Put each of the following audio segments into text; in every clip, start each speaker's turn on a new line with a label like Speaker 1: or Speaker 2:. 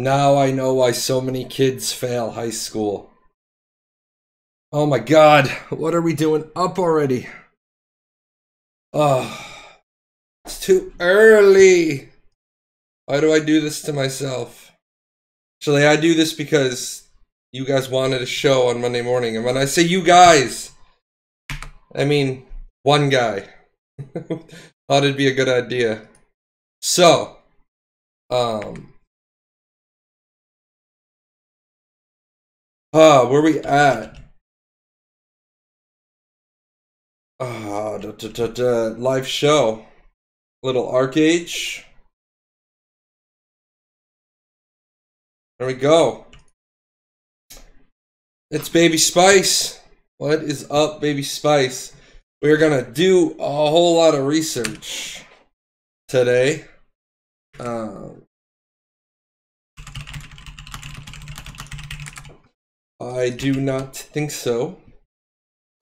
Speaker 1: Now I know why so many kids fail high school. Oh my god, what are we doing up already? Oh, it's too early. Why do I do this to myself? Actually, I do this because you guys wanted a show on Monday morning. And when I say you guys, I mean one guy. Thought it'd be a good idea. So, where we at? Live show. Little Archeage. There we go. It's Baby Spice. What is up, Baby Spice? We're gonna do a whole lot of research today. I do not think so.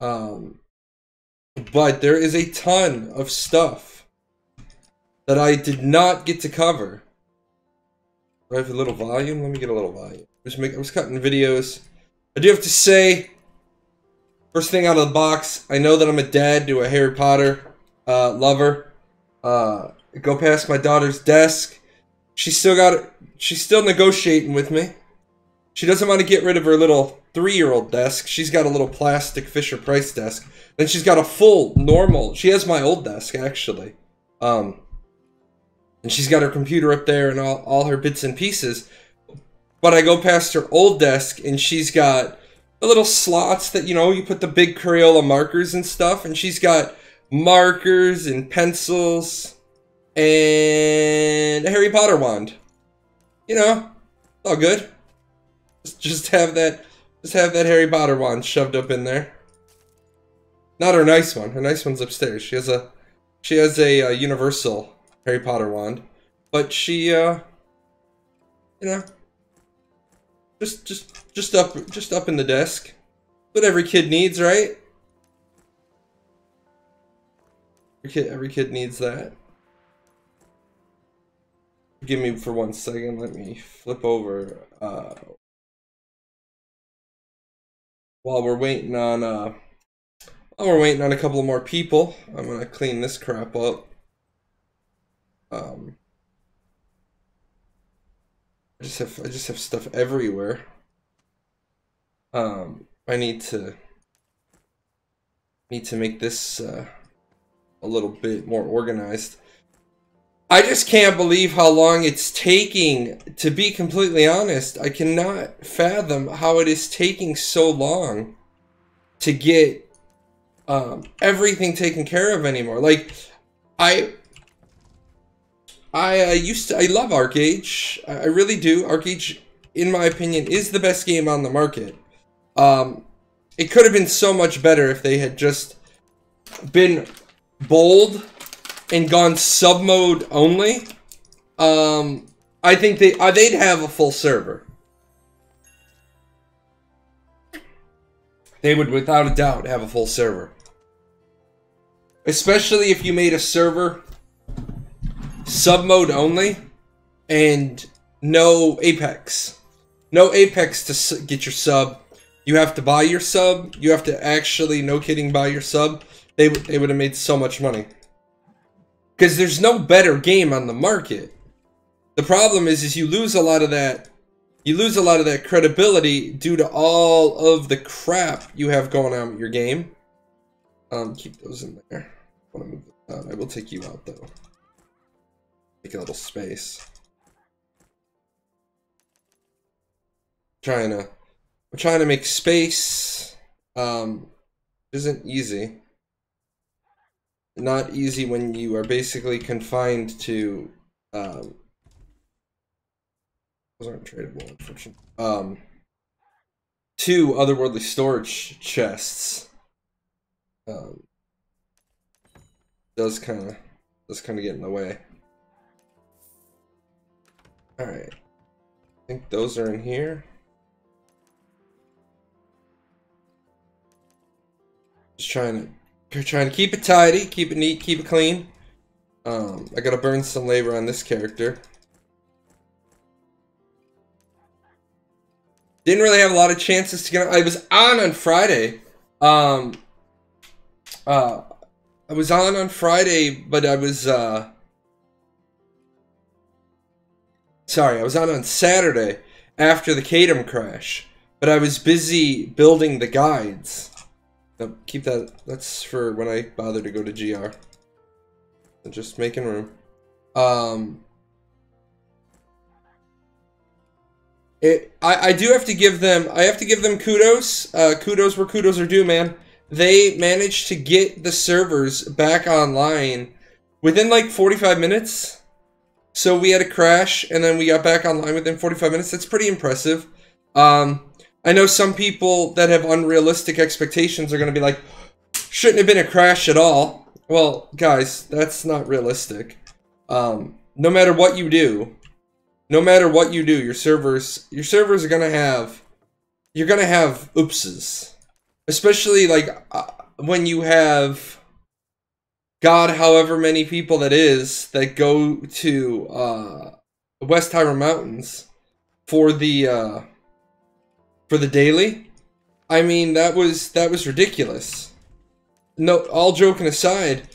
Speaker 1: But there is a ton of stuff that I did not get to cover. Do I have a little volume? Let me get a little volume. I was cutting videos. I do have to say, first thing out of the box, I know that I'm a dad to a Harry Potter lover. Go past my daughter's desk. She's still negotiating with me. She doesn't want to get rid of her little 3-year-old desk. She's got a little plastic Fisher-Price desk. Then she's got a full normal. She has my old desk actually. And she's got her computer up there and all her bits and pieces. But I go past her old desk and she's got the little slots that, you know, you put the big Crayola markers and stuff. And she's got markers and pencils and a Harry Potter wand. You know, all good. Just have that Harry Potter wand shoved up in there. Not her nice one. Her nice one's upstairs. She has a universal Harry Potter wand, but she, you know, just up in the desk. What every kid needs, right? Every kid needs that. Give me for 1 second. Let me flip over. While we're waiting on a couple of more people, I'm gonna clean this crap up. I just have stuff everywhere. I need to make this a little bit more organized. I just can't believe how long it's taking, to be completely honest. I cannot fathom how it is taking so long to get everything taken care of anymore. Like, I love Archeage. I really do. Archeage, in my opinion, is the best game on the market. It could have been so much better if they had just been bold and gone sub mode only. I think they'd have a full server. They would, without a doubt, have a full server. Especially if you made a server sub mode only and no Apex. No Apex to get your sub. You have to buy your sub. You have to actually, no kidding, buy your sub. They would have made so much money. Because there's no better game on the market. The problem is you lose a lot of that. You lose a lot of that credibility due to all of the crap you have going on with your game. Keep those in there. I will take you out though. Make a little space. I'm trying to make space. Isn't easy. Not easy when you are basically confined to those aren't tradable, unfortunately. 2 otherworldly storage chests. Does kind of get in the way. All right, I think those are in here. Just trying to keep it tidy, keep it neat, keep it clean. I gotta burn some labor on this character. Didn't really have a lot of chances to get on. I was on Friday. I was on Friday, but I was, sorry, I was on Saturday after the Kadam crash. But I was busy building the guides. No, keep that, that's for when I bother to go to GR. I'm just making room. I do have to give them, kudos. Kudos where kudos are due, man. They managed to get the servers back online within like 45 minutes. So we had a crash and then we got back online within 45 minutes. That's pretty impressive. I know some people that have unrealistic expectations are going to be like, shouldn't have been a crash at all. Well, guys, that's not realistic. No matter what you do, your servers are going to have, you're going to have oopses. Especially, like, when you have, God, however many people that is, that go to, the West Hiram Mountains for the daily. I mean, that was ridiculous. No, all joking aside,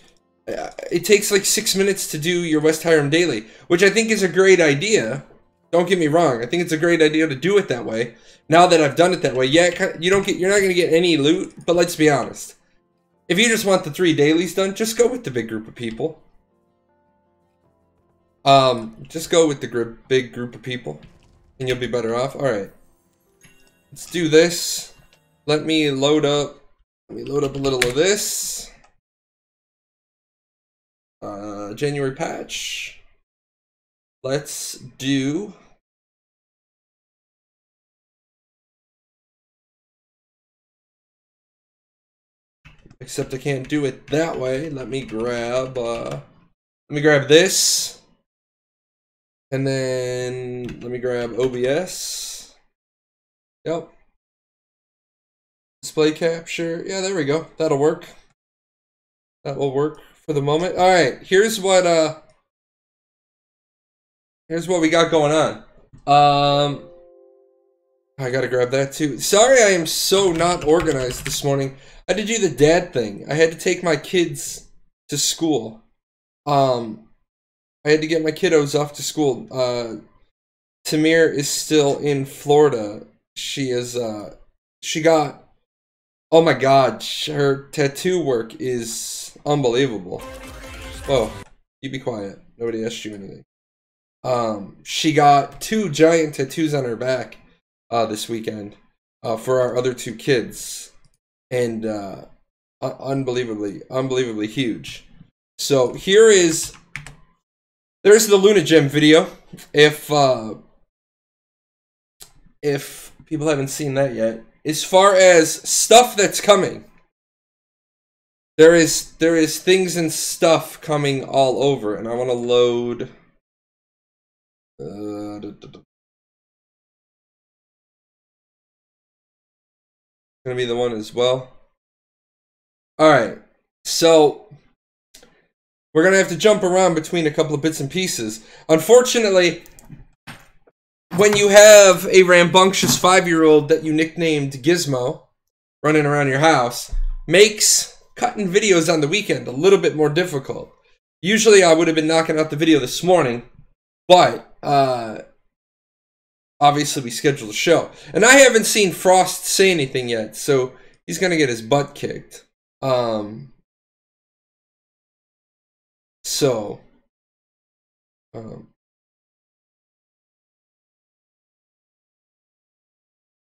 Speaker 1: it takes like 6 minutes to do your West Hiram daily, which I think is a great idea. Don't get me wrong. I think it's a great idea to do it that way. Now that I've done it that way, yeah, you're not going to get any loot, but let's be honest. If you just want the 3 dailies done, just go with the big group of people. Just go with the big group of people, and you'll be better off. All right. Let's do this. Let me load up a little of this. January patch. Let's do. Except I can't do it that way. Let me grab this. And then let me grab OBS. Yep. Display capture. Yeah, there we go. That'll work. That will work for the moment. All right, here's what we got going on. I gotta grab that too. Sorry, I am so not organized this morning. I had to do the dad thing. I had to take my kids to school. I had to get my kiddos off to school. Tamir is still in Florida. She is, she got, oh my God, her tattoo work is unbelievable. Oh, you be quiet. Nobody asked you anything. She got 2 giant tattoos on her back this weekend for our other 2 kids. And unbelievably huge. So there's the Luna Gem video. If people haven't seen that yet, as far as stuff that's coming, there is things and stuff coming all over, and I want to load. Gonna be the one as well. All right, so we're gonna have to jump around between a couple of bits and pieces. Unfortunately, when you have a rambunctious 5-year-old that you nicknamed Gizmo running around your house, makes cutting videos on the weekend a little bit more difficult. Usually I would have been knocking out the video this morning, but obviously we scheduled a show. And I haven't seen Frost say anything yet, so he's gonna get his butt kicked.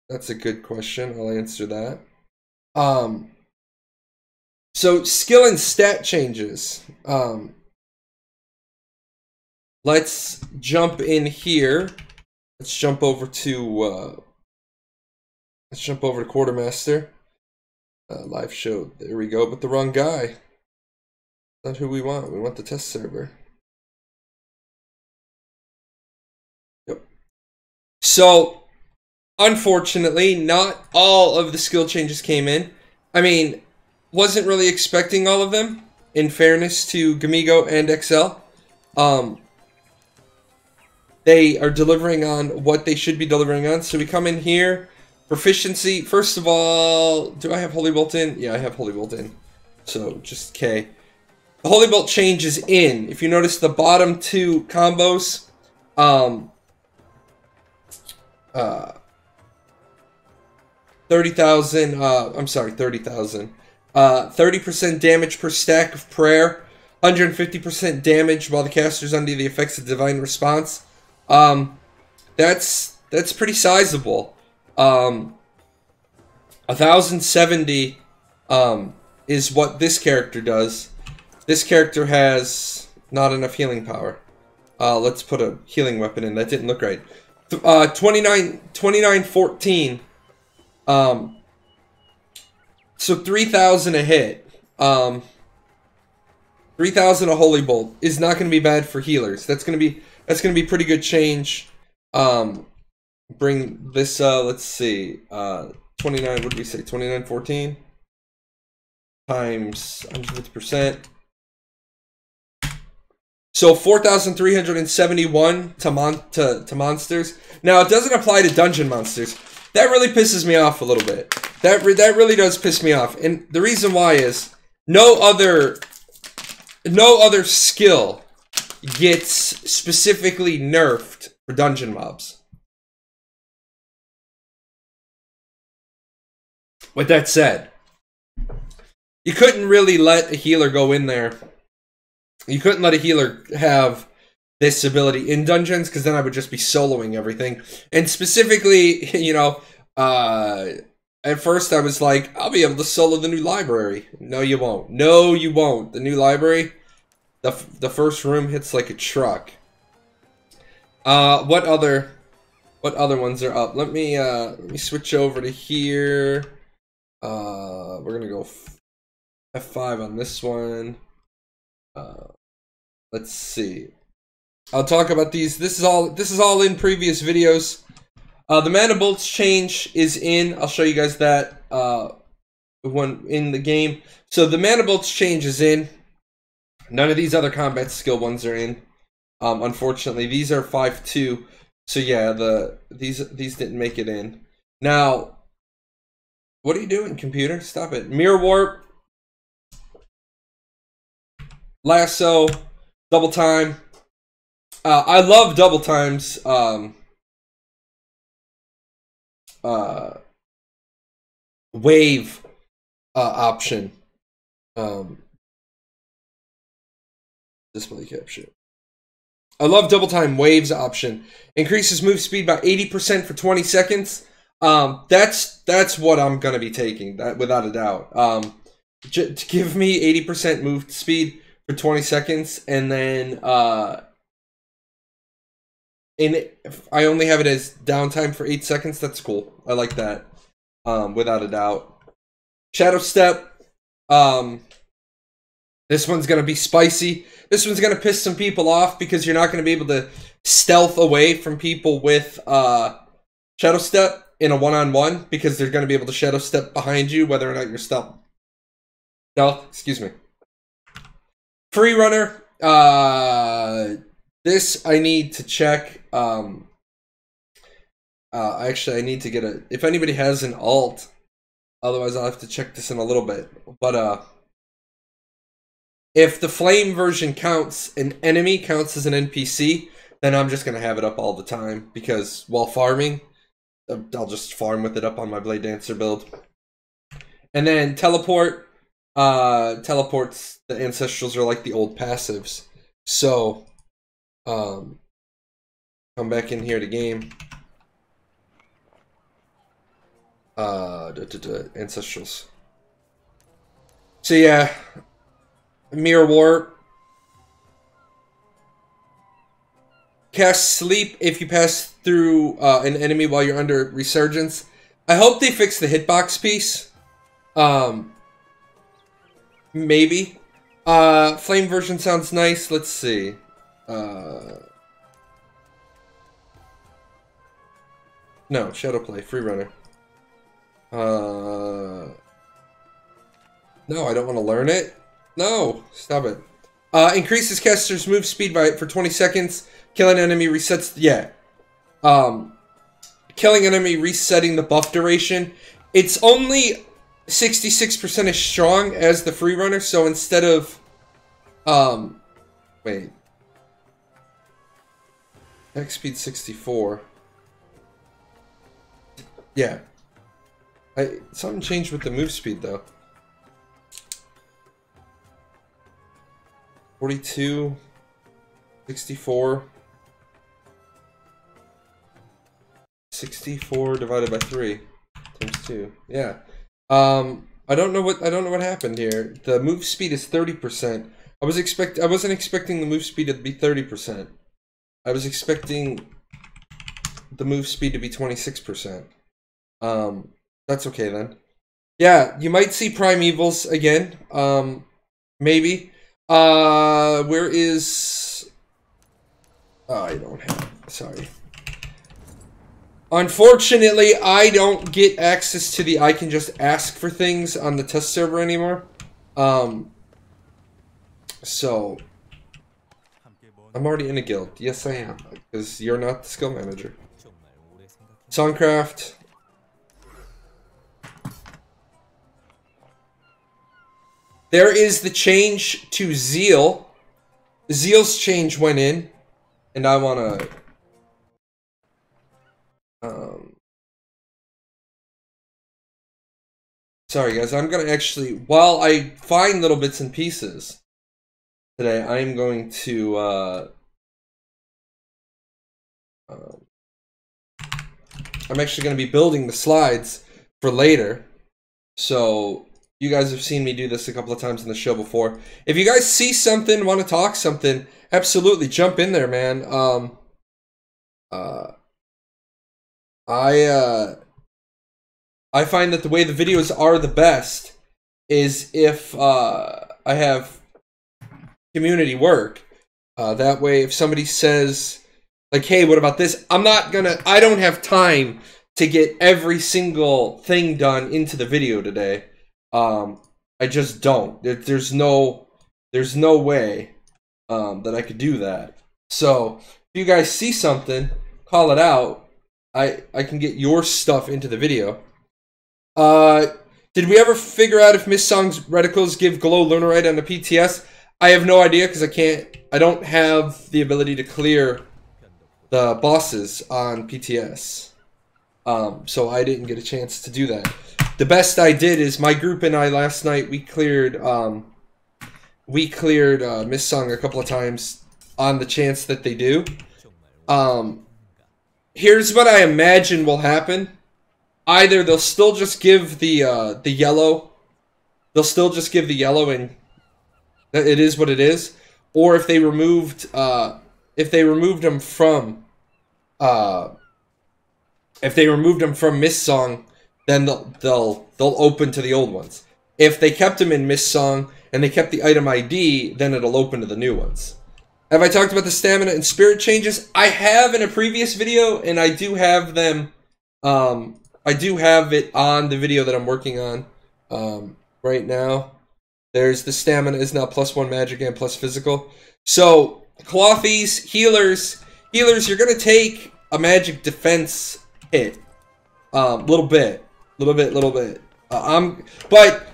Speaker 1: That's a good question. I'll answer that. So skill and stat changes. Let's jump in here. Let's jump over to Quartermaster. Live show. There we go, but the wrong guy. Not who we want. We want the test server. Yep. So, unfortunately, not all of the skill changes came in. I mean, wasn't really expecting all of them, in fairness to Gamigo and XL. They are delivering on what they should be delivering on. So we come in here. Proficiency, first of all, do I have Holy Bolt in? Yeah, I have Holy Bolt in. So, just K. The Holy Bolt changes in. If you notice the bottom two combos, 30,000, I'm sorry, 30,000. 30% damage per stack of prayer, 150% damage while the caster's under the effects of divine response. That's pretty sizable. 1,070 is what this character does. This character has not enough healing power. Let's put a healing weapon in. That didn't look right. 2914. So 3,000 a hit. 3,000 a Holy Bolt is not going to be bad for healers. That's going to be pretty good change. Bring this, let's see, 29, what did we say, 2914 times 150%. So 4,371 to monsters. Now, it doesn't apply to dungeon monsters. That really pisses me off a little bit. That really does piss me off. And the reason why is no other skill gets specifically nerfed for dungeon mobs. With that said, you couldn't really let a healer go in there. You couldn't let a healer have this ability in dungeons, because then I would just be soloing everything. And specifically, you know, at first I was like, I'll be able to solo the new library. No, you won't. No, you won't. The new library, the first room hits like a truck. What other ones are up? Let me switch over to here. We're gonna go F5 on this one. Let's see. I'll talk about these. This is all in previous videos. The Mana Bolts change is in. I'll show you guys that one in the game. So the Mana Bolts change is in. None of these other combat skill ones are in. Unfortunately, these are 5-2. So yeah, these didn't make it in. Now, what are you doing, computer? Stop it. Mirror Warp, Lasso, Double Time. I love Double Time's wave option. Display capture. I love Double Time Waves option. Increases move speed by 80% for 20 seconds. That's what I'm gonna be taking, that without a doubt. To give me 80% move speed for 20 seconds, and then if I only have it as downtime for 8 seconds, that's cool. I like that, without a doubt. SHADOWSTEP. This one's gonna be spicy. This one's gonna piss some people off because you're not gonna be able to stealth away from people with SHADOWSTEP in a one-on-one, because they're gonna be able to SHADOWSTEP behind you whether or not you're stealth. No, excuse me. FREERUNNER. This I need to check. Actually, I need to get a. If anybody has an alt, otherwise I'll have to check this in a little bit. But if the flame version counts, an enemy counts as an NPC, then I'm just gonna have it up all the time, because while farming, I'll just farm with it up on my Blade Dancer build. And then teleport. Teleports, the ancestrals are like the old passives. So come back in here to game. Ancestrals. So yeah, Mirror Warp. Cast Sleep if you pass through an enemy while you're under Resurgence. I hope they fix the hitbox piece. Maybe. Flame version sounds nice. Let's see. No, Shadowplay, FREERUNNER. No, I don't want to learn it. No, stop it. Increases caster's move speed for 20 seconds. Kill an enemy, resets. Yeah. killing enemy resetting the buff duration. It's only 66% as strong as the free runner, so instead of wait. Attack speed 64. Yeah. Something changed with the move speed though. 42, 64. 64 divided by 3 times 2. Yeah. I don't know what happened here. The move speed is 30%. I wasn't expecting the move speed to be 30%. I was expecting the move speed to be 26%. That's okay then. Yeah, you might see Primevals again. Maybe. Where is... Oh, I don't have... Sorry. Unfortunately, I don't get access to the I can just ask for things on the test server anymore. So... I'm already in a guild. Yes, I am. Because you're not the skill manager. Songcraft. There is the change to Zeal. Zeal's change went in. And I want to... Sorry guys, I'm going to actually... While I find little bits and pieces today, I'm going to... I'm actually going to be building the slides for later. So... You guys have seen me do this a couple of times in the show before. If you guys see something, want to talk something, absolutely jump in there, man. I find that the way the videos are the best is if I have community work. That way, if somebody says, like, hey, what about this? I don't have time to get every single thing done into the video today. I just don't. There's no way that I could do that. So if you guys see something, call it out. I can get your stuff into the video. Did we ever figure out if Miss Song's reticles give glow lunarite on the PTS? I have no idea because I don't have the ability to clear the bosses on PTS. So I didn't get a chance to do that. The best I did is my group and I last night we cleared Miss Song a couple of times on the chance that they do. Here's what I imagine will happen. Either they'll still just give the yellow. They'll still just give the yellow and it is what it is. Or if they removed them from Miss Song, then they'll open to the old ones. If they kept them in Miss Song and they kept the item ID, then it'll open to the new ones. Have I talked about the stamina and spirit changes? I have in a previous video, and I do have them. I do have it on the video that I'm working on right now. There's the stamina is now +1 magic and plus physical. So clothies, healers, you're gonna take a magic defense hit. Little bit. But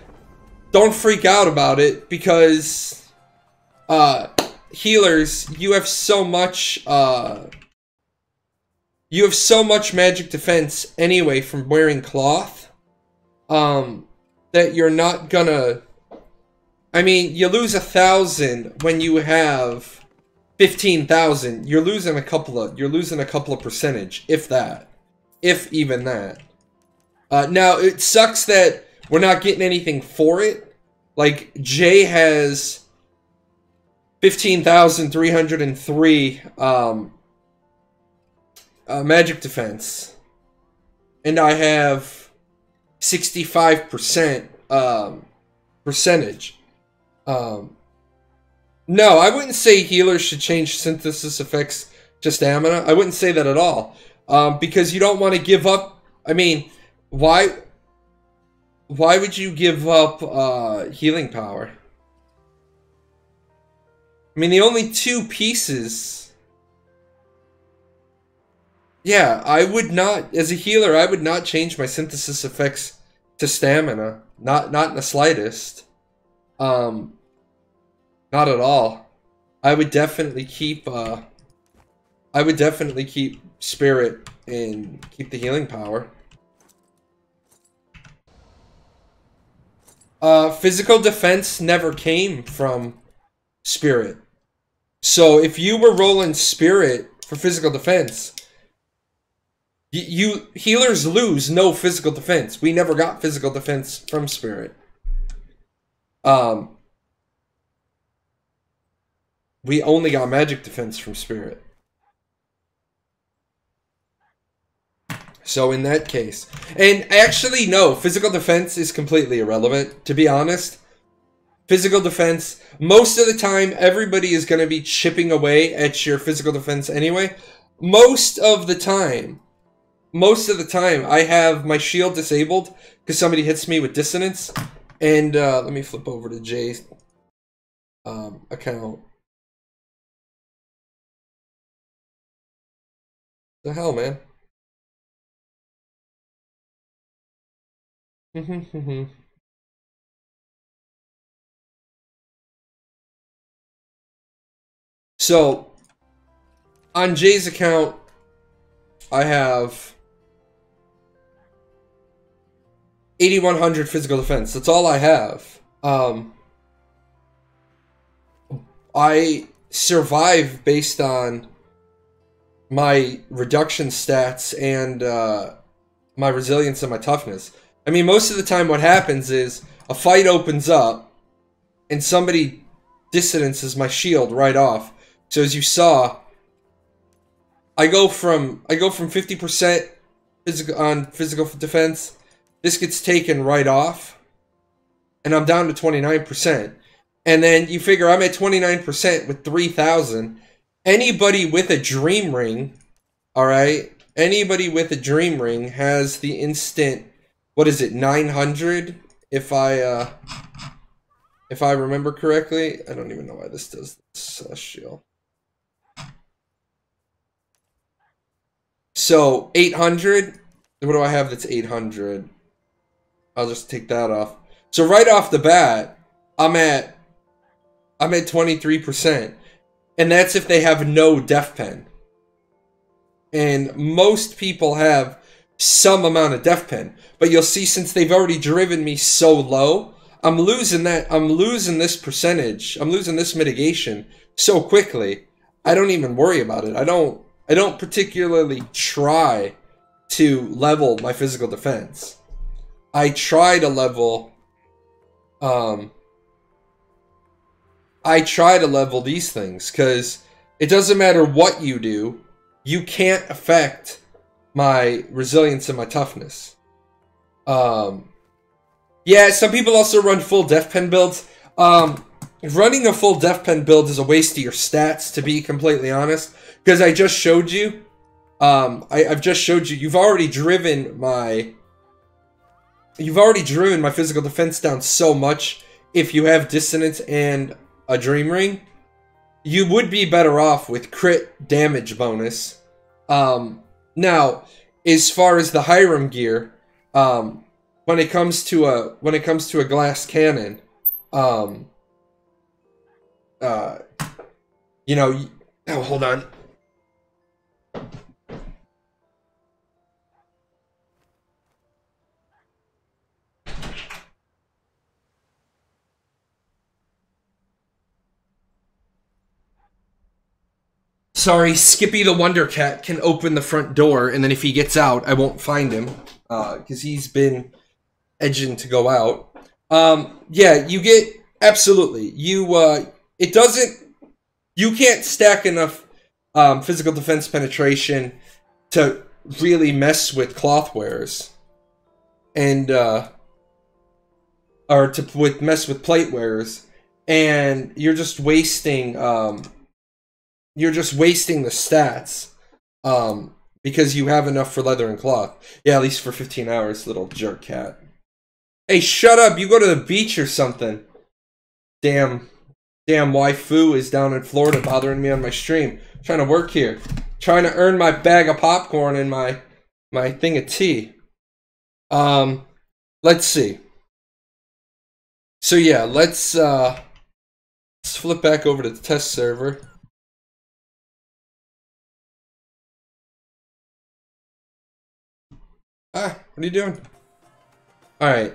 Speaker 1: don't freak out about it because healers, you have so much magic defense anyway from wearing cloth that you're not gonna. I mean, you lose 1,000 when you have 15,000. You're losing a couple of percentage, if that, if even that. Now, it sucks that we're not getting anything for it. Like, Jay has 15,303 magic defense. And I have 65% percentage. No, I wouldn't say healers should change synthesis effects to stamina. I wouldn't say that at all. Because you don't want to give up. I mean, why would you give up healing power? I mean, the only two pieces... Yeah, I would not, as a healer, I would not change my synthesis effects to stamina. Not in the slightest. Not at all. I would definitely keep spirit and keep the healing power. Physical defense never came from spirit. So if you were rolling spirit for physical defense, you healers lose no physical defense. We never got physical defense from spirit. We only got magic defense from spirit. So in that case, and actually no, physical defense is completely irrelevant, to be honest. Physical defense, most of the time, everybody is going to be chipping away at your physical defense anyway. Most of the time, I have my shield disabled because somebody hits me with dissonance. And let me flip over to Jay's account. The hell, man? So, on Jay's account, I have 8,100 physical defense. That's all I have. I survive based on my reduction stats and my resilience and my toughness. I mean, most of the time what happens is a fight opens up and somebody dissonances my shield right off. So as you saw, I go from 50% physical defense. This gets taken right off, and I'm down to 29%. And then you figure I'm at 29% with 3,000. Anybody with a dream ring, all right? Anybody with a dream ring has the instant. What is it? 900, if I remember correctly. I don't even know why this does this. Celestial. So 800. What do I have that's 800? I'll just take that off. So right off the bat, I'm at 23%. And that's if they have no def pen. And most people have some amount of def pen. But you'll see, since they've already driven me so low, I'm losing this percentage. I'm losing this mitigation so quickly. I don't even worry about it. I don't particularly try to level my physical defense. I try to level these things, because it doesn't matter what you do, you can't affect my resilience and my toughness. Yeah, some people also run full def pen builds. Running a full def pen build is a waste of your stats, to be completely honest, because I just showed you. I've just showed you. You've already driven my physical defense down so much. If you have dissonance and a dream ring, you would be better off with crit damage bonus. Now, as far as the Hiram gear, when it comes to a glass cannon, you know, oh, hold on. Sorry, Skippy the Wonder Cat can open the front door, and then if he gets out, I won't find him, because he's been edging to go out. Yeah, you get, absolutely. You can't stack enough physical defense penetration to really mess with cloth wearers, and or to mess with plate wearers, and you're just wasting the stats because you have enough for leather and cloth. Yeah, at least for 15 hours, little jerk cat. Hey, shut up! You go to the beach or something. Damn waifu is down in Florida bothering me on my stream. I'm trying to work here. Trying to earn my bag of popcorn and my thing of tea. Let's see. So yeah, let's flip back over to the test server. Ah, what are you doing? All right.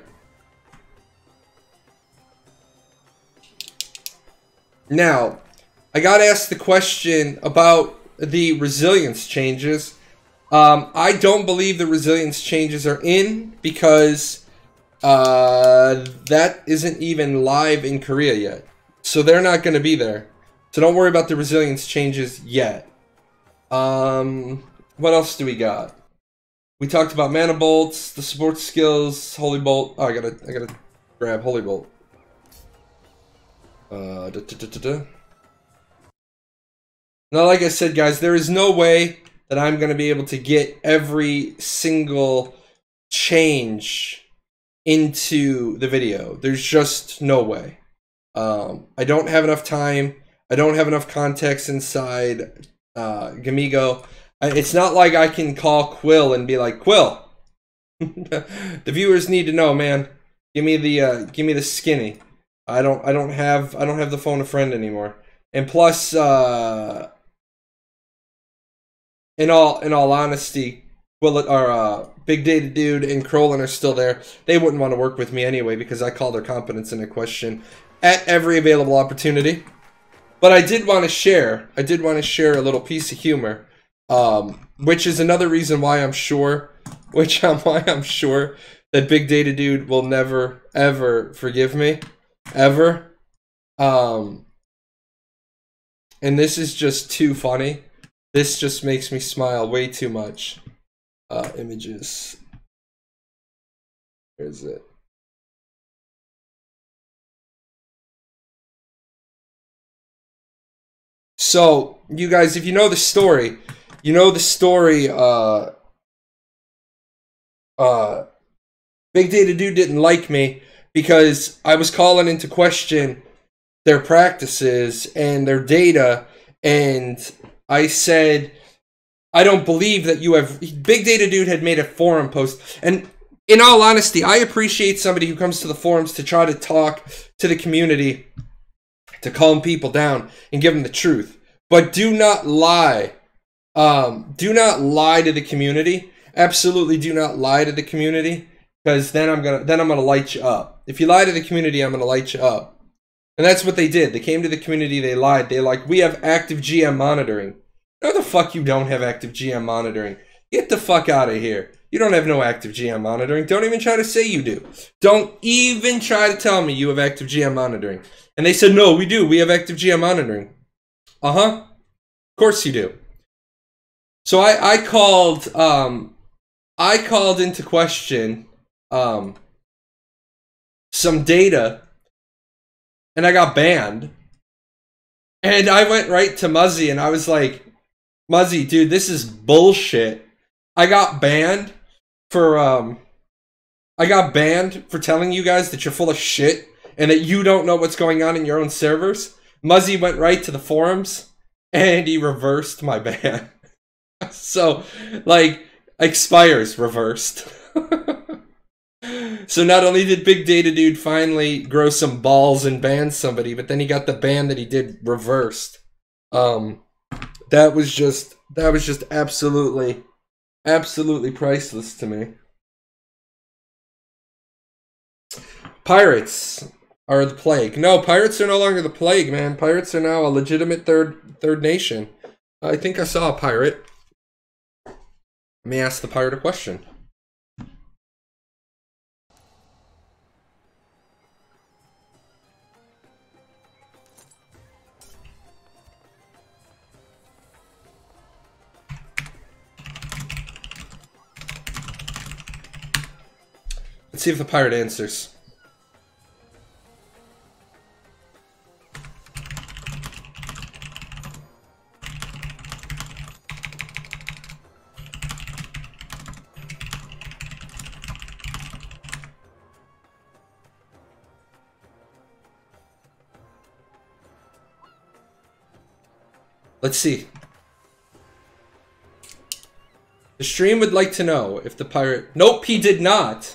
Speaker 1: Now, I got asked the question about the resilience changes. I don't believe the resilience changes are in because that isn't even live in Korea yet. So they're not going to be there. So don't worry about the resilience changes yet. What else do we got? We talked about mana bolts, the support skills, holy bolt. Oh, I gotta grab holy bolt. Now, like I said, guys, there is no way that I'm gonna be able to get every single change into the video. There's just no way. I don't have enough time. I don't have enough context inside Gamigo. It's not like I can call Quill and be like, Quill, the viewers need to know, man. Give me the skinny. I don't have the phone a friend anymore. And plus, in all honesty, Big Data Dude and Crolin are still there. They wouldn't want to work with me anyway because I call their competence into question at every available opportunity. But I did want to share a little piece of humor. Which is another reason why I'm sure that Big Data Dude will never ever forgive me, ever. And this is just too funny. This just makes me smile way too much. Images. Where is it? So, you guys, if you know the story. You know the story, Big Data Dude didn't like me because I was calling into question their practices and their data, and I said, I don't believe that you have... Big Data Dude had made a forum post, and in all honesty, I appreciate somebody who comes to the forums to try to talk to the community, to calm people down and give them the truth. But do not lie. Do not lie to the community. Absolutely do not lie to the community, because then I'm gonna light you up. If you lie to the community, I'm gonna light you up. And that's what they did. They came to the community, they lied. They like, we have active GM monitoring. No, the fuck you don't have active GM monitoring. Get the fuck out of here. You don't have no active GM monitoring. Don't even try to say you do. Don't even try to tell me you have active GM monitoring. And they said, no, we do. We have active GM monitoring. Uh-huh. Of course you do. So I called into question some data, and I got banned. And I went right to Muzzy and I was like, Muzzy, dude, this is bullshit. I got banned for telling you guys that you're full of shit and that you don't know what's going on in your own servers. Muzzy went right to the forums and he reversed my ban. So, like, expires reversed. So not only did Big Data Dude finally grow some balls and ban somebody, but then he got the ban that he did reversed. That was just absolutely priceless to me. Pirates are the plague. No, pirates are no longer the plague, man. Pirates are now a legitimate third nation. I think I saw a pirate. Let me ask the pirate a question. Let's see if the pirate answers. Let's see. The stream would like to know if the pirate... Nope, he did not.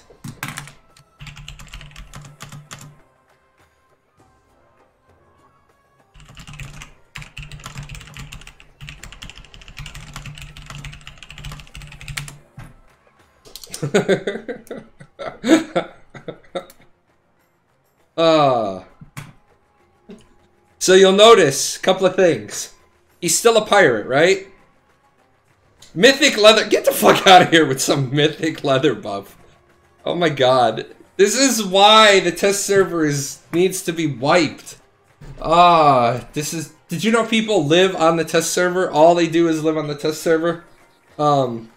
Speaker 1: So you'll notice a couple of things. He's still a pirate, right? Mythic leather. Get the fuck out of here with some mythic leather buff. Oh my god. This is why the test server needs to be wiped. This is... Did you know people live on the test server? All they do is live on the test server. But,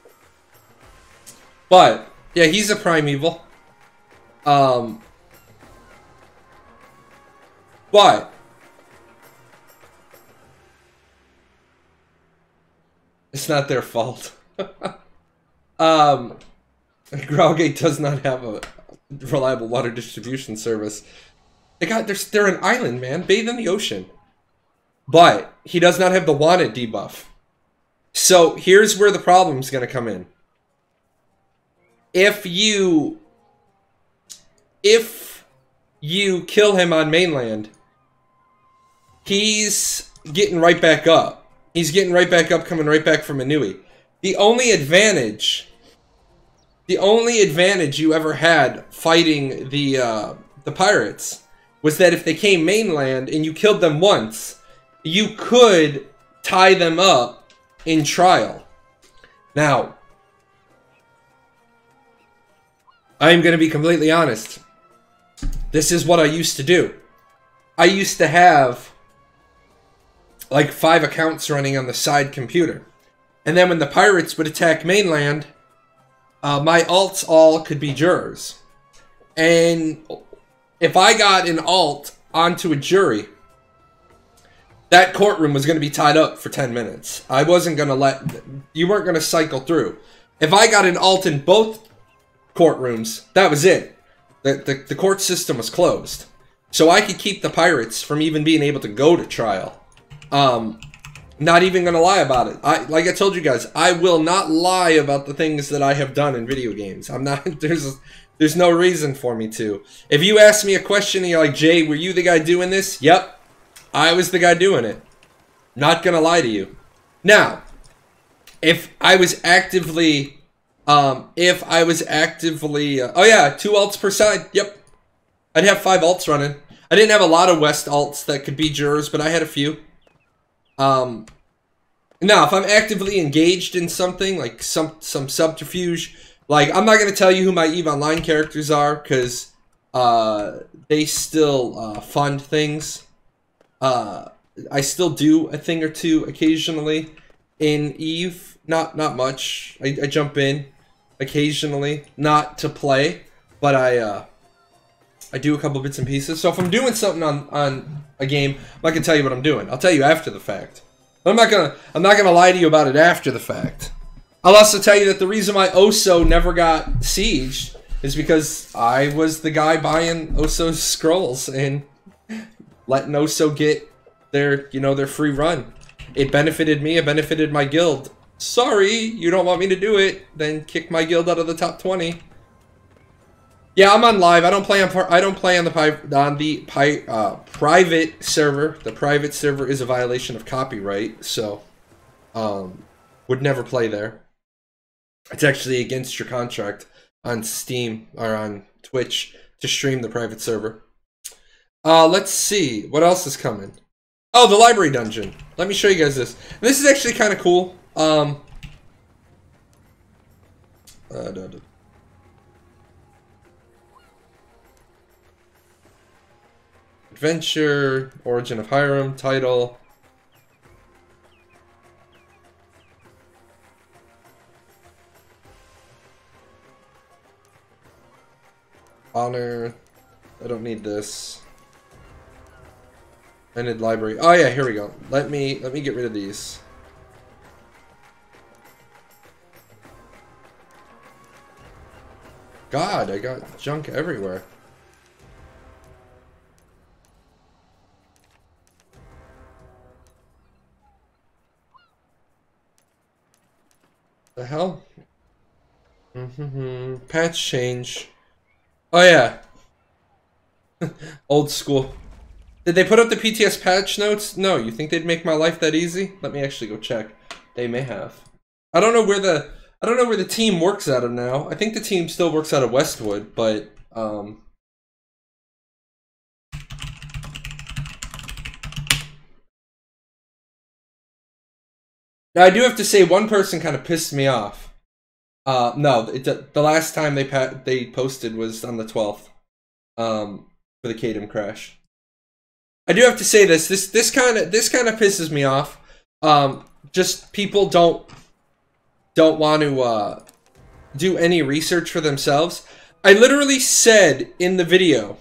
Speaker 1: yeah, he's a primeval. But it's not their fault. Growgate does not have a reliable water distribution service. They're an island, man. Bathe in the ocean. But he does not have the wanted debuff. So here's where the problem's gonna come in. If you kill him on mainland, he's getting right back up. He's getting right back up, coming right back from Anui. The only advantage you ever had fighting the pirates was that if they came mainland and you killed them once, you could tie them up in trial. Now, I'm going to be completely honest. This is what I used to do. I used to have like 5 accounts running on the side computer. And then when the pirates would attack mainland, my alts all could be jurors. And if I got an alt onto a jury, that courtroom was going to be tied up for 10 minutes. I wasn't going to you weren't going to cycle through. If I got an alt in both courtrooms, that was it. The court system was closed. So I could keep the pirates from even being able to go to trial. Not even gonna lie about it. Like I told you guys, I will not lie about the things that I have done in video games. I'm not, there's no reason for me to. If you ask me a question and you're like, Jay, were you the guy doing this? Yep, I was the guy doing it. Not gonna lie to you. Now, if I was actively, oh yeah, 2 alts per side, yep. I'd have 5 alts running. I didn't have a lot of West alts that could be jurors, but I had a few. Now, if I'm actively engaged in something, like some subterfuge, like, I'm not going to tell you who my EVE Online characters are, because, they still, fund things. I still do a thing or two occasionally in EVE. Not much. I jump in occasionally, not to play, but I do a couple bits and pieces. So if I'm doing something on a game, I'm not gonna tell you what I'm doing. I'll tell you after the fact. But I'm not gonna lie to you about it after the fact. I'll also tell you that the reason why Oso never got sieged is because I was the guy buying Oso's scrolls and letting Oso get their free run. It benefited me, it benefited my guild. Sorry, you don't want me to do it, then kick my guild out of the top 20. Yeah, I'm on live. I don't play on the private server. The private server is a violation of copyright, so would never play there. It's actually against your contract on Steam or on Twitch to stream the private server. Let's see what else is coming. Oh, the library dungeon. Let me show you guys this. And this is actually kind of cool. Adventure, Origin of Hiram, title. Honor. I don't need this. I need library. Oh yeah, here we go. Let me get rid of these. God, I got junk everywhere. The hell? Patch change. Oh yeah. Old school. Did they put up the PTS patch notes? No. You think they'd make my life that easy? Let me actually go check. They may have. I don't know where the team works out of now. I think the team still works out of Westwood, but now I do have to say one person kind of pissed me off. No, the last time they posted was on the 12th. For the Kadem crash. I do have to say this kind of pisses me off. Just people don't want to do any research for themselves. I literally said in the video,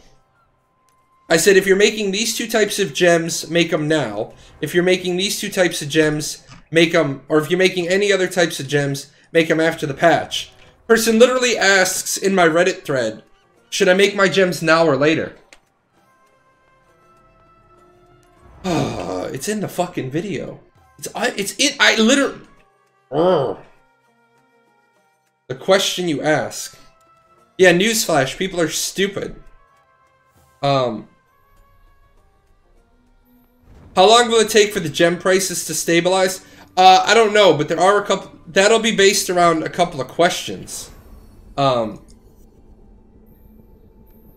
Speaker 1: I said if you're making these two types of gems, make them now. If you're making these two types of gems, make them, or if you're making any other types of gems, make them after the patch. Person literally asks in my Reddit thread, should I make my gems now or later? It's in the fucking video. I literally... The question you ask. Yeah, newsflash, people are stupid. How long will it take for the gem prices to stabilize? I don't know, but there are a couple... That'll be based around a couple of questions. The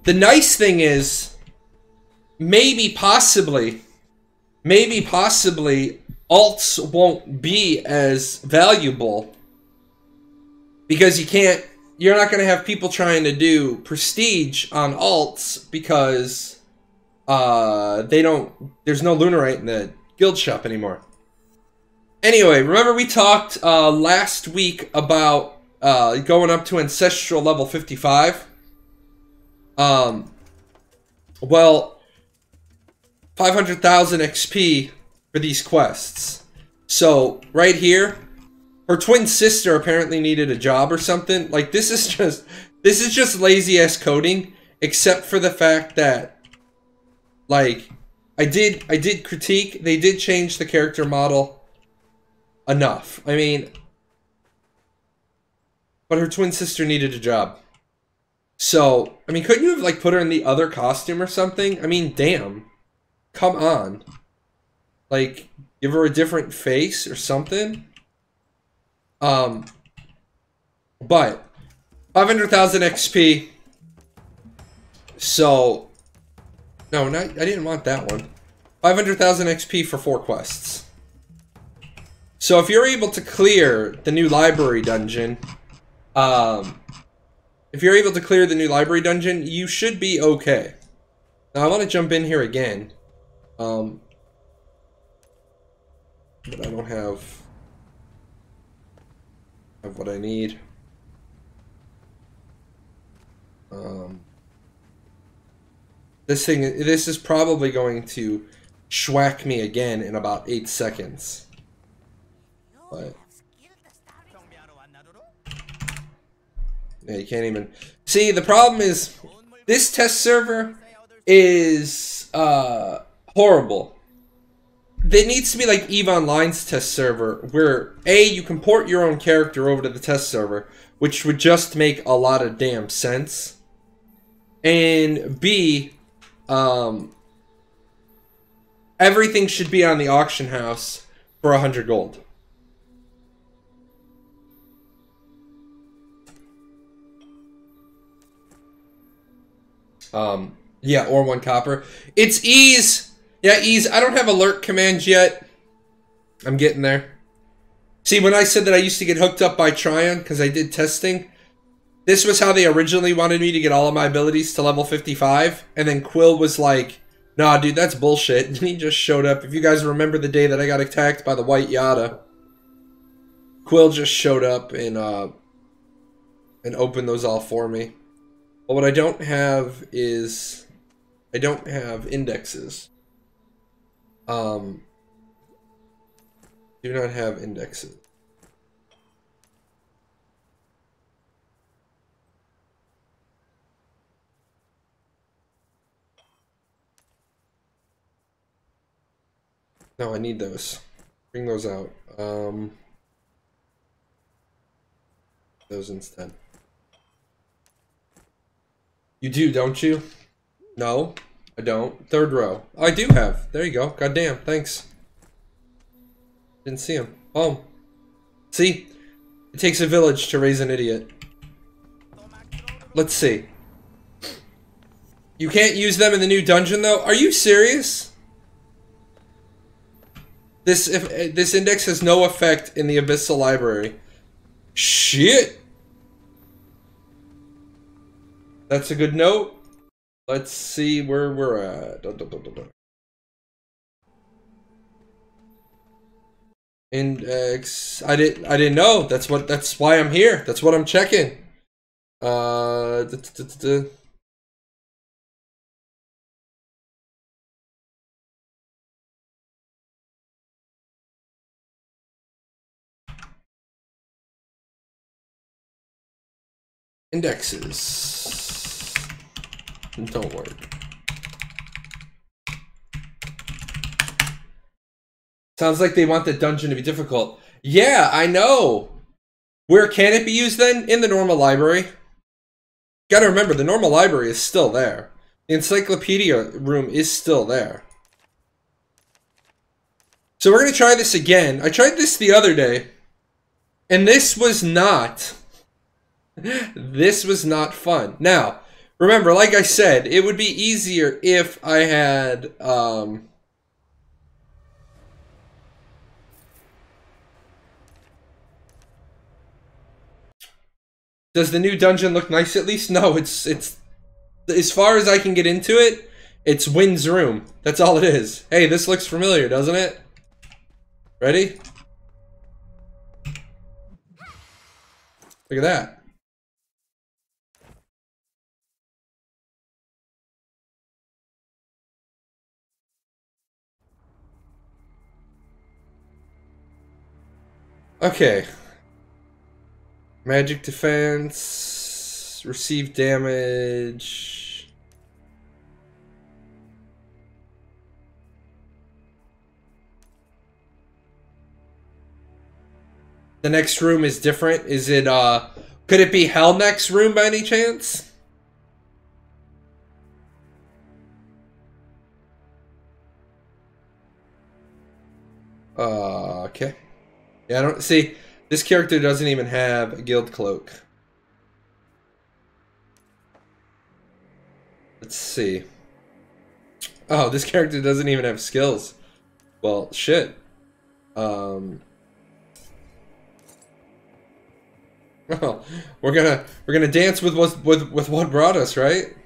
Speaker 1: nice thing is, maybe possibly, alts won't be as valuable because you're not going to have people trying to do prestige on alts because there's no Lunarite in the guild shop anymore. Anyway, remember we talked last week about going up to Ancestral level 55? Well, 500,000 XP for these quests. So, right here, her twin sister apparently needed a job or something. Like, this is just lazy-ass coding, except for the fact that, like, I did critique, they did change the character model enough. I mean, but her twin sister needed a job. So, I mean, couldn't you have, like, put her in the other costume or something? I mean, damn. Come on. Like, give her a different face or something. But 500,000 XP. So, no, I didn't want that one. 500,000 XP for 4 quests. So if you're able to clear the new library dungeon, you should be okay. Now I want to jump in here again. But I don't have what I need. This is probably going to schwack me again in about 8 seconds. But yeah, you can't even see. The problem is this test server is horrible. It needs to be like EVE Online's test server, where A, you can port your own character over to the test server, which would just make a lot of damn sense. And B, everything should be on the auction house for 100 gold. Yeah, or 1 copper. It's ease. Yeah, ease. I don't have alert commands yet. I'm getting there. See, when I said that I used to get hooked up by Tryon because I did testing, this was how they originally wanted me to get all of my abilities to level 55. And then Quill was like, nah, dude, that's bullshit. And he just showed up. If you guys remember the day that I got attacked by the White Yada, Quill just showed up and opened those all for me. But what I don't have is, I don't have indexes. Do not have indexes. No, I need those. Bring those out. Those instead. You do, don't you? No, I don't. Third row. Oh, I do have. There you go. Goddamn, thanks. Didn't see him. Oh. See? It takes a village to raise an idiot. Let's see. You can't use them in the new dungeon, though? Are you serious? This index has no effect in the Abyssal Library. Shit! That's a good note. Let's see where we're at. Index. I didn't know. That's why I'm here. That's what I'm checking. Indexes don't work. Sounds like they want the dungeon to be difficult. Yeah, I know. Where can it be used then? In the normal library. Gotta remember, the normal library is still there. The encyclopedia room is still there. So we're gonna try this again. I tried this the other day, and this was not fun. Now, remember, like I said, it would be easier if I had does the new dungeon look nice at least? No, it's as far as I can get into it, it's Wynn's room. That's all it is. Hey, this looks familiar, doesn't it? Ready? Look at that. Okay. Magic defense. Receive damage. The next room is different. Is it, could it be Hell Next room by any chance? Okay. Yeah, I don't see. This character doesn't even have a guild cloak. Let's see. Oh, this character doesn't even have skills. Well, shit. Well, we're gonna dance with what brought us, right?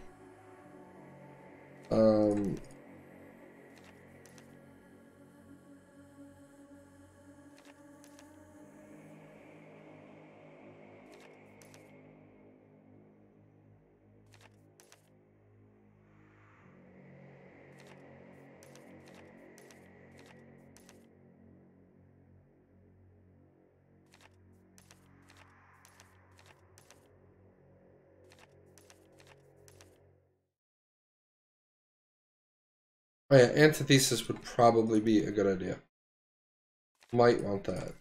Speaker 1: Oh yeah, antithesis would probably be a good idea. Might want that.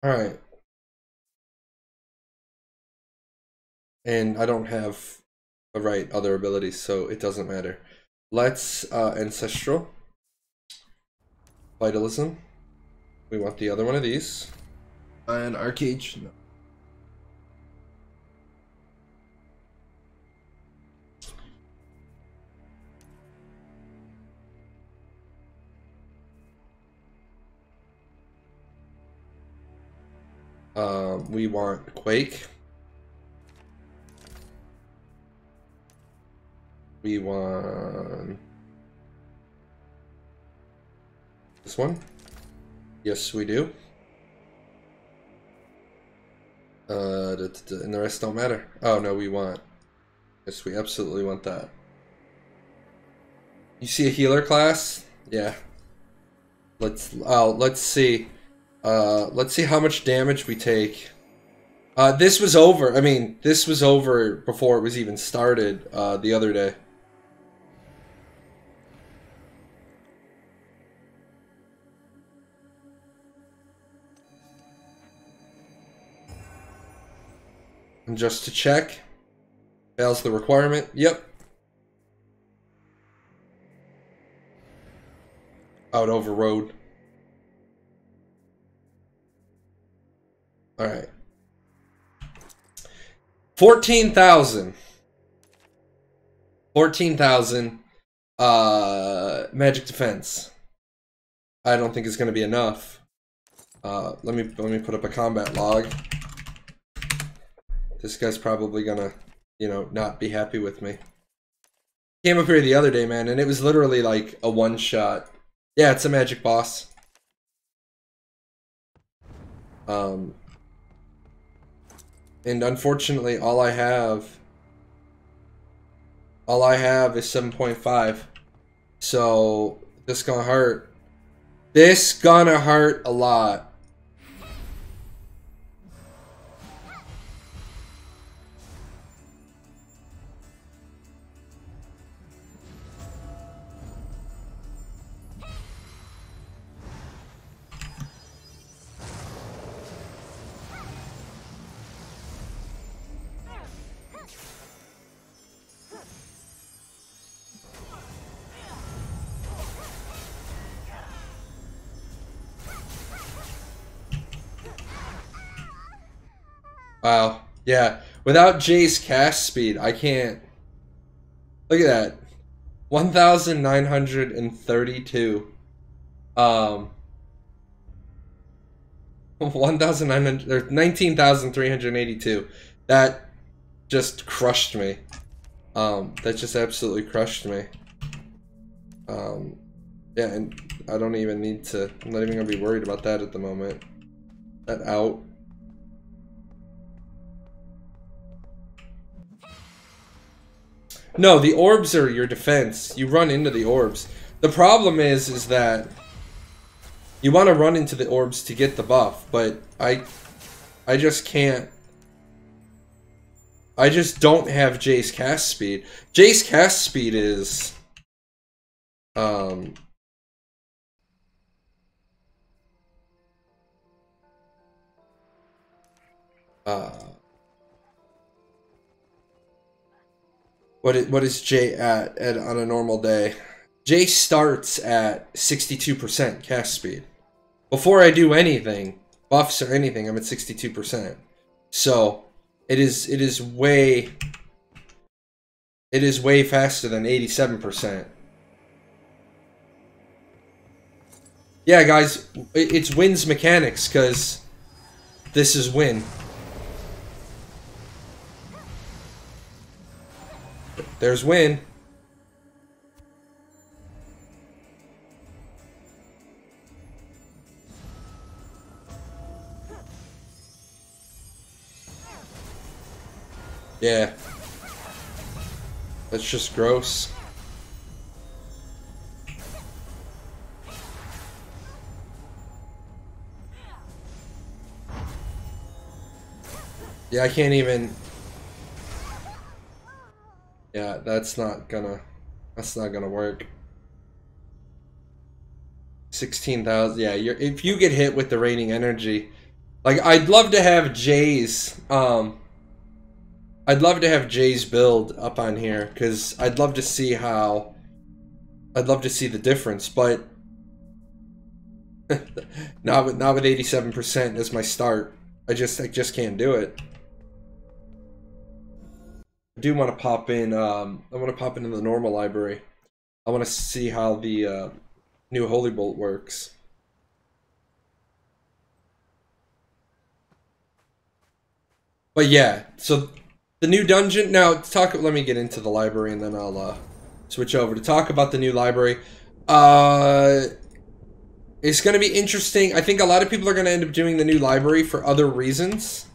Speaker 1: Alright. And I don't have the right other abilities, so it doesn't matter. Let's Ancestral. Vitalism. We want the other one of these. And Archeage. No. We want Quake. We want this one. Yes, we do. And the rest don't matter. Oh no, we want. Yes, we absolutely want that. You see a healer class? Yeah. Let's see. Let's see how much damage we take. This was over. I mean, this was over before it was even started the other day. And just to check. Fails the requirement. Yep. Out overrode. Alright. 14,000. 14,000 magic defense. I don't think it's gonna be enough. Let me put up a combat log. This guy's probably gonna, you know, not be happy with me. Came up here the other day, man, and it was literally like a one-shot. Yeah, it's a magic boss. And unfortunately, all I have is 7.5. So this gonna hurt. This gonna hurt a lot. Wow. Yeah. Without Jay's cast speed, I can't. Look at that. 1,932. 1,900 or 19,382. That just crushed me. That just absolutely crushed me. Yeah, and I don't even need to. I'm not even gonna be worried about that at the moment. That out. No, the orbs are your defense. You run into the orbs. The problem is that you want to run into the orbs to get the buff, but I just can't. I just don't have Jay's cast speed. Jay's cast speed is what is Jay at on a normal day? Jay starts at 62% cast speed. Before I do anything, buffs or anything, I'm at 62%. So it is way faster than 87%. Yeah, guys, it's Win's mechanics, because this is Win. There's Win. Yeah. That's just gross. Yeah, I can't even. Yeah, that's not gonna work. 16,000. Yeah, if you get hit with the raining energy, like I'd love to have Jay's build up on here, because I'd love to see the difference, but not with 87% as my start. I just can't do it. I do want to pop in. I want to pop into the normal library. I want to see how the new Holy Bolt works. But yeah, so the new dungeon. Now, let me get into the library, and then I'll switch over to talk about the new library. It's going to be interesting. I think a lot of people are going to end up doing the new library for other reasons.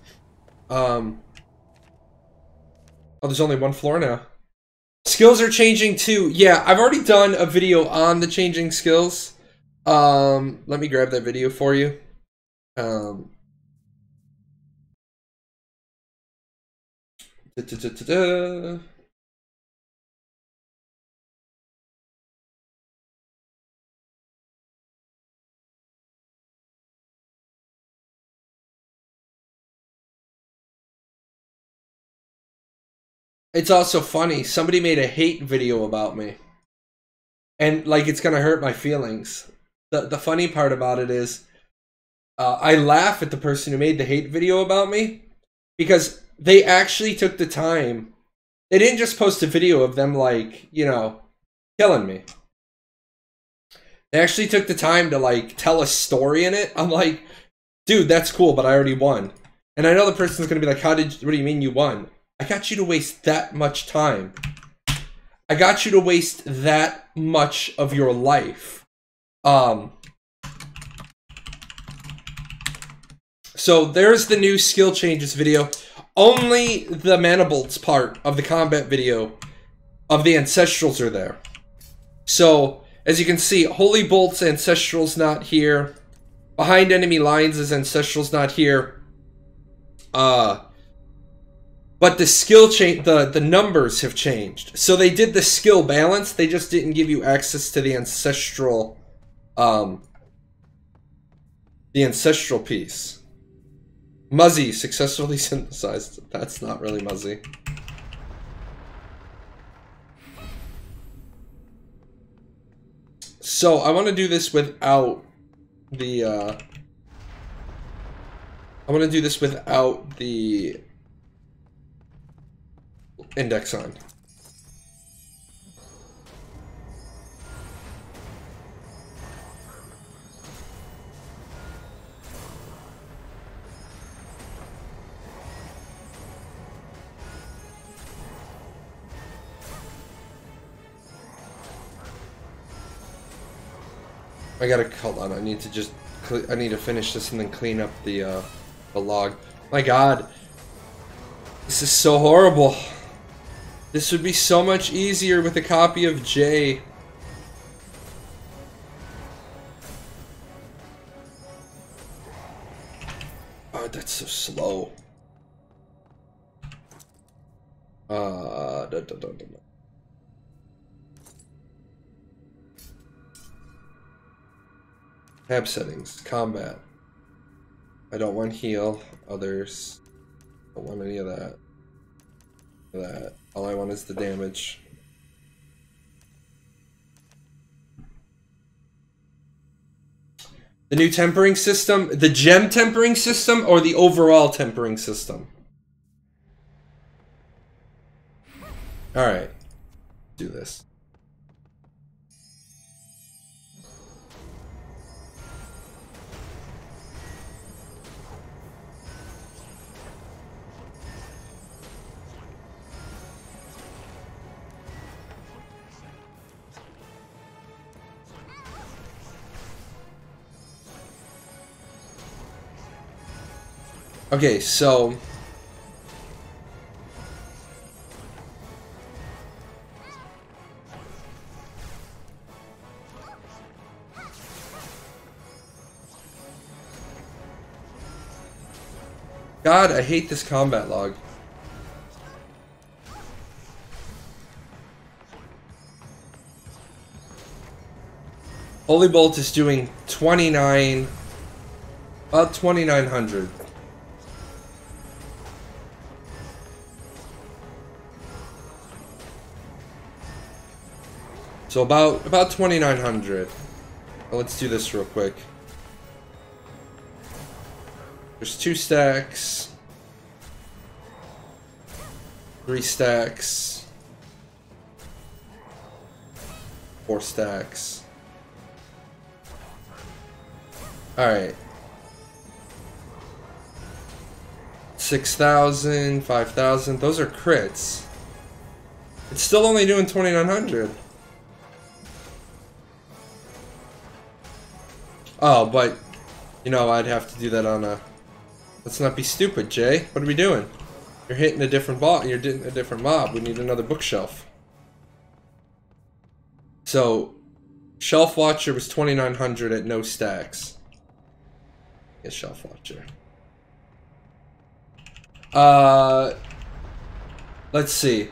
Speaker 1: Oh, there's only one floor now. Skills are changing too. Yeah, I've already done a video on the changing skills. Let me grab that video for you. Da, da, da, da, da. It's also funny. Somebody made a hate video about me. And, like, it's gonna hurt my feelings. The funny part about it is, I laugh at the person who made the hate video about me, because they actually took the time. They didn't just post a video of them, like, you know, killing me. They actually took the time to, like, tell a story in it. I'm like, dude, that's cool, but I already won. And I know the person's gonna be like, what do you mean you won? I got you to waste that much time. I got you to waste that much of your life. So there's the new skill changes video. Only the Manabolts part of the combat video of the Ancestrals are there. So, as you can see, Holy Bolt's Ancestral's not here. Behind enemy lines is Ancestral's not here. But the skill change, the numbers have changed. So they did the skill balance, they just didn't give you access to the ancestral piece. Muzzy successfully synthesized. That's not really Muzzy. So I want to do this without the index on. I gotta, hold on, I need to finish this and then clean up the log. My god. This is so horrible. This would be so much easier with a copy of J. Oh, that's so slow. Tab settings, combat. I don't want heal, others. Don't want any of that. All I want is the damage. The new tempering system, the gem tempering system, or the overall tempering system? Alright. Do this. Okay, so God, I hate this combat log. Holy Bolt is doing 29, about 2,900. So about 2,900. Well, let's do this real quick. There's 2 stacks, 3 stacks, 4 stacks. Alright. 6,000, 5,000. Those are crits. It's still only doing 2,900. Oh, but, you know, I'd have to do that on a... Let's not be stupid, Jay. What are we doing? You're hitting a different you're hitting a different mob. We need another bookshelf. So, Shelf Watcher was 2,900 at no stacks. Get Shelf Watcher. Let's see.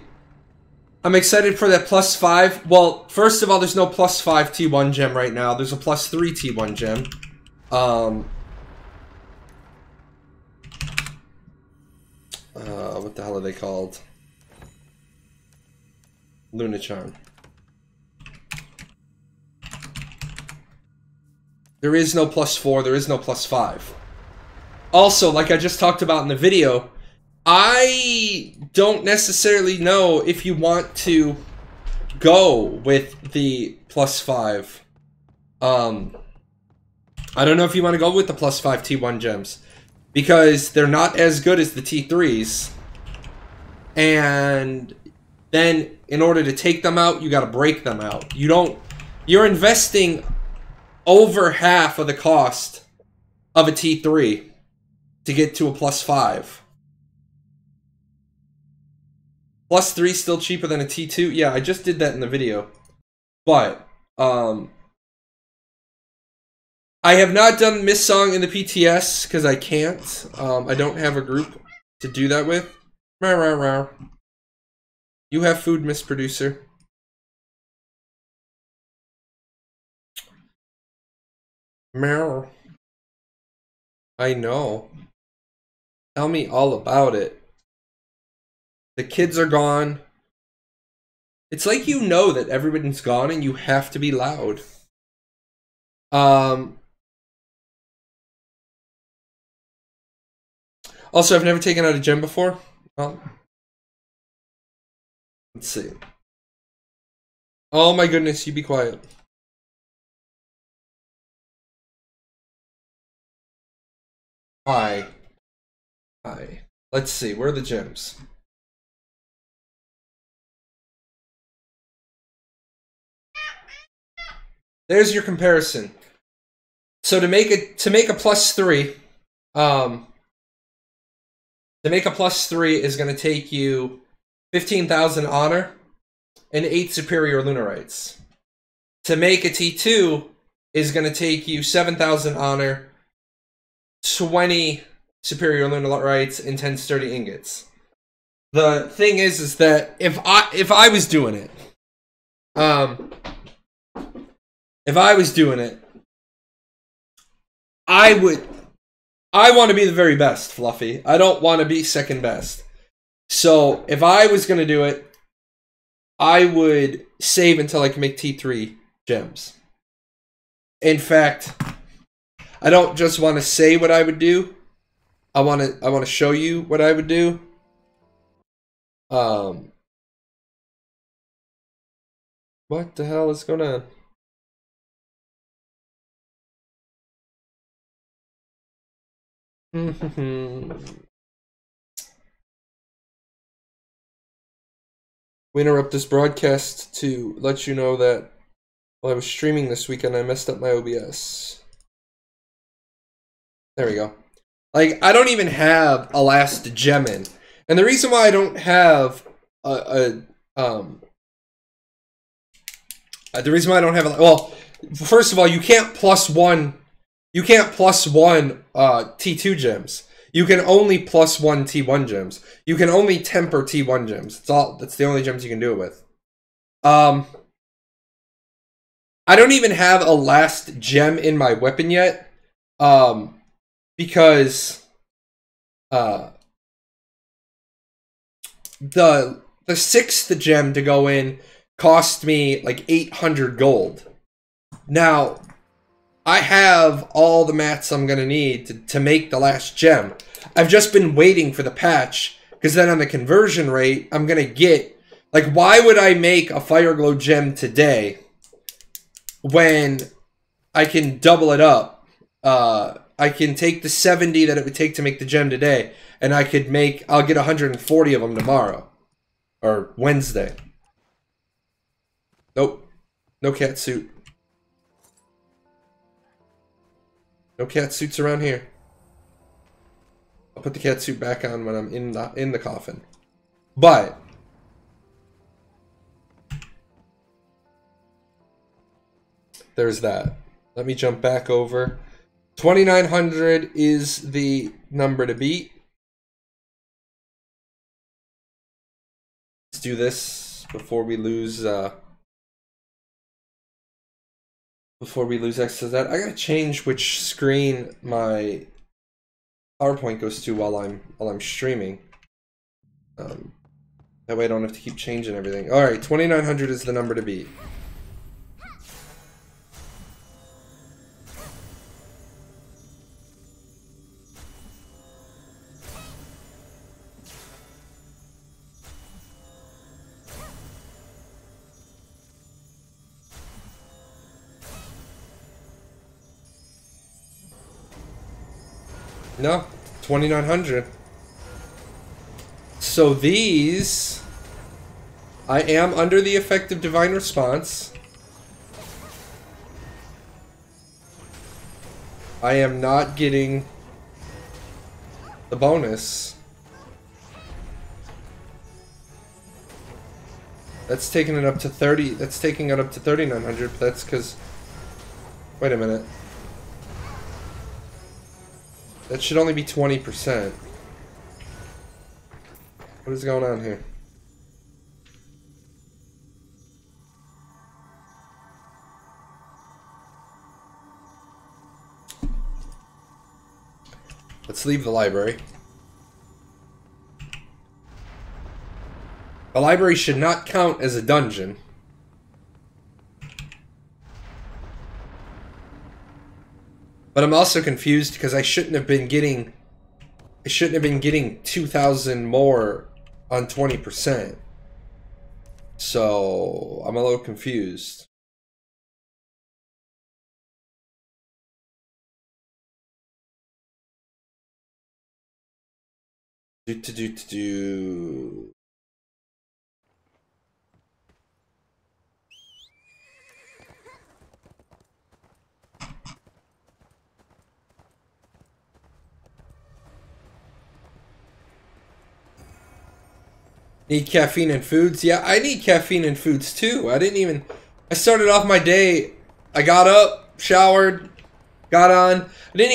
Speaker 1: I'm excited for that +5. Well, first of all, there's no +5 T1 gem right now. There's a +3 T1 gem. What the hell are they called? Luna Charm. There is no +4, there is no +5. Also, like I just talked about in the video, I don't necessarily know if you want to go with the +5. I don't know if you want to go with the +5 T1 gems, because they're not as good as the T3s. And then in order to take them out, you got to break them out. You're investing over half of the cost of a T3 to get to a +5. +3 still cheaper than a T2. Yeah, I just did that in the video. But I have not done Miss Song in the PTS because I can't. I don't have a group to do that with. Rawr, rawr, rawr. You have food, Miss Producer. Meow. I know. Tell me all about it. The kids are gone. It's like you know that everybody's gone and you have to be loud. Also, I've never taken out a gem before. Well, let's see. Oh my goodness, you be quiet. Hi. Hi. Let's see, where are the gems? There's your comparison. So to make a +3, to make a +3 is going to take you 15,000 honor and 8 superior lunarites. To make a T2 is going to take you 7,000 honor, 20 superior lunarites, and 10 sturdy ingots. The thing is that if I was doing it, I want to be the very best, Fluffy. I don't want to be second best. So if I was going to do it, I would save until I can make T3 gems. In fact, I don't just want to say what I would do. I want to show you what I would do. What the hell is going on? We interrupt this broadcast to let you know that while I was streaming this weekend, I messed up my OBS. There we go. Like, I don't even have a last gem in. And the reason why I don't have the reason why I don't have well, first of all, you can't +1 T2 gems. You can only +1 T1 gems. You can only temper T1 gems. That's the only gems you can do it with. I don't even have a last gem in my weapon yet. Because the 6th gem to go in cost me like 800 gold. Now, I have all the mats I'm going to need to make the last gem. I've just been waiting for the patch, because then on the conversion rate, I'm going to get... Like, why would I make a Fire Glow gem today when I can double it up? I can take the 70 that it would take to make the gem today, and I'll get 140 of them tomorrow. Or Wednesday. Nope. No cat suit. No cat suits around here. I'll put the cat suit back on when I'm in the coffin. But there's that. Let me jump back over. 2,900 is the number to beat. Let's do this before we lose access to that. I gotta change which screen my PowerPoint goes to while I'm streaming. That way I don't have to keep changing everything. Alright, 2,900 is the number to beat. No, 2,900. So these, I am under the effect of Divine Response. I am not getting the bonus. That's taking it up to 30. That's taking it up to 3,900. But that's because. Wait a minute. That should only be 20%. What is going on here? Let's leave the library. The library should not count as a dungeon. But I'm also confused because I shouldn't have been getting 2,000 more on 20%. So I'm a little confused. Need caffeine and foods? Yeah, I need caffeine and foods too. I started off my day, I got up, showered, got on. I didn't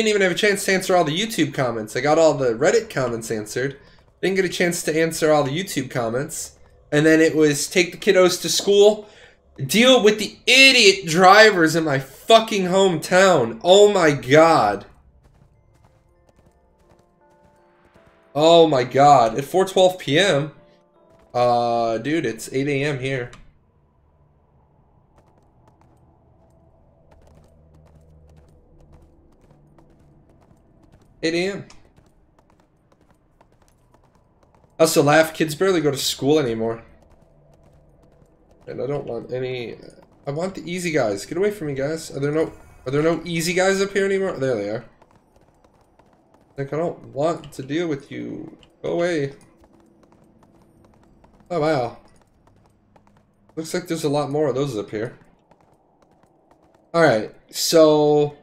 Speaker 1: even have a chance to answer all the YouTube comments. I got all the Reddit comments answered. Didn't get a chance to answer all the YouTube comments. And then it was take the kiddos to school, deal with the idiot drivers in my fucking hometown. Oh my god. Oh my god. At 4:12 p.m. Dude, it's 8 a.m. here. I also laugh, kids barely go to school anymore. And I don't want any. I want the easy guys. Get away from me, guys. Are there no easy guys up here anymore? There they are. Like, I don't want to deal with you. Go away. Oh, wow. Looks like there's a lot more of those up here. Alright, so...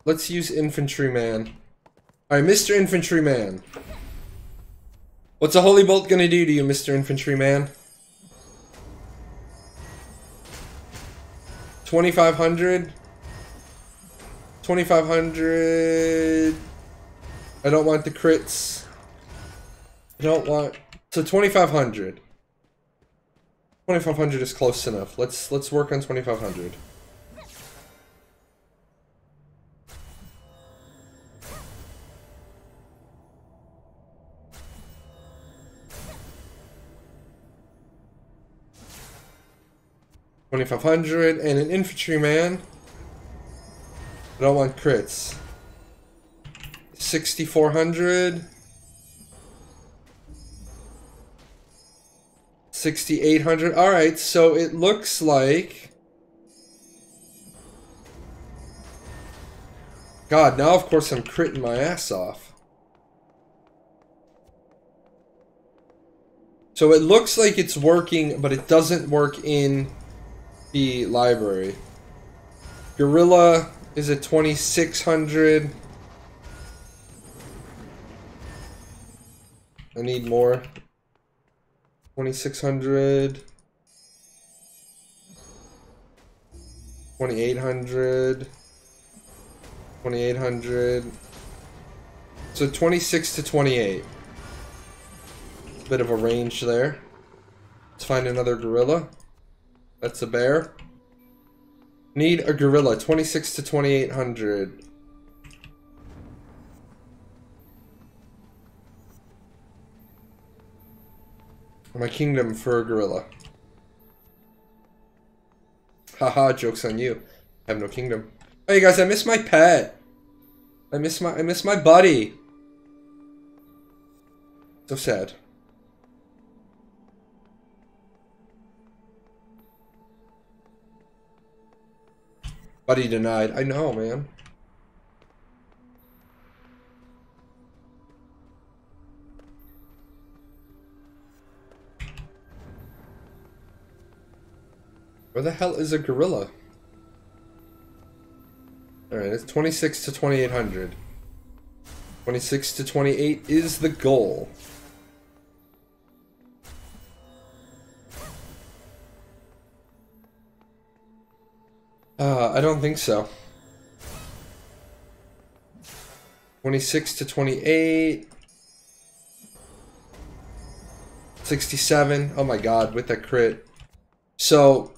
Speaker 1: let's use Infantryman. Alright, Mr. Infantryman. What's a Holy Bolt gonna do to you, Mr. Infantryman? 2,500. 2,500. I don't want the crits. I don't want. So 2,500. 2,500 is close enough. Let's work on 2,500. $2,500 and an infantryman. I don't want crits. 6,400. 6,800. Alright, so it looks like... God, now of course I'm critting my ass off. So it looks like it's working, but it doesn't work in the library. Gorilla is at 2,600. I need more. 2,600. 2,800. 2,800. So 26 to 28. Bit of a range there. Let's find another gorilla. That's a bear. Need a gorilla. 26 to 2,800. My kingdom for a gorilla. Haha, joke's on you. I have no kingdom. Hey guys, I miss my pet. I miss my buddy. So sad. Buddy denied. I know, man. Where the hell is a gorilla? Alright, it's 26 to 2800. 26 to 28 is the goal. I don't think so. 26 to 28. 67. Oh my god, with that crit. So...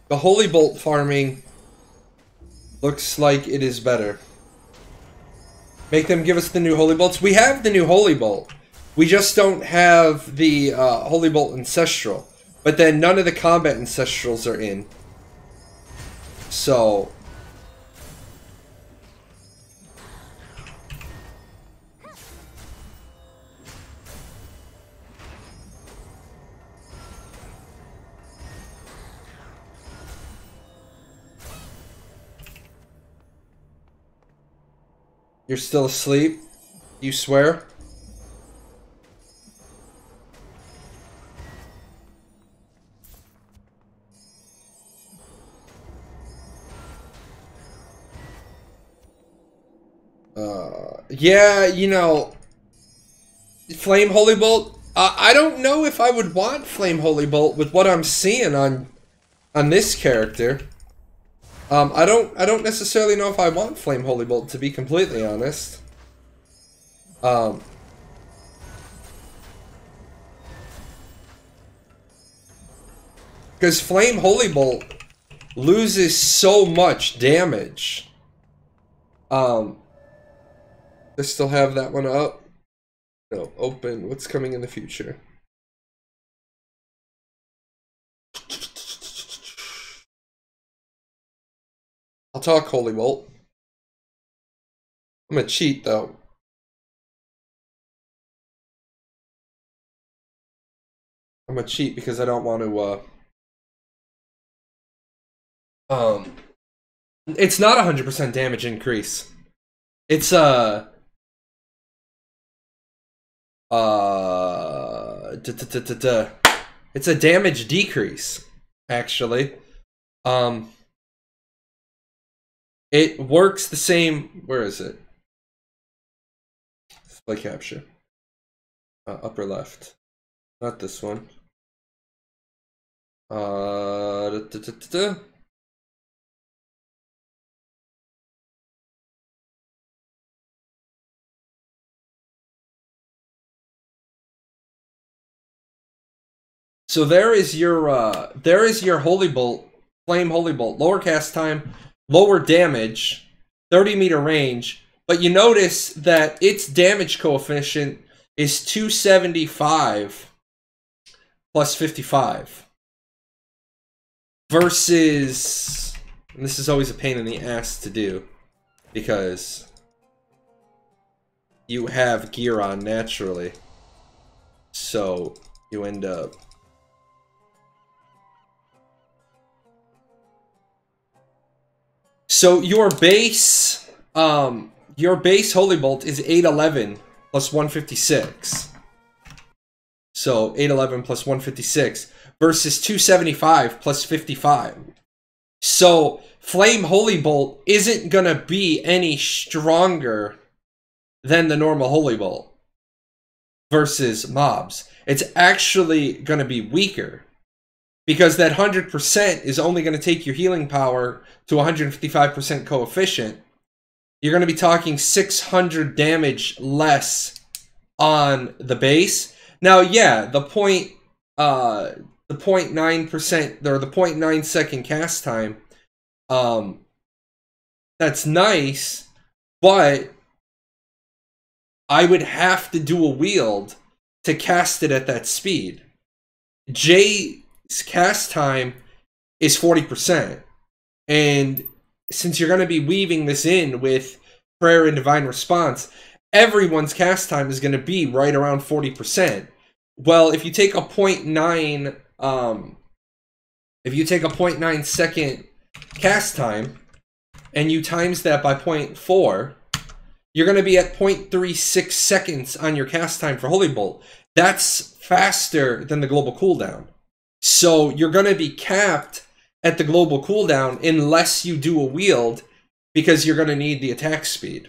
Speaker 1: the Holy Bolt farming looks like it is better. Make them give us the new Holy Bolts. We have the new Holy Bolt. We just don't have the Holy Bolt Ancestral. But then none of the combat Ancestrals are in. So... you're still asleep? You swear? Yeah, you know, Flame Holy Bolt. I don't know if I would want Flame Holy Bolt with what I'm seeing on this character. I don't necessarily know if I want Flame Holy Bolt, to be completely honest. Because Flame Holy Bolt loses so much damage. I still have that one up. No, open. What's coming in the future? I'll talk Holy Bolt. I'm gonna cheat though. I'm gonna cheat because I don't want to it's not 100% damage increase. It's it's a damage decrease, actually. It works the same. Where is it? Display capture. Upper left. Not this one. So there is your Holy Bolt, Flame Holy Bolt. Lower cast time, lower damage, 30-meter range. But you notice that its damage coefficient is 275 plus 55. Versus, and this is always a pain in the ass to do, because you have gear on naturally. So you end up... So your base Holy Bolt is 811 plus 156. So 811 plus 156 versus 275 plus 55. So Flame Holy Bolt isn't gonna be any stronger than the normal Holy Bolt versus mobs. It's actually gonna be weaker, because that 100% is only going to take your healing power to 155% coefficient. You're going to be talking 600 damage less on the base. Now, yeah, the 0.9% or the 0.9 second cast time That's nice, but I would have to do a wield to cast it at that speed. Jay's cast time is 40%. And since you're going to be weaving this in with prayer and divine response, everyone's cast time is going to be right around 40%. Well, if you take a 0.9 second cast time and you times that by 0.4, you're going to be at 0.36 seconds on your cast time for Holy Bolt. That's faster than the global cooldown. So you're going to be capped at the global cooldown unless you do a wield, because you're going to need the attack speed.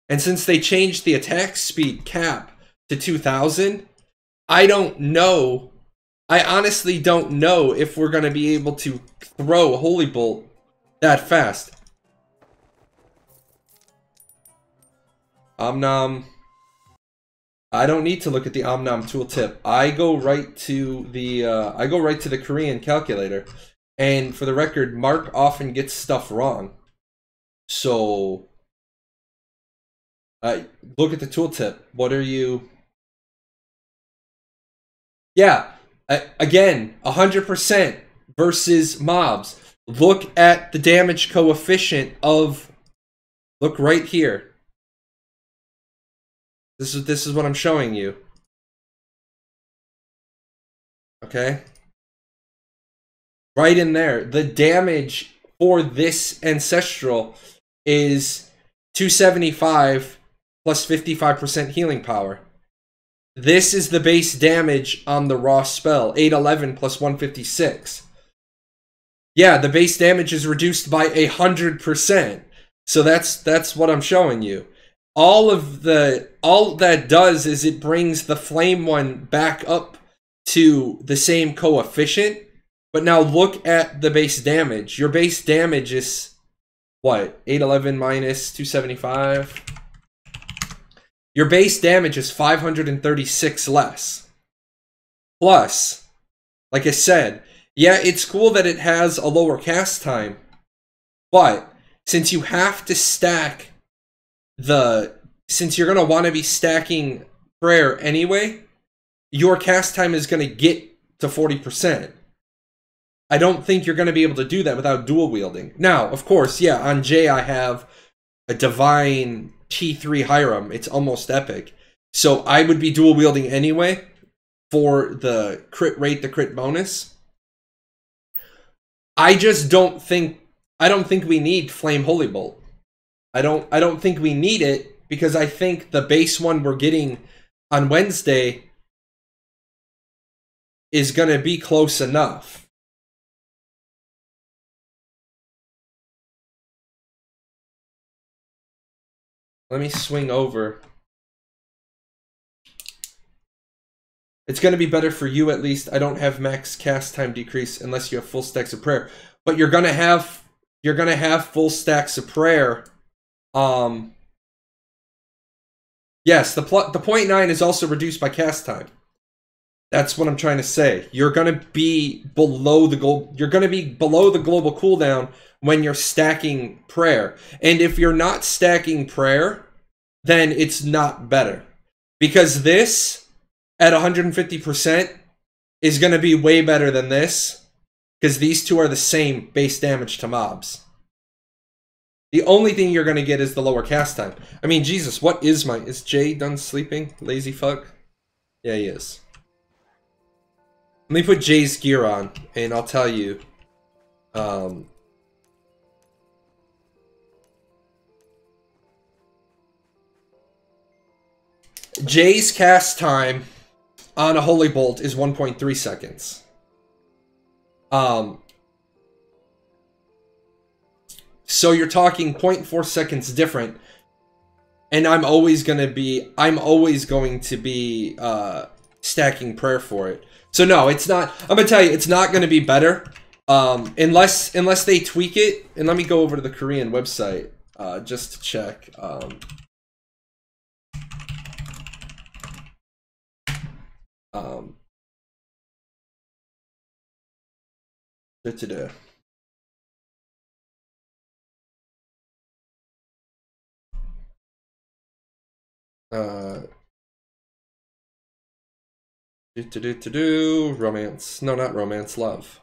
Speaker 1: And since they changed the attack speed cap to 2000, I don't know. I honestly don't know if we're going to be able to throw a Holy Bolt that fast. Omnom. I don't need to look at the Omnom tooltip. I go right to the Korean calculator. And for the record, Mark often gets stuff wrong. So look at the tooltip. What are you? Yeah, again, 100% versus mobs. Look at the damage coefficient of. Look right here. This is what I'm showing you. Okay? Right in there. The damage for this Ancestral is 275 plus 55% healing power. This is the base damage on the raw spell. 811 plus 156. Yeah, the base damage is reduced by 100%. So that's what I'm showing you. All that does is it brings the flame one back up to the same coefficient. But now look at the base damage. Your base damage is what? 811 minus 275. Your base damage is 536 less. Plus, like I said, yeah, it's cool that it has a lower cast time, but since you have to stack since you're going to want to be stacking prayer anyway, your cast time is going to get to 40%. I don't think you're going to be able to do that without dual wielding. Now, of course, yeah, on Jay I have a Divine T3 Hiram. It's almost epic. So I would be dual wielding anyway for the crit rate, the crit bonus. I don't think we need Flame Holy Bolt. I don't think we need it, because I think the base one we're getting on Wednesday is going to be close enough. Let me swing over. It's going to be better for you, at least. I don't have max cast time decrease unless you have full stacks of prayer. But you're going to have full stacks of prayer. Yes, the 0.9 is also reduced by cast time. That's what I'm trying to say. You're going to be below the global cooldown when you're stacking prayer. And if you're not stacking prayer, then it's not better. Because this, at 150%, is going to be way better than this. Because these two are the same base damage to mobs. The only thing you're going to get is the lower cast time. I mean, Jesus, what is is Jay done sleeping? Lazy fuck? Yeah, he is. Let me put Jay's gear on, and I'll tell you. Jay's cast time on a Holy Bolt is 1.3 seconds. So you're talking 0.4 seconds different, and I'm always going to be stacking prayer for it. So no, it's not. I'm gonna tell you, it's not gonna be better, unless they tweak it. And let me go over to the Korean website just to check. Romance. No, not romance. Love.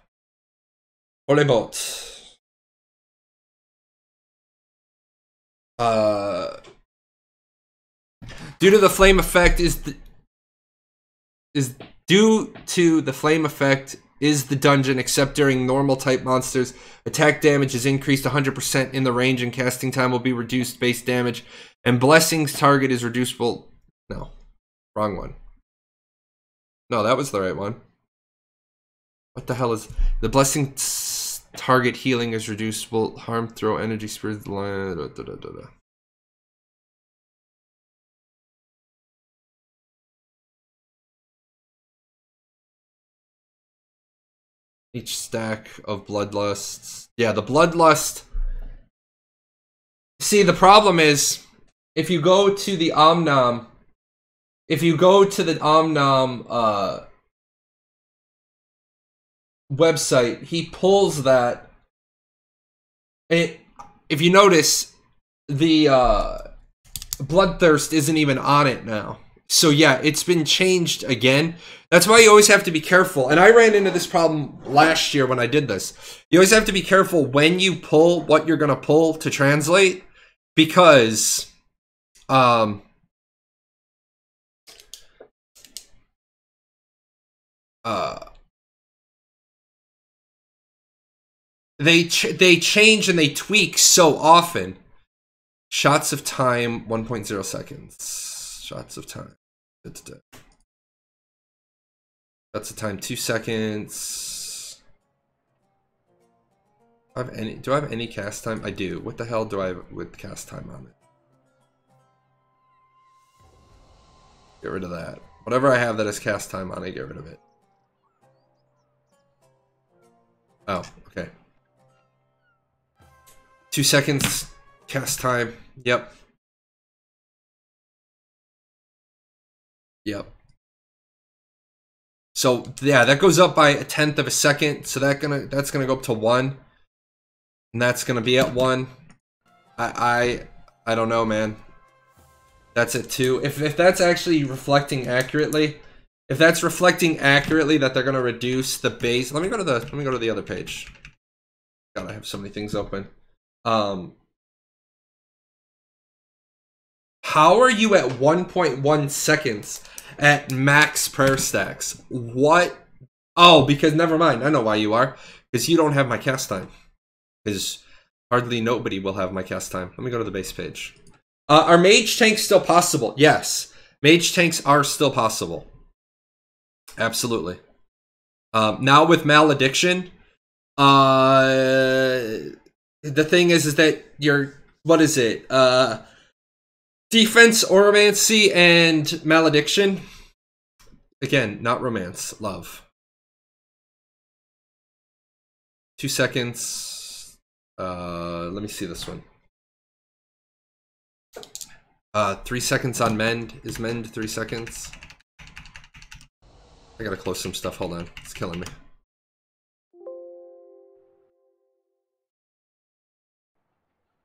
Speaker 1: Holy bolt. Due to the flame effect is the dungeon, except during normal type monsters. Attack damage is increased 100% in the range, and casting time will be reduced base damage. And blessings target is reducible. No, wrong one. No, that was the right one. What the hell is the blessing target healing is reducible? Harm, throw, energy, spirit, Each stack of bloodlusts. Yeah, the bloodlust. See, the problem is, if you go to the Omnom, website, he pulls that. If you notice, the Bloodthirst isn't even on it now. So yeah, it's been changed again. That's why you always have to be careful. And I ran into this problem last year when I did this. You always have to be careful when you pull what you're going to pull to translate, because they change and they tweak so often. Shots of time, 1.0 seconds. Shots of time. That's a time, 2 seconds. Do I have any cast time? I do. What the hell do I have with cast time on it? Get rid of that. Whatever I have that has cast time on it, get rid of it. Oh, okay. 2 seconds cast time. Yep. Yep. So yeah, that goes up by 1/10 of a second. So that's gonna go up to 1, and that's gonna be at 1. I don't know, man. That's it too. If that's actually reflecting accurately, if that's reflecting accurately that they're gonna reduce the base. Let me go to the other page. God, I have so many things open. How are you at 1.1 seconds at max prayer stacks? What? Oh, because never mind. I know why you are. Because you don't have my cast time. Because hardly nobody will have my cast time. Let me go to the base page. Are mage tanks still possible? Yes. Mage tanks are still possible. Absolutely. Now with malediction, the thing is that you're, what is it? Defense, oromancy, and malediction. Again, not romance, love. 2 seconds. Let me see this one. 3 seconds on mend. Is mend 3 seconds? I gotta close some stuff. Hold on. It's killing me.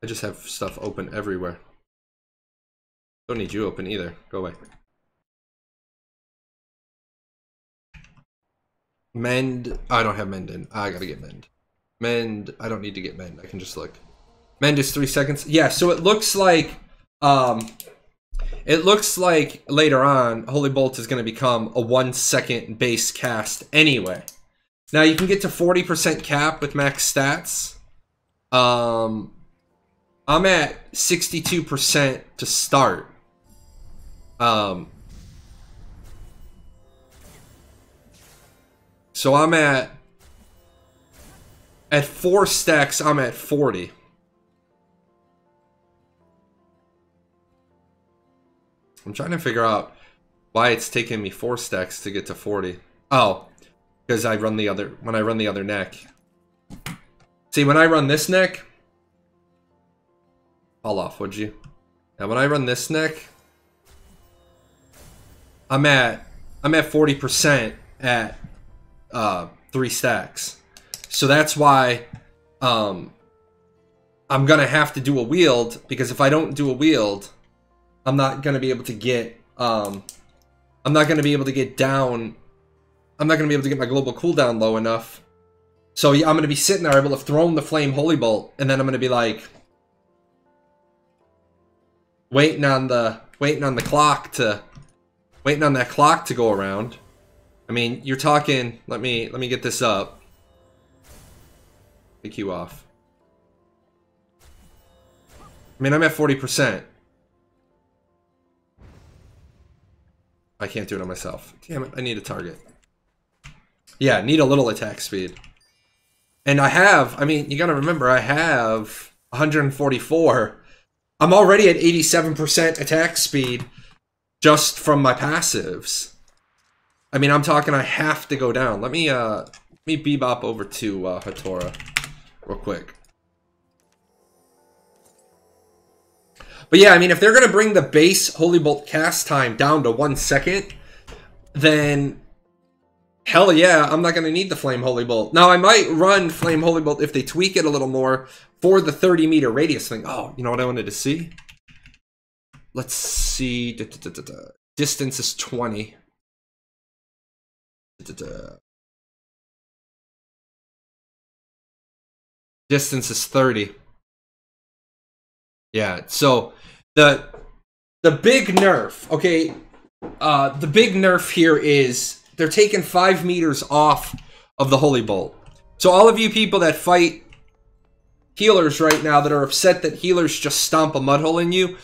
Speaker 1: I just have stuff open everywhere. Don't need you open either. Go away. Mend. I don't have mend in. I gotta get mend. Mend. I don't need to get mend. I can just look. Mend is 3 seconds. Yeah, so it looks like later on Holy Bolt is going to become a 1 second base cast anyway. Now you can get to 40% cap with max stats. I'm at 62% to start. So I'm at 4 stacks, I'm at 40. I'm trying to figure out why it's taking me 4 stacks to get to 40. Oh, because I run the other, when I run the other neck. See, when I run this neck, fall off, would you? Now when I run this neck, I'm at 40% at 3 stacks. So that's why I'm gonna have to do a wield, because if I don't do a wield, I'm not gonna be able to get I'm not gonna be able to get down. I'm not gonna be able to get my global cooldown low enough. So yeah, I'm gonna be sitting there able to throw the flame holy bolt, and then I'm gonna be like waiting on that clock to go around. I mean, you're talking. Let me get this up. Take you off. I mean, I'm at 40%. I can't do it on myself. Damn it! I need a target. Yeah, need a little attack speed. And I mean, you gotta remember, I have 144. I'm already at 87% attack speed just from my passives. I mean, I'm talking I have to go down. Let me bebop over to Hatora real quick. But yeah, I mean, if they're gonna bring the base Holy Bolt cast time down to 1 second, then hell yeah, I'm not going to need the Flame Holy Bolt. Now, I might run Flame Holy Bolt if they tweak it a little more for the 30-meter radius thing. Oh, you know what I wanted to see? Let's see. Distance is 20. Distance is 30. Yeah, so the big nerf, okay? The big nerf here is they're taking 5 meters off of the Holy Bolt. So all of you people that fight healers right now that are upset that healers just stomp a mud hole in you,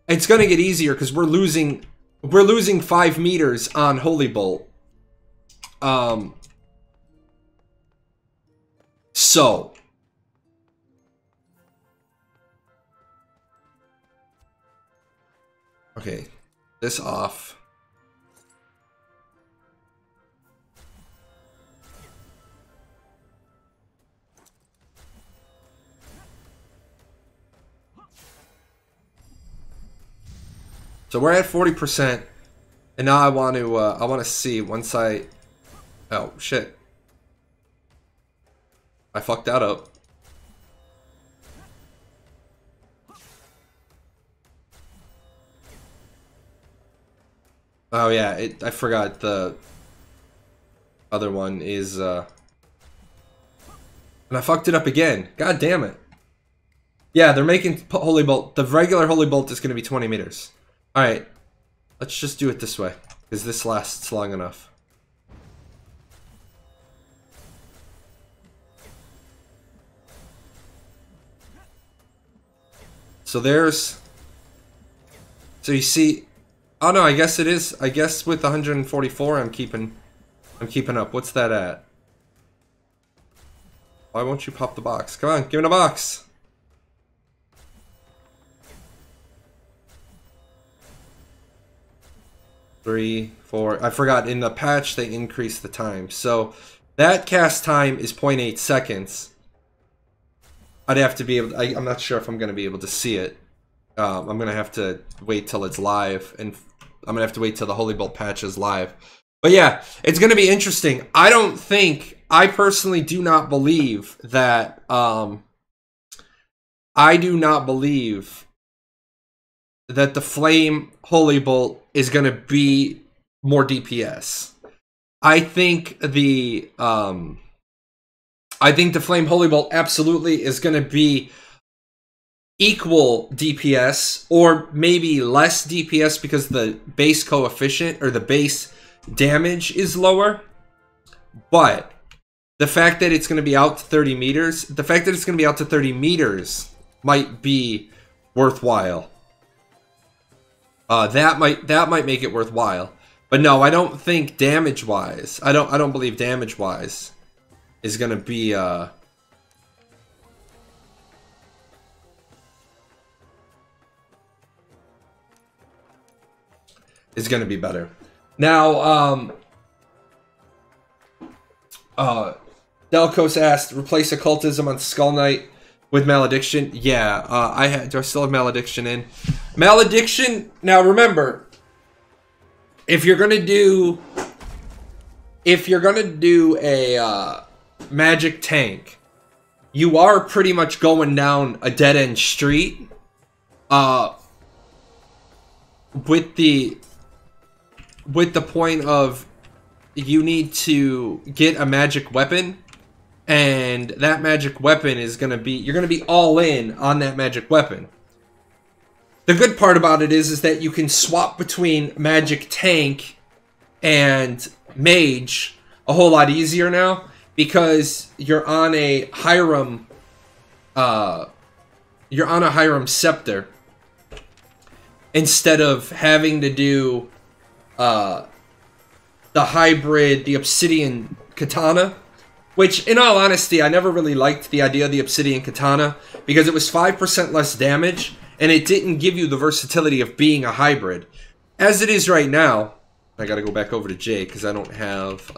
Speaker 1: it's going to get easier because we're losing 5 meters on Holy Bolt. So okay, this off. So we're at 40%, and now I want to see once I. Oh shit! I fucked that up. Oh yeah, I forgot the other one is. And I fucked it up again. God damn it! Yeah, they're making Holy Bolt. The regular Holy Bolt is going to be 20 meters. Alright, let's just do it this way, because this lasts long enough. So there's... So you see... Oh no, I guess it is... I guess with 144 I'm keeping up. What's that at? Why won't you pop the box? Come on, give me the box! Three, 4. I forgot, in the patch they increased the time. So that cast time is 0.8 seconds. I'd have to be able to, I'm not sure if I'm going to be able to see it. I'm going to have to wait till it's live, and I'm going to have to wait till the Holy Bolt patch is live. But yeah, it's going to be interesting. I personally do not believe that, I do not believe that the Flame Holy Bolt is going to be more DPS. I think the Flame Holy Bolt absolutely is going to be equal DPS, or maybe less DPS because the base coefficient or the base damage is lower. But the fact that it's going to be out to 30 meters, might be worthwhile. That might make it worthwhile. But no, I don't think damage-wise. I don't believe damage-wise is gonna be is gonna be better. Now, Delcos asked, replace occultism on Skull Knight with Malediction. Yeah, do I still have Malediction in? Malediction, now remember, if you're gonna do a magic tank, you are pretty much going down a dead-end street. with the point of you need to get a magic weapon, and that magic weapon is gonna be, you're gonna be all in on that magic weapon. The good part about it is that you can swap between magic tank and mage a whole lot easier now, because you're on a Hiram scepter instead of having to do the hybrid, the obsidian katana, which in all honesty I never really liked the idea of the obsidian katana because it was 5% less damage and it didn't give you the versatility of being a hybrid. As it is right now, I gotta go back over to Jay because I don't have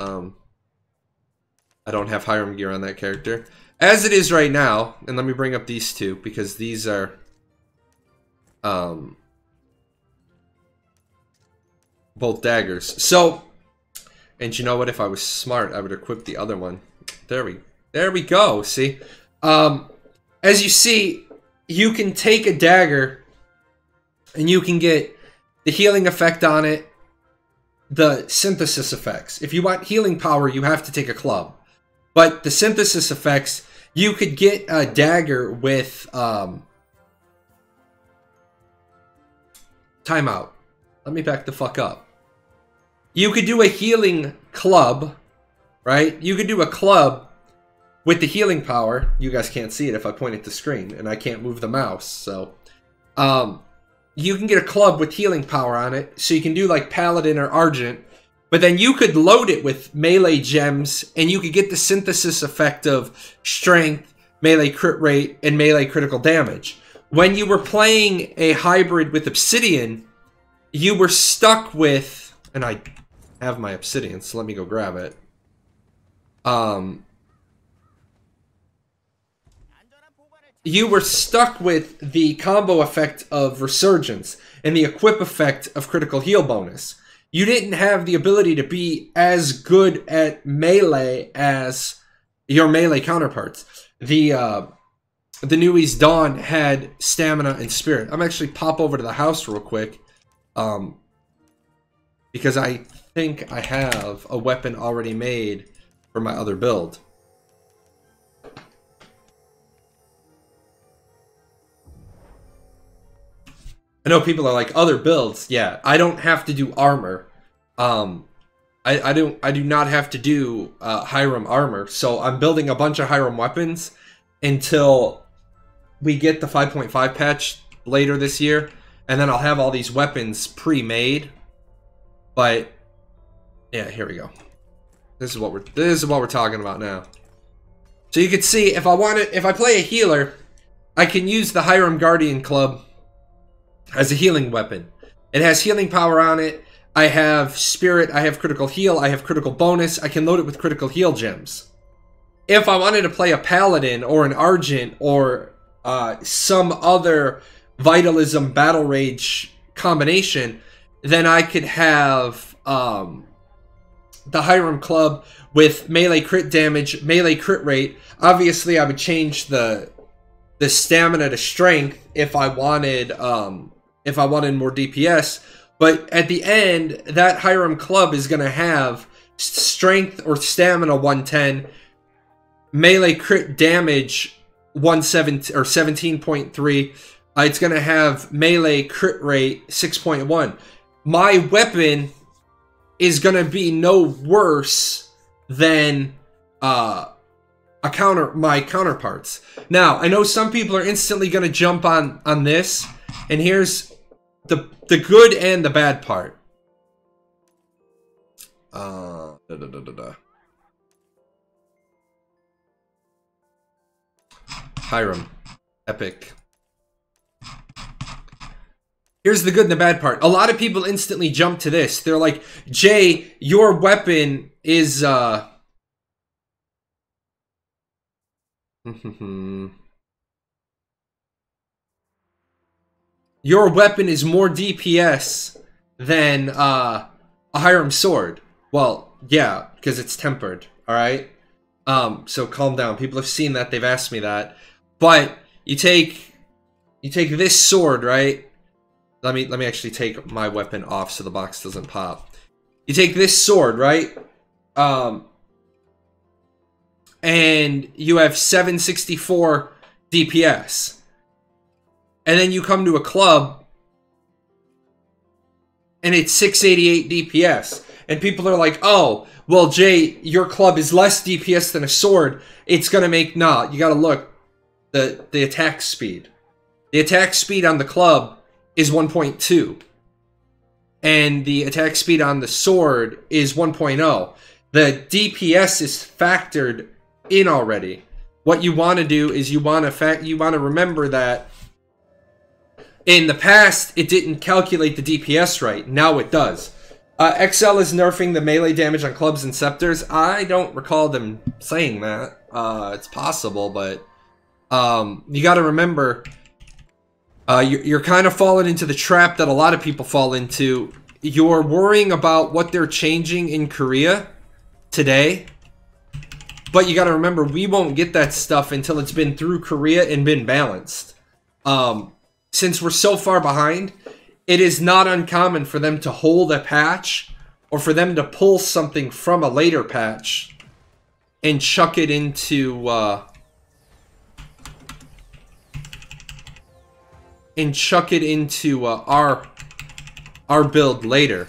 Speaker 1: Hiram gear on that character. As it is right now, and let me bring up these two because these are both daggers. So, and you know what? If I was smart, I would equip the other one. There we go. See, as you see, you can take a dagger, and you can get the healing effect on it, the synthesis effects. If you want healing power, you have to take a club. But the synthesis effects, you could get a dagger with timeout. Let me back the fuck up. You could do a healing club, right? You could do a club with the healing power. You guys can't see it if I point at the screen, and I can't move the mouse, so you can get a club with healing power on it, so you can do like Paladin or Argent, but then you could load it with melee gems, and you could get the synthesis effect of strength, melee crit rate, and melee critical damage. When you were playing a hybrid with Obsidian, you were stuck with, and I have my Obsidian, so let me go grab it. You were stuck with the combo effect of Resurgence and the equip effect of critical heal bonus. You didn't have the ability to be as good at melee as your melee counterparts. The Newey's Dawn had stamina and spirit. I'm actually pop over to the house real quick, because I think I have a weapon already made for my other build. I know people are like, other builds. Yeah, I don't have to do armor. I do not have to do Hiram armor. So I'm building a bunch of Hiram weapons until we get the 5.5 patch later this year, and then I'll have all these weapons pre-made. But yeah, here we go. This is what we're talking about now. So you can see if I play a healer, I can use the Hiram Guardian Club as a healing weapon. It has healing power on it. I have spirit, I have critical heal, I have critical bonus. I can load it with critical heal gems. If I wanted to play a Paladin or an Argent or some other Vitalism Battle Rage combination, then I could have the Hiram Club with melee crit damage, melee crit rate. Obviously, I would change the stamina to strength if I wanted more DPS. But at the end, that Hiram Club is going to have strength or stamina 110, melee crit damage 17.3. It's going to have melee crit rate 6.1. My weapon is going to be no worse than my counterparts. Now, I know some people are instantly going to jump on this, and here's the good and the bad part. Hiram. Epic. Here's the good and the bad part. A lot of people instantly jump to this. They're like, Jay, your weapon is, your weapon is more DPS than a Hiram sword. Well, yeah, because it's tempered, alright? So calm down. People have seen that, they've asked me that. But you take this sword, right? let me actually take my weapon off so the box doesn't pop. You take this sword, right? And you have 764 DPS. And then you come to a club and it's 688 DPS. And people are like, oh, well, Jay, your club is less DPS than a sword. It's gonna make, nah, you gotta look. The attack speed. The attack speed on the club is 1.2. And the attack speed on the sword is 1.0. The DPS is factored in already. What you want to do is you want to remember that in the past it didn't calculate the DPS right. Now it does. XL is nerfing the melee damage on clubs and scepters. I don't recall them saying that. It's possible, but you got to remember. You're kind of falling into the trap that a lot of people fall into. You're worrying about what they're changing in Korea today. But you got to remember, we won't get that stuff until it's been through Korea and been balanced. Since we're so far behind, it is not uncommon for them to hold a patch or for them to pull something from a later patch and chuck it into... our build later.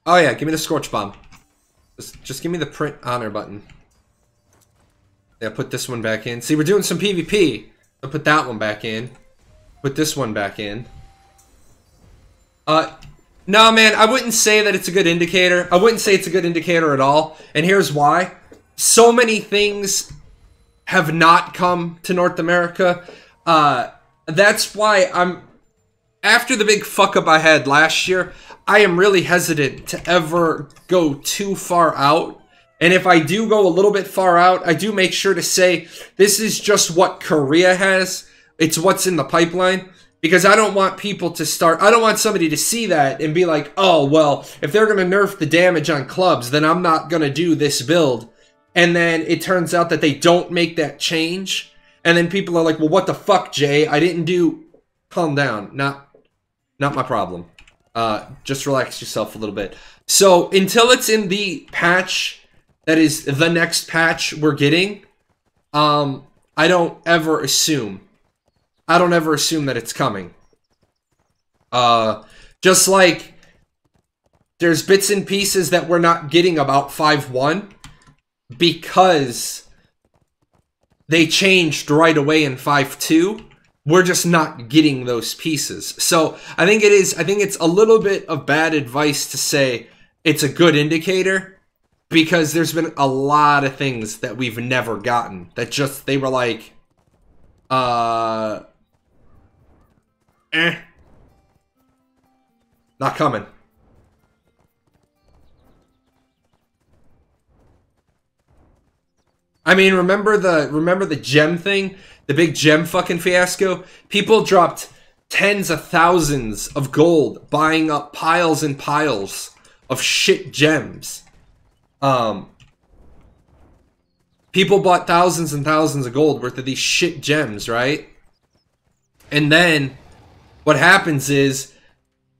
Speaker 1: Oh yeah, give me the Scorch Bomb. Just give me the print honor button. Yeah, put this one back in. See, we're doing some PvP. I'll put that one back in. Put this one back in. No, man, I wouldn't say that it's a good indicator. I wouldn't say it's a good indicator at all. And here's why. So many things have not come to North America. That's why I'm... After the big fuck-up I had last year, I am really hesitant to ever go too far out. And if I do go a little bit far out, I do make sure to say, this is just what Korea has. It's what's in the pipeline. Because I don't want people to start... I don't want somebody to see that and be like, oh, well, if they're going to nerf the damage on clubs, then I'm not going to do this build. And then it turns out that they don't make that change. And then people are like, well, what the fuck, Jay? I didn't do... Calm down. Not my problem. Just relax yourself a little bit. So, until it's in the patch that is the next patch we're getting, I don't ever assume. I don't ever assume that it's coming. Just like there's bits and pieces that we're not getting about 5.1 because they changed right away in 5.2. We're just not getting those pieces. So I think it's a little bit of bad advice to say it's a good indicator because there's been a lot of things that we've never gotten that just, they were like, not coming. I mean, remember the gem thing? The big gem fucking fiasco? People dropped tens of thousands of gold buying up piles and piles of shit gems. People bought thousands and thousands of gold worth of these shit gems, right? And then what happens is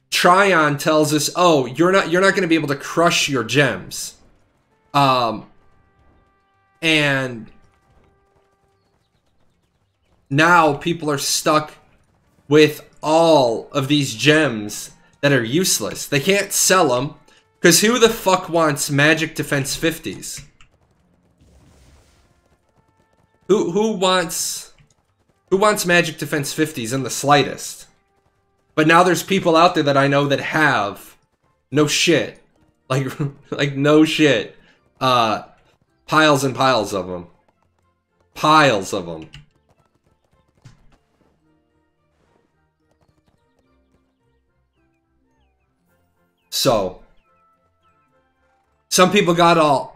Speaker 1: Tryon tells us, "Oh, you're not going to be able to crush your gems." And now people are stuck with all of these gems that are useless. They can't sell them because who the fuck wants magic defense 50s? Who wants magic defense 50s in the slightest? But now there's people out there that I know that have no shit. Like no shit. Piles and piles of them. Piles of them. So some people got all,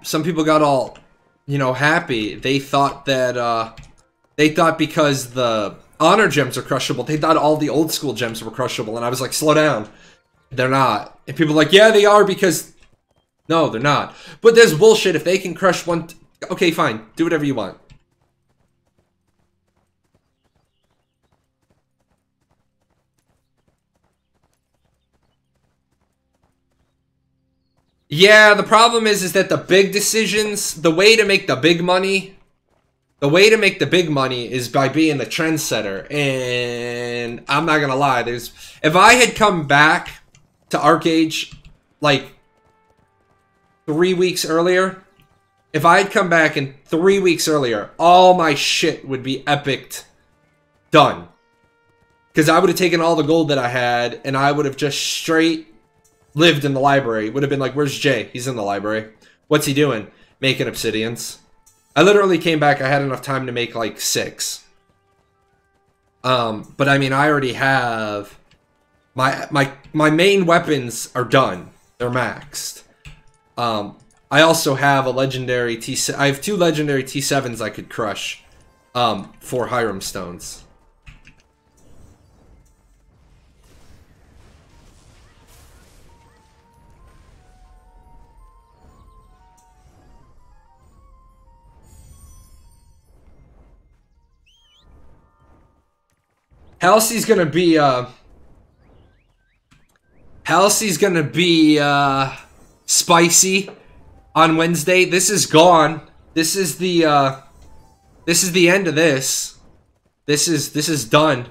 Speaker 1: you know, happy. They thought that because the honor gems are crushable, they thought all the old school gems were crushable, and I was like, slow down. They're not. And people are like, yeah, they are because... No, they're not. But there's bullshit. If they can crush one... Okay, fine. Do whatever you want. Yeah, the problem is that the big decisions, the way to make the big money... The way to make the big money is by being the trendsetter. And I'm not gonna lie, if I had come back to Archeage like 3 weeks earlier, if I had come back in 3 weeks earlier, all my shit would be epic done. Because I would have taken all the gold that I had and I would have just straight lived in the library. Would have been like, where's Jay? He's in the library. What's he doing? Making obsidians. I literally came back, I had enough time to make like 6. But I mean, I already have... My main weapons are done. They're maxed. I also have a legendary T7... I have 2 legendary T7s I could crush. For Hiram Stones. Halsey's gonna be, spicy on Wednesday. This is gone. This is the end of this. This is done.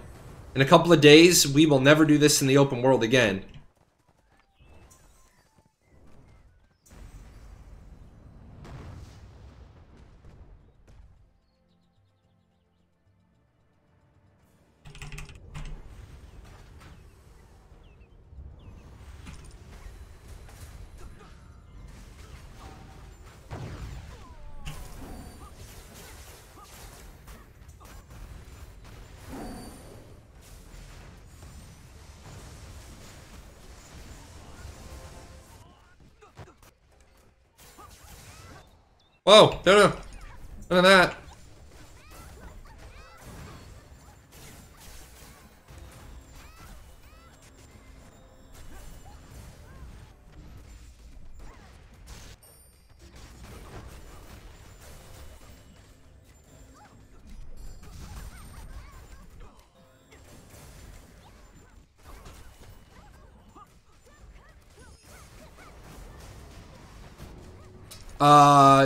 Speaker 1: In a couple of days, we will never do this in the open world again. Whoa, no. None of that.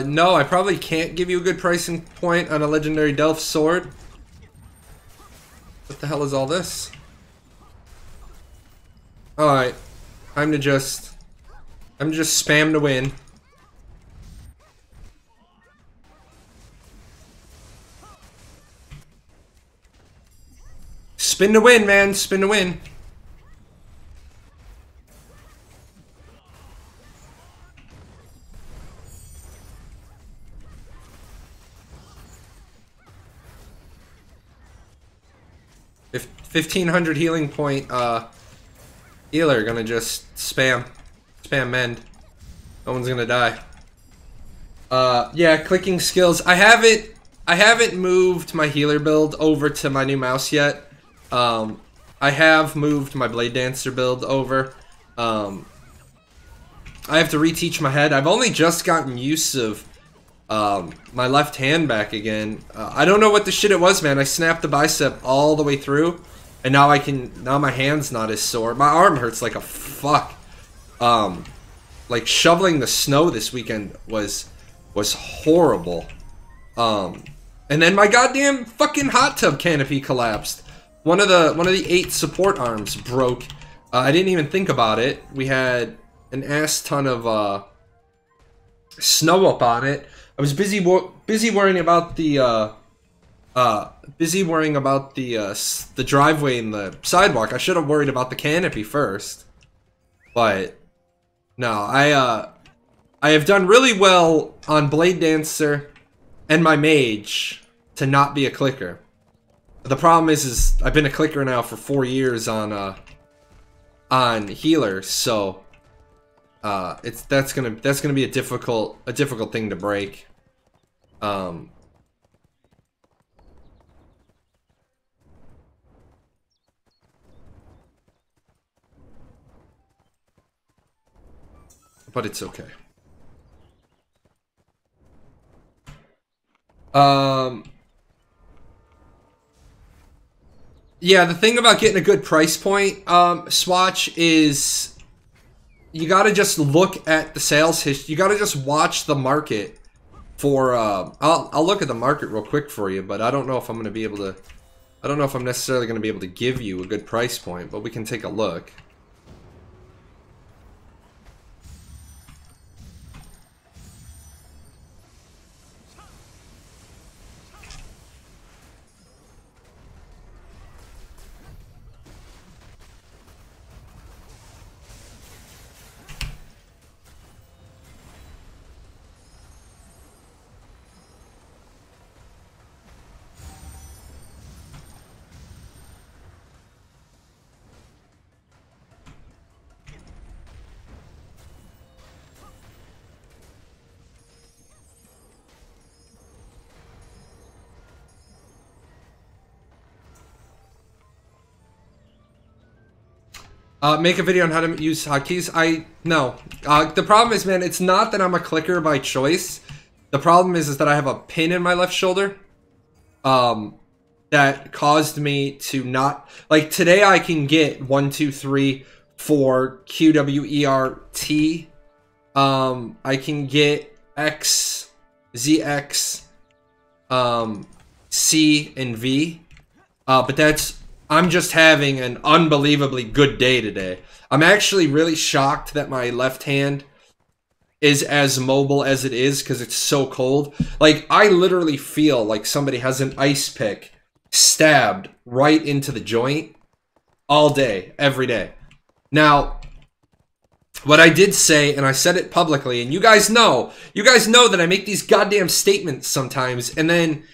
Speaker 1: No, I probably can't give you a good pricing point on a legendary Delph sword. What the hell is all this? Alright. I'm just spam to win. Spin to win, man. Spin to win. If 1500 healing point healer gonna just spam mend. No one's gonna die. Yeah, clicking skills. I haven't moved my healer build over to my new mouse yet. I have moved my Blade Dancer build over. I have to reteach my head. I've only just gotten used of my left hand back again. I don't know what the shit it was, man. I snapped the bicep all the way through, and now now my hand's not as sore. My arm hurts like a fuck. Like shoveling the snow this weekend was horrible. And then my goddamn fucking hot tub canopy collapsed. One of the 8 support arms broke. I didn't even think about it. We had an ass ton of snow up on it. I was busy worrying about the driveway and the sidewalk. I should have worried about the canopy first. But no, I have done really well on Blade Dancer and my mage to not be a clicker. The problem is I've been a clicker now for 4 years on healer, so that's gonna be a difficult thing to break. but it's okay. Yeah, the thing about getting a good price point, Swatch, is you gotta just look at the sales history. You gotta just watch the market for, I'll look at the market real quick for you, but I don't know if I'm gonna be able to, I don't know if I'm necessarily gonna be able to give you a good price point, but we can take a look. Make a video on how to use hotkeys. No. The problem is, man, it's not that I'm a clicker by choice. The problem is that I have a pin in my left shoulder. That caused me to not... Like, today I can get 1, 2, 3, 4, Q, W, E, R, T. I can get X, Z, X, C, and V. But that's... I'm just having an unbelievably good day today. I'm actually really shocked that my left hand is as mobile as it is because it's so cold. Like, I literally feel like somebody has an ice pick stabbed right into the joint all day, every day. Now, what I did say, and I said it publicly, and you guys know that I make these goddamn statements sometimes, and then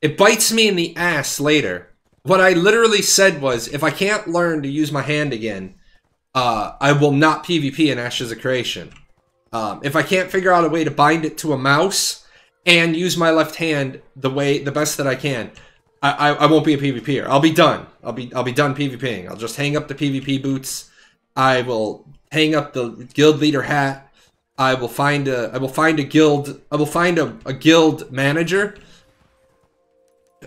Speaker 1: it bites me in the ass later. What I literally said was, if I can't learn to use my hand again, I will not PvP in Ashes of Creation. If I can't figure out a way to bind it to a mouse and use my left hand the best that I can, I won't be a PvPer. I'll be done. I'll be done PvPing. I'll just hang up the PvP boots. I will hang up the guild leader hat. I will find a guild manager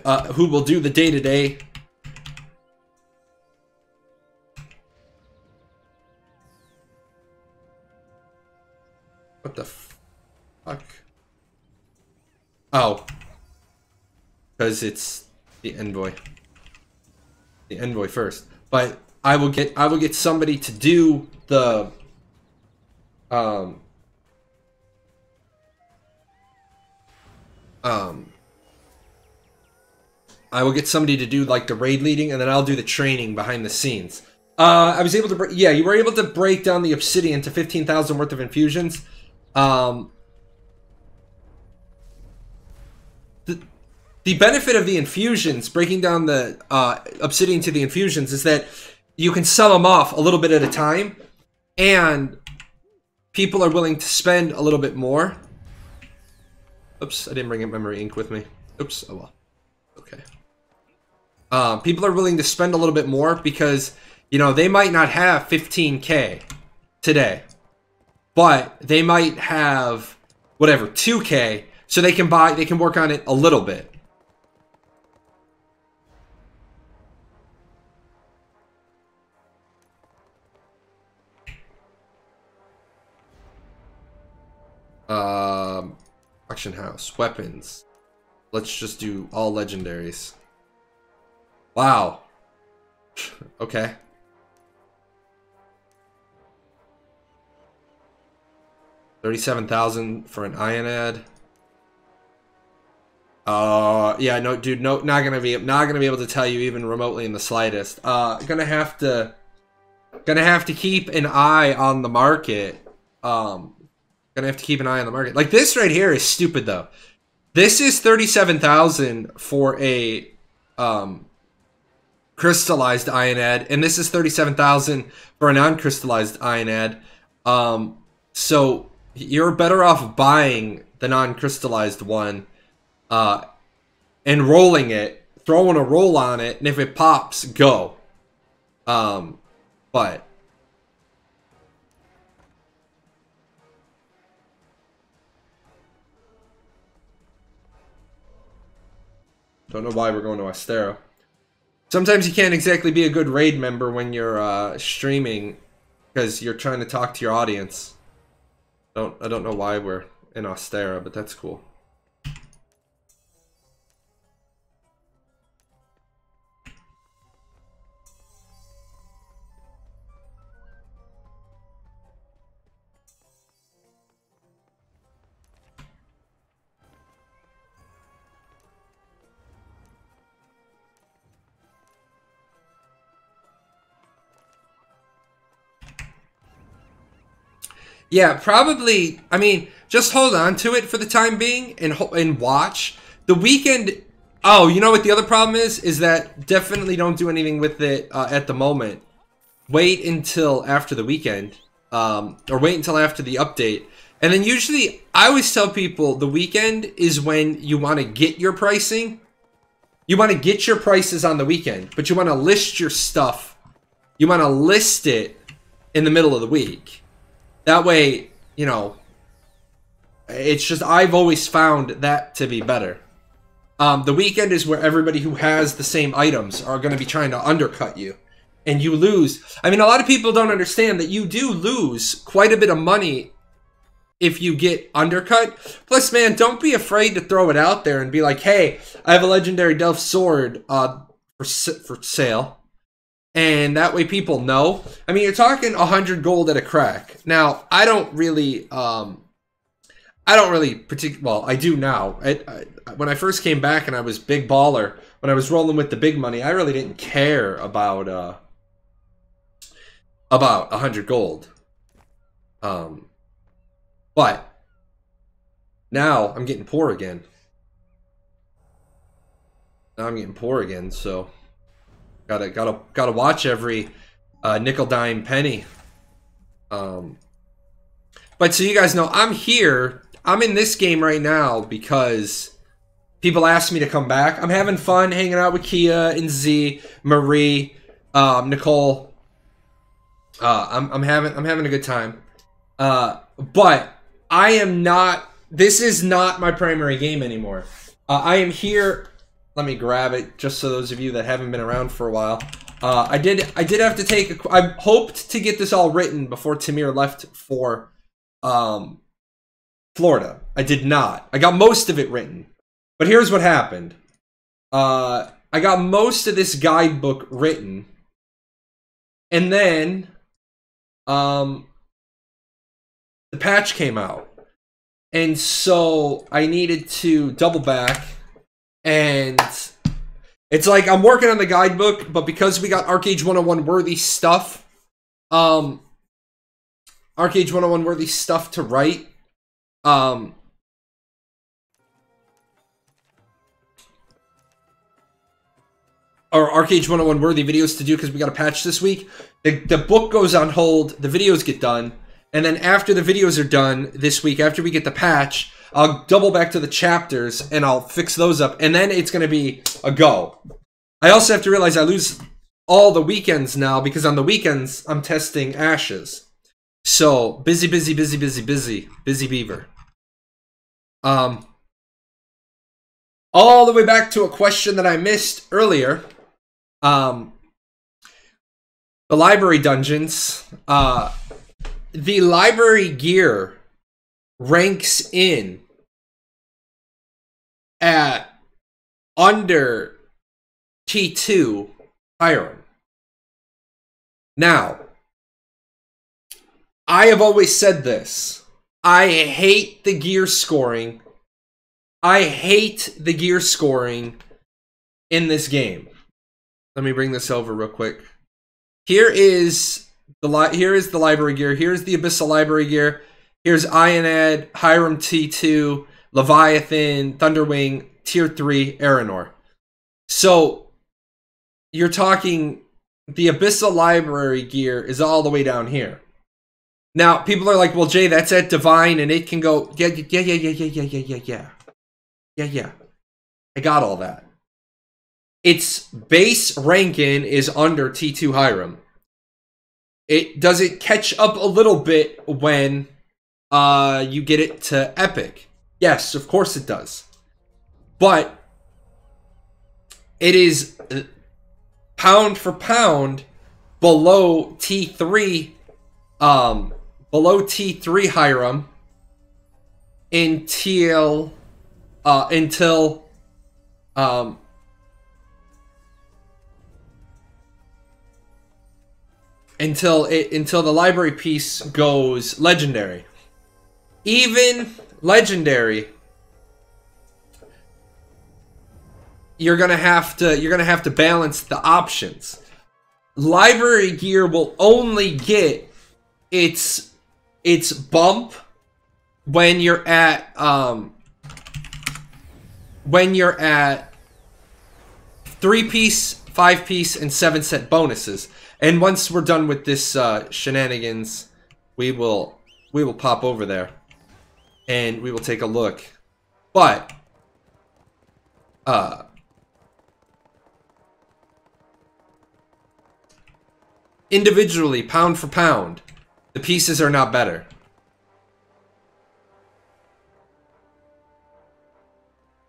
Speaker 1: who will do the day-to-day. What the fuck? Oh. Because it's the envoy. The envoy first. But I will get somebody to do the I will get somebody to do like the raid leading, and then I'll do the training behind the scenes. I was able to yeah, you were able to break down the obsidian to 15,000 worth of infusions. The benefit of the infusions, breaking down the obsidian to the infusions, is that you can sell them off a little bit at a time, and people are willing to spend a little bit more. Oops, I didn't bring memory ink with me. Oops, oh well. Okay. People are willing to spend a little bit more because, you know, they might not have 15K today, but they might have whatever 2K, so they can work on it a little bit. Auction house, weapons. Let's just do all legendaries. Wow. Okay. $37,000 for an Ionad. Yeah, no, dude, no, not gonna be able to tell you even remotely in the slightest. Gonna have to keep an eye on the market. Gonna have to keep an eye on the market. Like, this right here is stupid though. This is 37,000 for a crystallized Ionad, and this is 37,000 for a non-crystallized Ionad. So you're better off buying the non-crystallized one, and rolling it, throwing a roll on it, and if it pops, go. But Don't know why we're going to Astera. Sometimes you can't exactly be a good raid member when you're streaming because you're trying to talk to your audience. I don't know why we're in Astera, but that's cool. Yeah, probably. I mean, just hold on to it for the time being and watch. The weekend... Oh, you know what the other problem is? Is that definitely don't do anything with it at the moment. Wait until after the weekend. Or wait until after the update. And then usually, I always tell people the weekend is when you want to get your pricing. You want to get your prices on the weekend. But you want to list your stuff. You want to list it in the middle of the week. That way, you know, it's just, I've always found that to be better. The weekend is where everybody who has the same items are going to be trying to undercut you. And you lose. I mean, a lot of people don't understand that you do lose quite a bit of money if you get undercut. Plus, man, don't be afraid to throw it out there and be like, hey, I have a legendary Delph sword for sale. And that way people know. I mean, you're talking 100 gold at a crack. Now, I don't really well, I do now. When I first came back and I was big baller, when I was rolling with the big money, I really didn't care about 100 gold. But now I'm getting poor again. So Gotta watch every nickel, dime, penny. But so you guys know, I'm here. I'm in this game right now because people asked me to come back. I'm having fun hanging out with Kia and Z, Marie, Nicole. I'm having a good time. But I am not. This is not my primary game anymore. I am here. Let me grab it, just so those of you that haven't been around for a while. I did have to take I hoped to get this all written before Tamir left for Florida. I did not. I got most of it written. But here's what happened. I got most of this guidebook written. And then the patch came out. And so I needed to double back. And it's like I'm working on the guidebook, but because we got Archeage 101 worthy stuff, Archeage 101 worthy stuff to write, or Archeage 101 worthy videos to do because we got a patch this week, the book goes on hold, the videos get done, and then after the videos are done this week, after we get the patch, I'll double back to the chapters and I'll fix those up. And then it's going to be a go. I also have to realize I lose all the weekends now because on the weekends I'm testing ashes. So busy beaver. All the way back to a question that I missed earlier. The library dungeons. The library gear ranks in at under T2 Hiram. Now, I have always said this. I hate the gear scoring. I hate the gear scoring in this game. Let me bring this over real quick. Here is the library gear. Here's the Abyssal library gear. Here's Ionad, Hiram T2, Leviathan, Thunderwing, Tier 3, Aranor. So, you're talking, the Abyssal library gear is all the way down here. Now, people are like, well, Jay, that's at Divine, and it can go, yeah. I got all that. Its base ranking is under T2 Hiram. Does it catch up a little bit when you get it to Epic? Yes, of course it does. But it is pound for pound below T3, below T3 Hiram until the library piece goes legendary. Even legendary, you're gonna have to balance the options. Library gear will only get its bump when you're at 3-piece, 5-piece, and 7-set bonuses. And once we're done with this shenanigans, we will pop over there and we will take a look. But individually, pound for pound, the pieces are not better.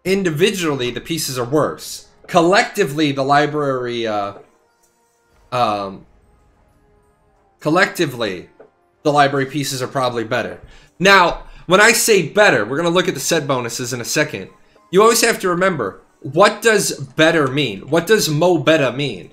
Speaker 1: Individually, the pieces are worse. Collectively, the library, collectively, the library pieces are probably better. Now, when I say better, we're going to look at the set bonuses in a second. You always have to remember, what does better mean? What does mo better mean?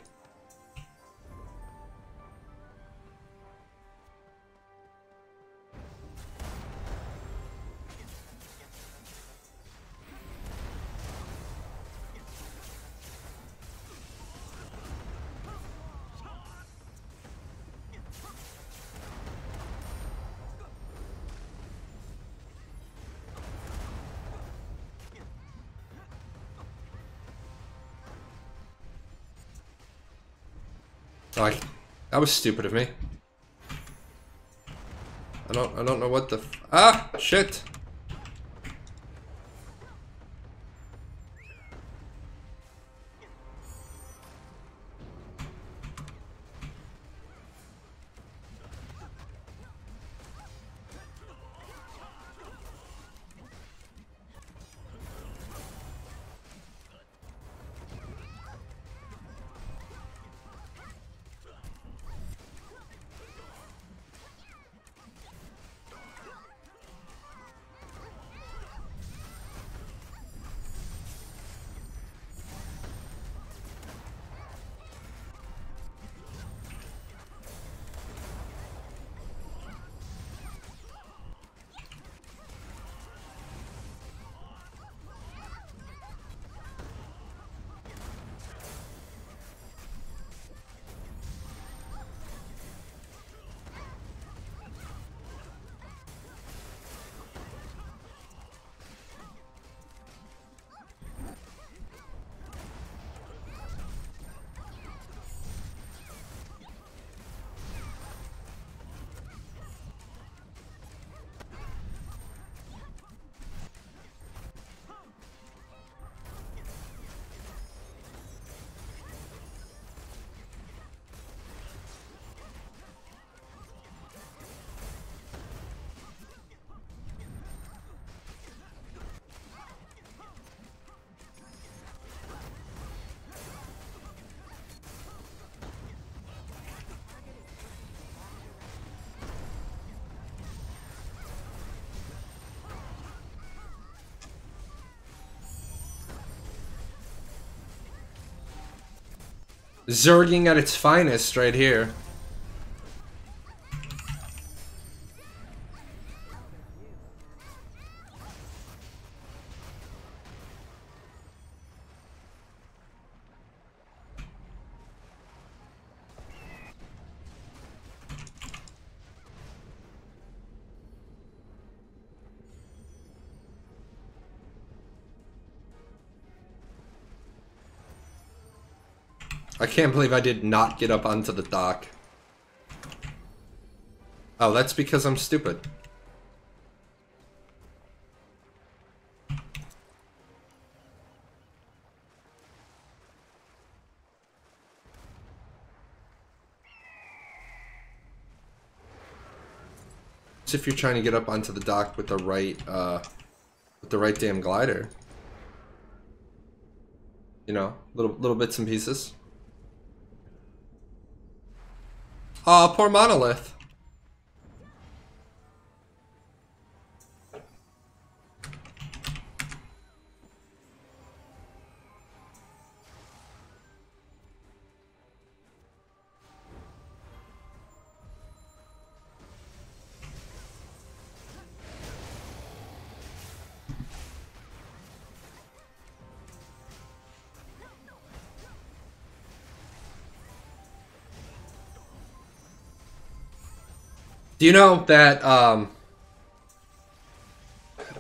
Speaker 1: Oh, that was stupid of me. I don't know what the shit. Zerging at its finest right here. I can't believe I did not get up onto the dock. Oh, that's because I'm stupid. It's if you're trying to get up onto the dock with the right damn glider. You know, little bits and pieces. Aw, poor Monolith. Do you know that,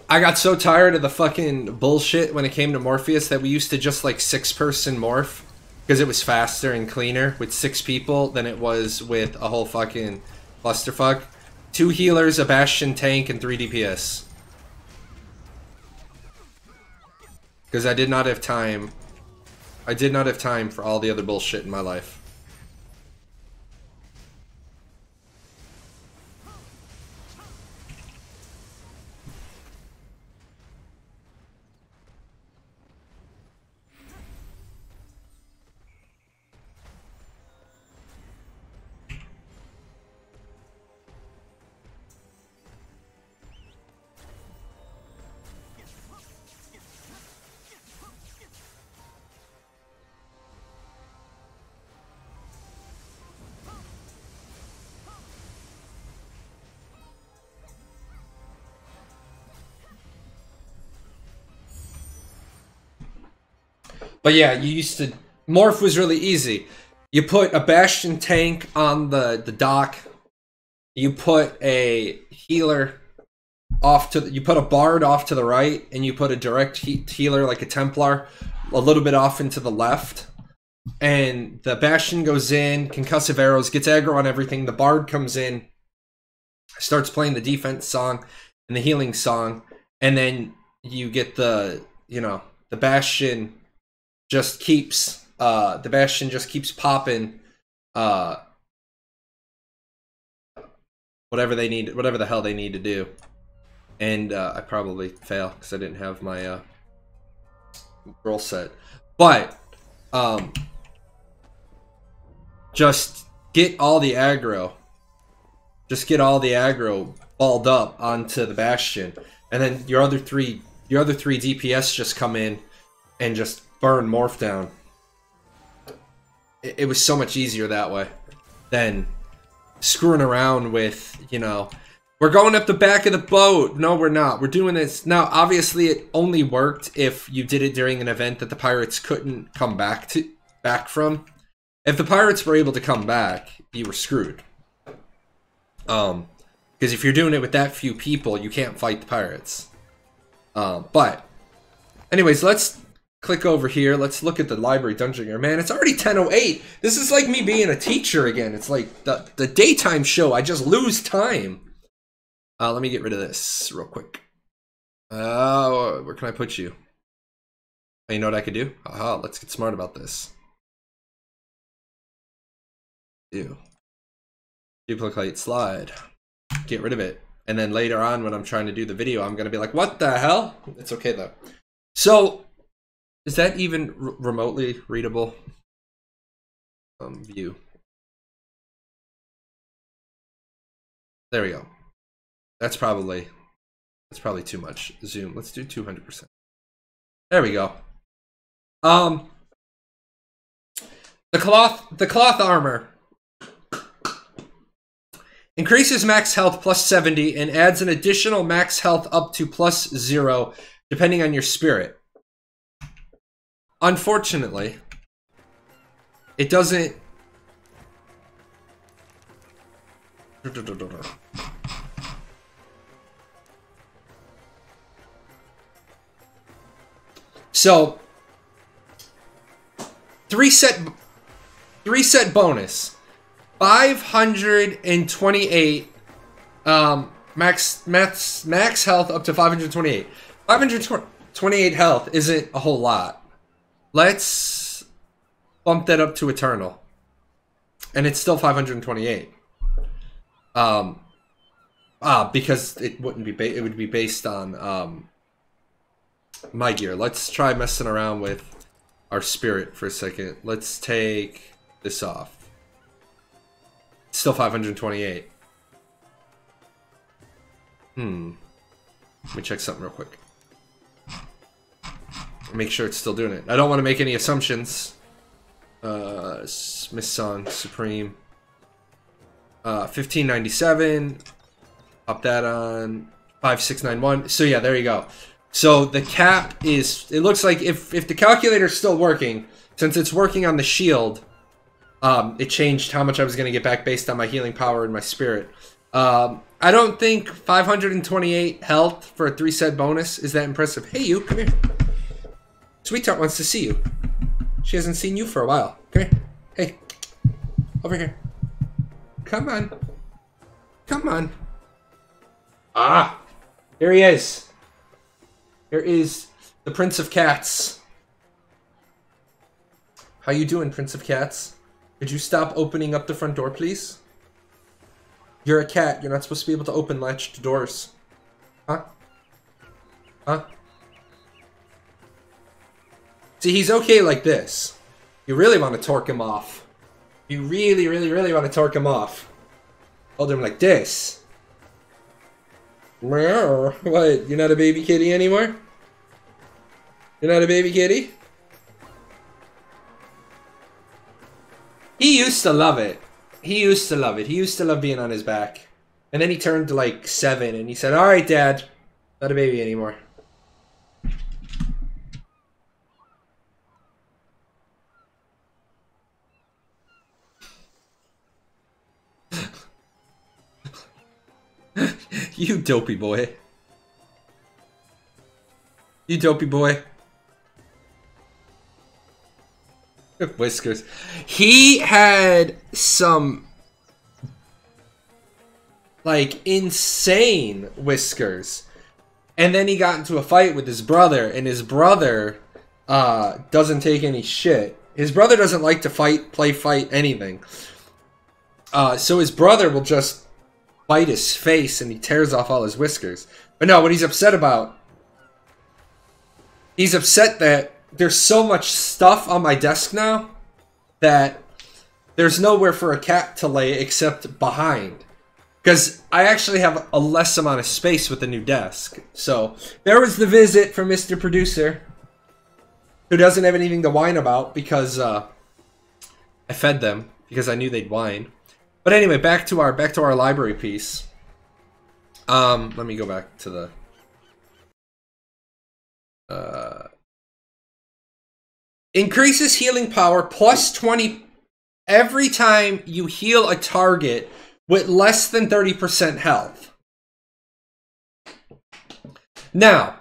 Speaker 1: I got so tired of the fucking bullshit when it came to Morpheus that we used to just, like, 6-person morph, because it was faster and cleaner with 6 people than it was with a whole fucking clusterfuck. 2 healers, a Bastion tank, and 3 DPS. Because I did not have time. I did not have time for all the other bullshit in my life. But yeah, you used to... Morph was really easy. You put a Bastion tank on the dock. You put a healer off to... You put a Bard off to the right. And you put a direct healer like a Templar a little bit off into the left. And the Bastion goes in, concussive arrows, gets aggro on everything. The Bard comes in, starts playing the defense song and the healing song. And then you get the, you know, the Bastion... just keeps the Bastion just keeps popping whatever the hell they need to do. And I probably fail because I didn't have my roll set. But just get all the aggro. Just get all the aggro balled up onto the Bastion. And then your other three DPS just come in and just burn Morph down. It was so much easier that way than screwing around with, you know, we're going up the back of the boat. No, we're not. We're doing this. Now, obviously, it only worked if you did it during an event that the pirates couldn't come back from. If the pirates were able to come back, you were screwed. Because if you're doing it with that few people, you can't fight the pirates. But, anyways, let's click over here. Let's look at the library dungeon here. Man, it's already 10:08. This is like me being a teacher again. It's like the daytime show. I just lose time. Let me get rid of this real quick. Where can I put you? Oh, you know what I could do? Aha, let's get smart about this. Duplicate slide. Get rid of it. And then later on when I'm trying to do the video, I'm going to be like, what the hell? It's okay though. So... is that even remotely readable? View. There we go. That's probably too much. Zoom. Let's do 200%. There we go. The cloth armor increases max health plus 70 and adds an additional max health up to plus 0 depending on your spirit. Unfortunately, it doesn't... So, 3-set bonus. 528 max health up to 528. 528 health isn't a whole lot. Let's bump that up to Eternal. And it's still 528. Because it wouldn't be it would be based on my gear. Let's try messing around with our spirit for a second. Let's take this off. Still 528. Let me check something real quick. Make sure it's still doing it. I don't want to make any assumptions. Smith Song Supreme. 1597. Pop that on. 5691. So yeah, there you go. So the cap is, it looks like if the calculator's still working, since it's working on the shield, it changed how much I was going to get back based on my healing power and my spirit. I don't think 528 health for a 3-set bonus is that impressive. Hey, you, come here. Sweetheart wants to see you. She hasn't seen you for a while. Come here. Hey, over here. Come on. Come on. Ah, here he is. Here is the Prince of Cats. How you doing, Prince of Cats? Could you stop opening up the front door, please? You're a cat. You're not supposed to be able to open latched doors. Huh? Huh? See, he's okay like this. You really want to torque him off. You really, really, really want to torque him off. Hold him like this. What? You're not a baby kitty anymore? You're not a baby kitty? He used to love it. He used to love it. He used to love being on his back. And then he turned to like 7 and he said, "Alright, Dad. Not a baby anymore." You dopey boy. You dopey boy. Whiskers. He had some like insane whiskers. And then he got into a fight with his brother, and his brother doesn't take any shit. His brother doesn't like to fight anything. So his brother will just bite his face and he tears off all his whiskers. But no, what he's upset about, he's upset that there's so much stuff on my desk now that there's nowhere for a cat to lay except behind. Because I actually have a less amount of space with the new desk. So there was the visit from Mr. Producer, who doesn't have anything to whine about because I fed them because I knew they'd whine. But anyway, back to our library piece. Let me go back to the increases healing power plus 20 every time you heal a target with less than 30% health. Now,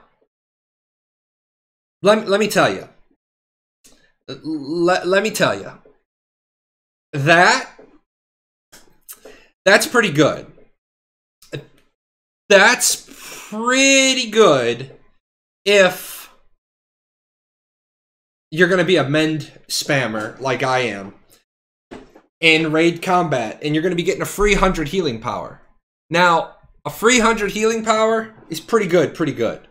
Speaker 1: let me tell you. Let me tell you. That's pretty good. That's pretty good if you're going to be a mend spammer like I am in raid combat, and you're going to be getting a free 100 healing power. Now, a free 100 healing power is pretty good.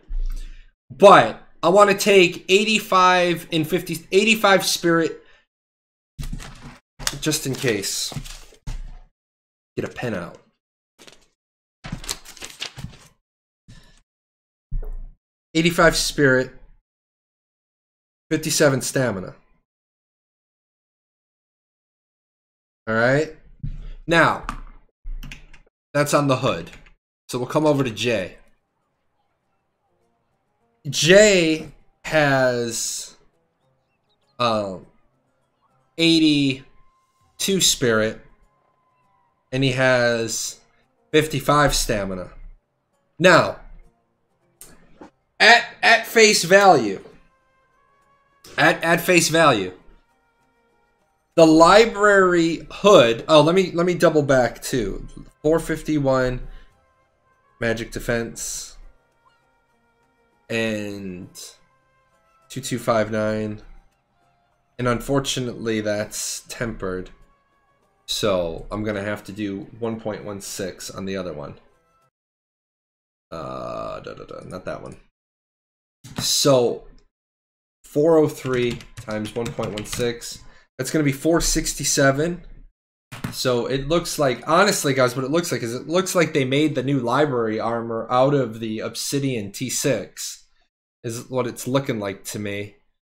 Speaker 1: But I want to take 85 and 50, 85 spirit just in case. Get a pen out. $85 spirit, 57 stamina. All right. Now, that's on the hood. So we'll come over to Jay. Jay has 82 spirit, and he has 55 stamina. Now, at face value, at face value, the library hood. Oh, let me double back too. 451 magic defense and 2259, and unfortunately that's tempered. So I'm gonna have to do 1.16 on the other one. Not that one. So 403 times 1.16. That's going to be 467. So it looks like, honestly, guys, what it looks like is it looks like they made the new library armor out of the Obsidian T6. Is what it's looking like to me.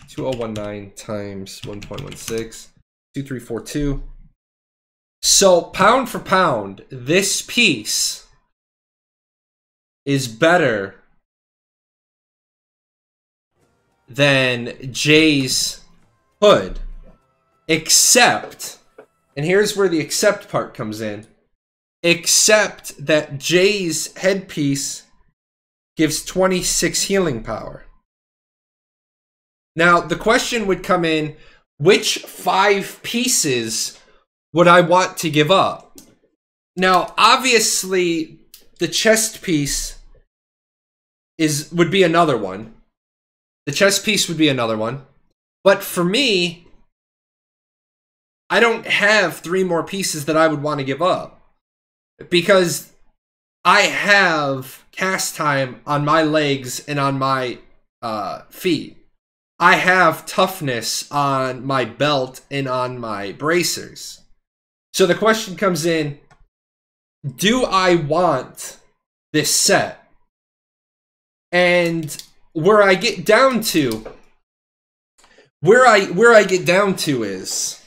Speaker 1: 2019 times 1.16. 2342. So pound for pound, this piece is better than Jay's hood. Except, and here's where the except part comes in, except that Jay's headpiece gives 26 healing power. Now, the question would come in, which 5 pieces would I want to give up? Now, obviously, the chest piece would be another one. The chest piece would be another one. But for me, I don't have 3 more pieces that I would want to give up. Because I have cast time on my legs and on my feet. I have toughness on my belt and on my bracers. So the question comes in, do I want this set? And where I get down to, where I get down to is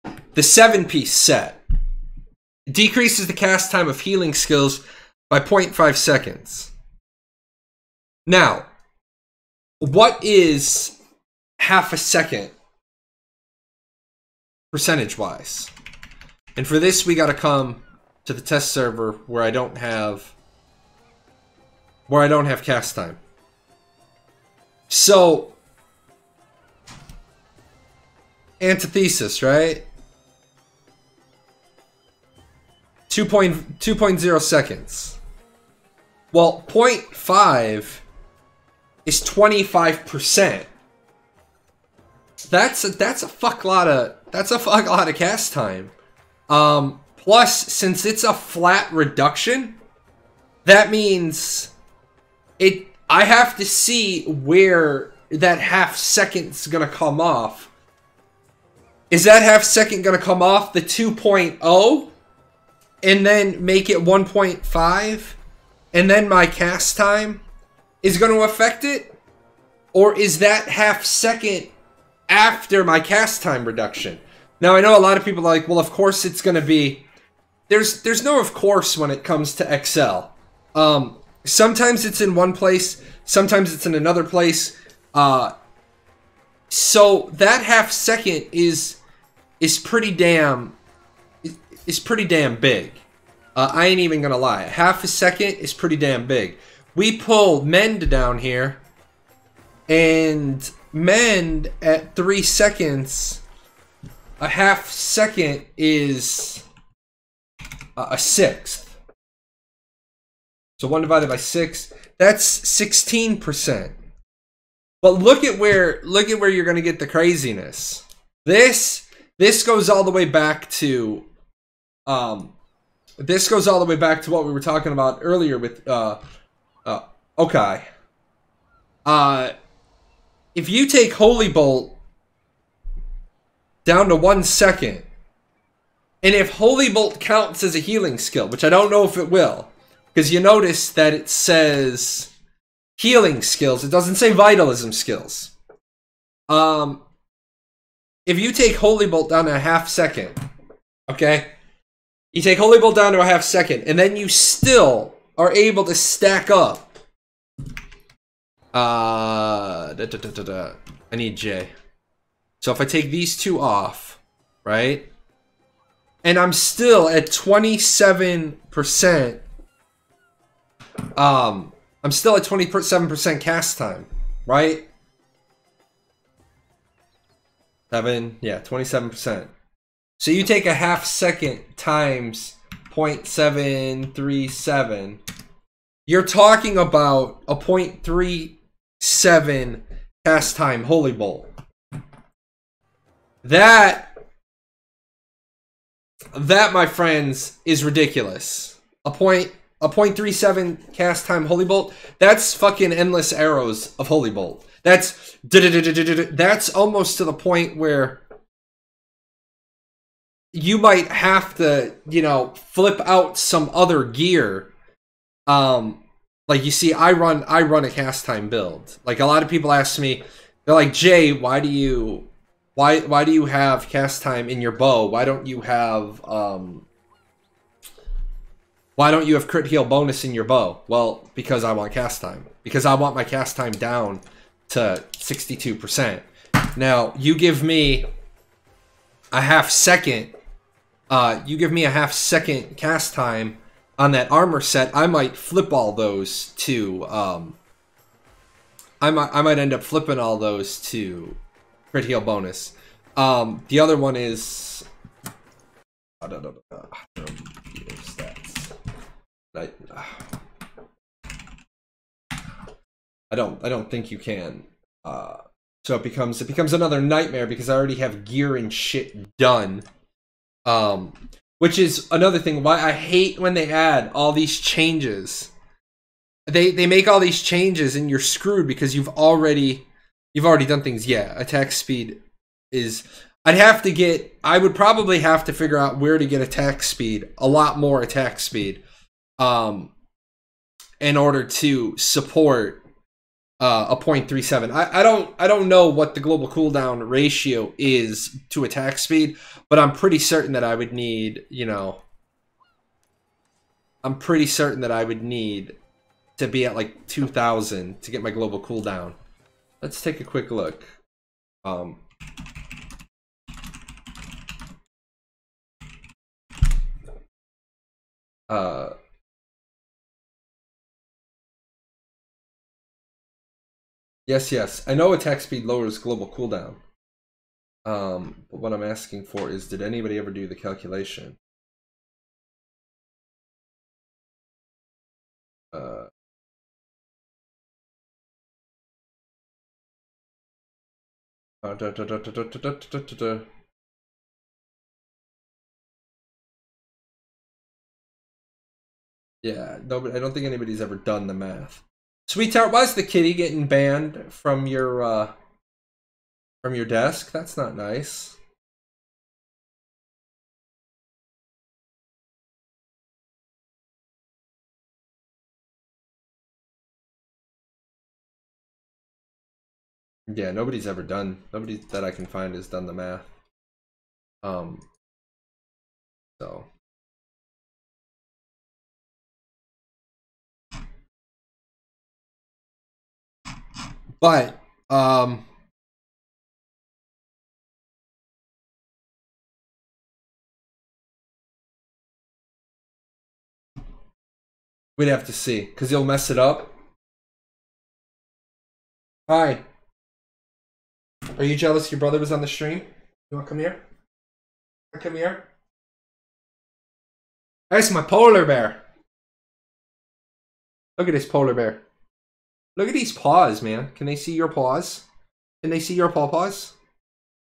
Speaker 1: the 7-piece set. It decreases the cast time of healing skills by 0.5 seconds. Now, what is half a second percentage-wise? And for this, we got to come to the test server where I don't have cast time. So, antithesis, right? 2.0 seconds. Well, 0.5 is 25%. That's a fuck lot of cast time. Plus, since it's a flat reduction, that means I have to see where that half second's gonna come off. Is that half second gonna come off the 2.0 and then make it 1.5 and then my cast time is gonna affect it? Or is that half second after my cast time reduction? Now, I know a lot of people are like, well, of course it's gonna be... There's no of course when it comes to Excel. Sometimes it's in one place, sometimes it's in another place. So that half second is pretty damn big. I ain't even gonna lie. Half a second is pretty damn big. We pull Mend down here, and Mend at 3 seconds, a half second is a sixth. So 1 divided by 6, that's 16%. But look at where you're gonna get the craziness. This goes all the way back to this goes all the way back to what we were talking about earlier with okay. If you take Holy Bolt down to 1 second, and if Holy Bolt counts as a healing skill, which I don't know if it will, because you notice that it says healing skills, it doesn't say vitalism skills. If you take Holy Bolt down to a half second, okay? You take Holy Bolt down to a half second, and then you still are able to stack up. I need J. So if I take these 2 off, right? And I'm still at 27%. I'm still at 27% cast time, right? 27%. So you take a half second times 0.737. You're talking about a 0.37 cast time Holy Bolt. That, my friends, is ridiculous. A 0.37 cast time Holy Bolt. That's fucking endless arrows of Holy Bolt. That's almost to the point where you might have to, you know, flip out some other gear. Like you see, I run a cast time build. Like a lot of people ask me, they're like, Jay, why do you have cast time in your bow? Why don't you have crit heal bonus in your bow? Well, because I want cast time. Because I want my cast time down to 62%. Now, you give me a half second. You give me a half second cast time on that armor set. I might flip all those to. I might end up flipping all those to crit heal bonus. The other one is. I don't think you can. So it becomes another nightmare because I already have gear and shit done. Which is another thing why I hate when they add all these changes. They make all these changes and you're screwed because you've already done things. Yeah, attack speed is. I would probably have to figure out where to get attack speed, a lot more attack speed, in order to support a 0.37. I don't know what the global cooldown ratio is to attack speed, but I'm pretty certain that I would need, you know, I'm pretty certain that I would need to be at like 2000 to get my global cooldown. Let's take a quick look. Yes. I know attack speed lowers global cooldown. But what I'm asking for is, did anybody ever do the calculation? Yeah, nobody. I don't think anybody's ever done the math. Sweetheart, why is the kitty getting banned from your desk? That's not nice. Yeah, nobody that I can find has done the math. So. But, we'd have to see, because you'll mess it up. Hi. Are you jealous your brother was on the stream? You want to come here? Come here. That's my polar bear. Look at this polar bear. Look at these paws, man. Can they see your paws? Can they see your paws?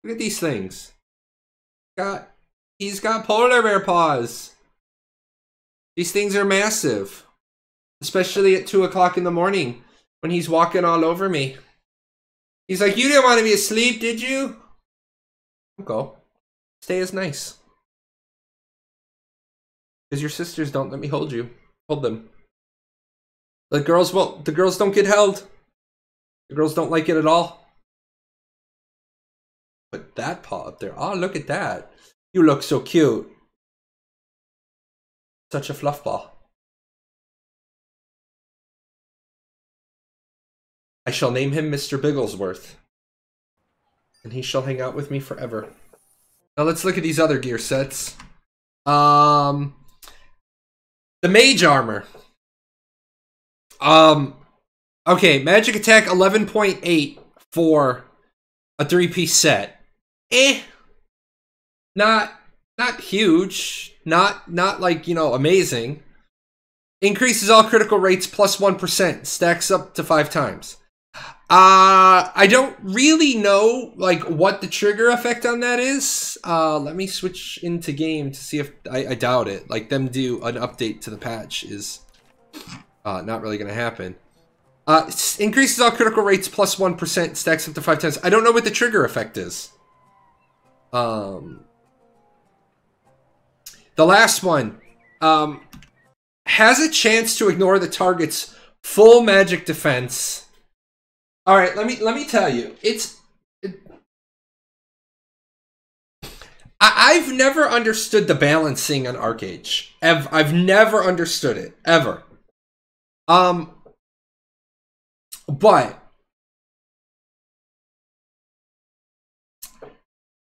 Speaker 1: Look at these things. He's got polar bear paws. These things are massive. Especially at 2 o'clock in the morning when he's walking all over me. He's like, you didn't want to be asleep, did you? Go. Stay as nice. Because your sisters don't let me hold you. Hold them. The girls don't get held. The girls don't like it at all. But that paw up there. Oh, look at that. You look so cute. Such a fluff ball. I shall name him Mr. Bigglesworth. And he shall hang out with me forever. Now let's look at these other gear sets. The mage armor. Okay, magic attack 11.8 for a 3-piece set. Not huge. Not like, you know, amazing. Increases all critical rates plus 1%. Stacks up to 5 times. I don't really know like what the trigger effect on that is. Let me switch into game to see if I doubt it. Like them do an update to the patch is not really gonna happen. Increases all critical rates plus 1%, stacks up to 5 times. I don't know what the trigger effect is. The last one has a chance to ignore the target's full magic defense. All right, let me tell you, I've never understood the balancing on Archeage. I've never understood it ever. But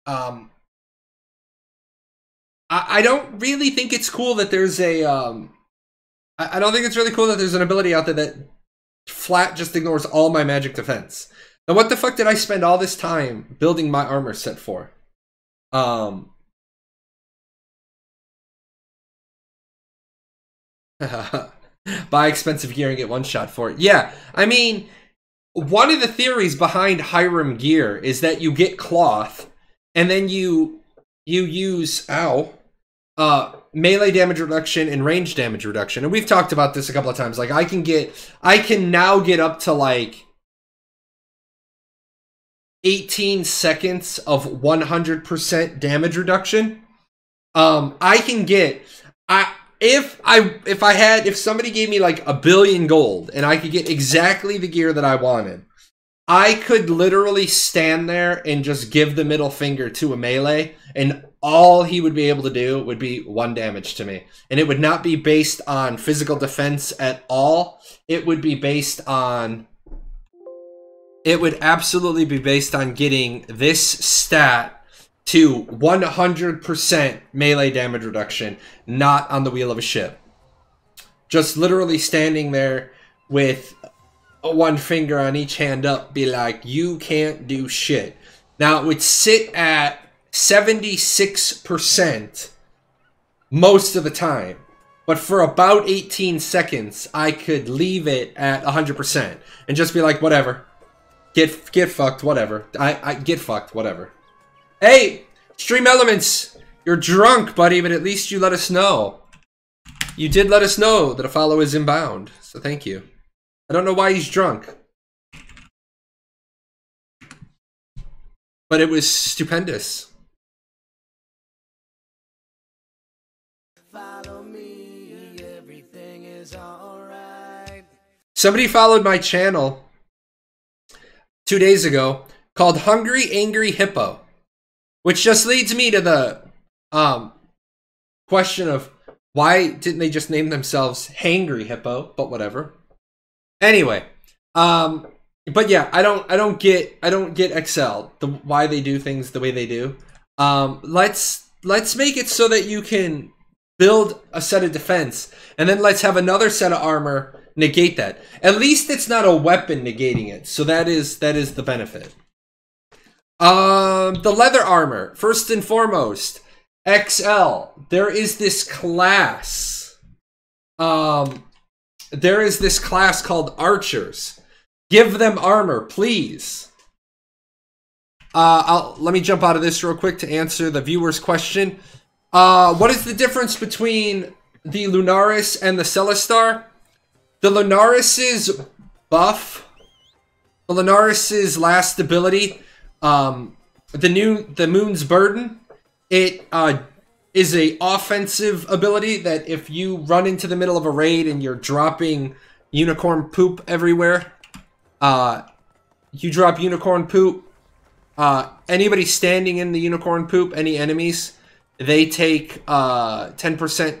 Speaker 1: I don't really think it's cool that there's a I don't think it's really cool that there's an ability out there that flat just ignores all my magic defense. Now what the fuck did I spend all this time building my armor set for? Buy expensive gear and get one shot for it. Yeah, I mean, one of the theories behind Hiram gear is that you get cloth and then you use melee damage reduction and range damage reduction. And we've talked about this a couple of times. Like I can now get up to like 18 seconds of 100% damage reduction. If somebody gave me like $1 billion gold and I could get exactly the gear that I wanted, I could literally stand there and just give the middle finger to a melee, and all he would be able to do would be 1 damage to me. And it would not be based on physical defense at all. It would be based on... It would absolutely be based on getting this stat to 100% melee damage reduction, not on the wheel of a ship. Just literally standing there with 1 finger on each hand up, be like, you can't do shit. Now, it would sit at 76% most of the time. But for about 18 seconds, I could leave it at 100% and just be like, whatever. Get fucked, whatever. I get fucked, whatever. Hey, Stream Elements, you're drunk, buddy, but at least you let us know. You did let us know that a follow is inbound, so thank you. I don't know why he's drunk. But it was stupendous. Follow me, everything is alright. Somebody followed my channel 2 days ago called Hungry Angry Hippo, which just leads me to the question of why didn't they just name themselves Hangry Hippo, but whatever. Anyway, but yeah, I don't get XL, why they do things the way they do. Let's make it so that you can build a set of defense and then let's have another set of armor negate that. At least it's not a weapon negating it, so that is the benefit. The leather armor, first and foremost, XL. There is this class. There is this class called archers. Give them armor, please. Let me jump out of this real quick to answer the viewer's question. What is the difference between the Lunaris and the Celestar? The Lunaris's buff, the Lunaris's last ability, the Moon's Burden, it is a offensive ability that if you run into the middle of a raid and you're dropping unicorn poop everywhere, you drop unicorn poop, anybody standing in the unicorn poop, any enemies, they take 10%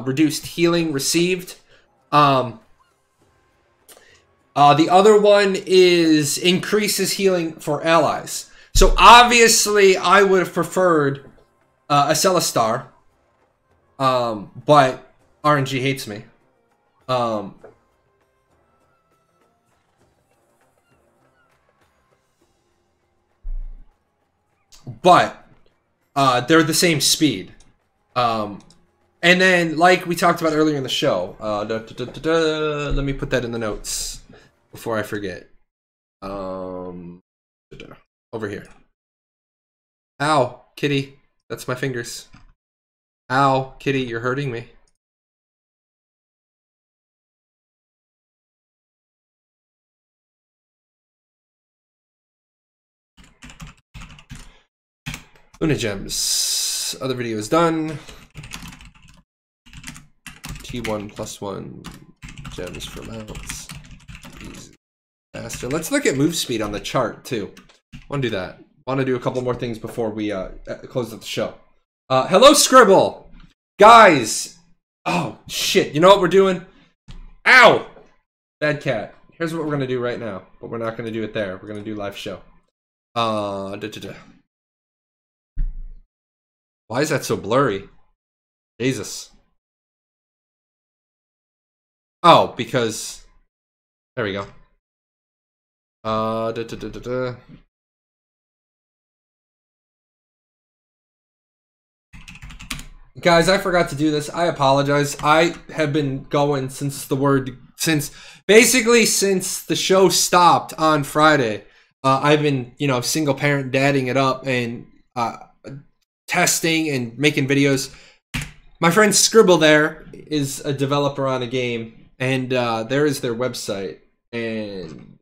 Speaker 1: reduced healing received. The other one is increases healing for allies. So obviously I would have preferred a Celestar, but RNG hates me. But they're the same speed. And then, like we talked about earlier in the show, let me put that in the notes before I forget. Over here. Ow, kitty. That's my fingers. Ow, kitty, you're hurting me. Una gems. Other video is done. T1 plus 1 gems for mounts. Easy. Faster. Let's look at move speed on the chart too. Want to do that. Want to do a couple more things before we close up the show. Hello, Scribble! Guys! Oh, shit. You know what we're doing? Ow! Bad cat. Here's what we're going to do right now. But we're not going to do it there. We're going to do live show. Why is that so blurry? Jesus. Oh, because... There we go. Guys, I forgot to do this. I apologize. I have been going since basically since the show stopped on Friday. I've been, you know, single parent dadding it up and testing and making videos. My friend Scribble there is a developer on a game, and there is their website. And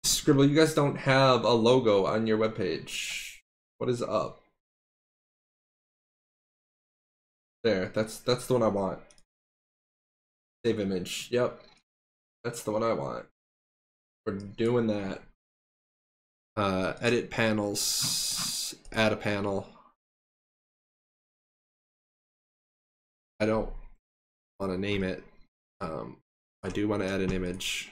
Speaker 1: Scribble, you guys don't have a logo on your webpage. What is up? There, that's the one I want. Save image. Yep. That's the one I want. We're doing that. Edit panels. Add a panel. I don't want to name it. I do want to add an image.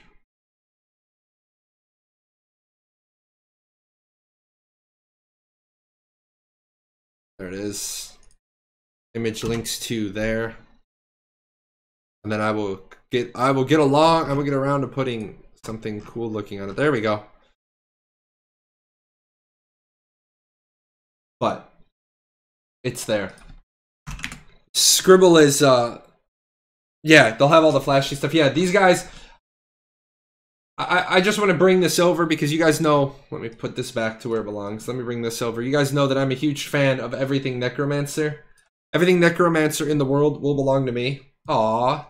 Speaker 1: There it is. Image links to there, and then I will get around to putting something cool looking on it. There we go. But it's there. Scribble is yeah, they'll have all the flashy stuff. Yeah, these guys, I just want to bring this over because you guys know, let me put this back to where it belongs. Let me bring this over. You guys know that I'm a huge fan of everything Necromancer. Everything Necromancer in the world will belong to me. Aww.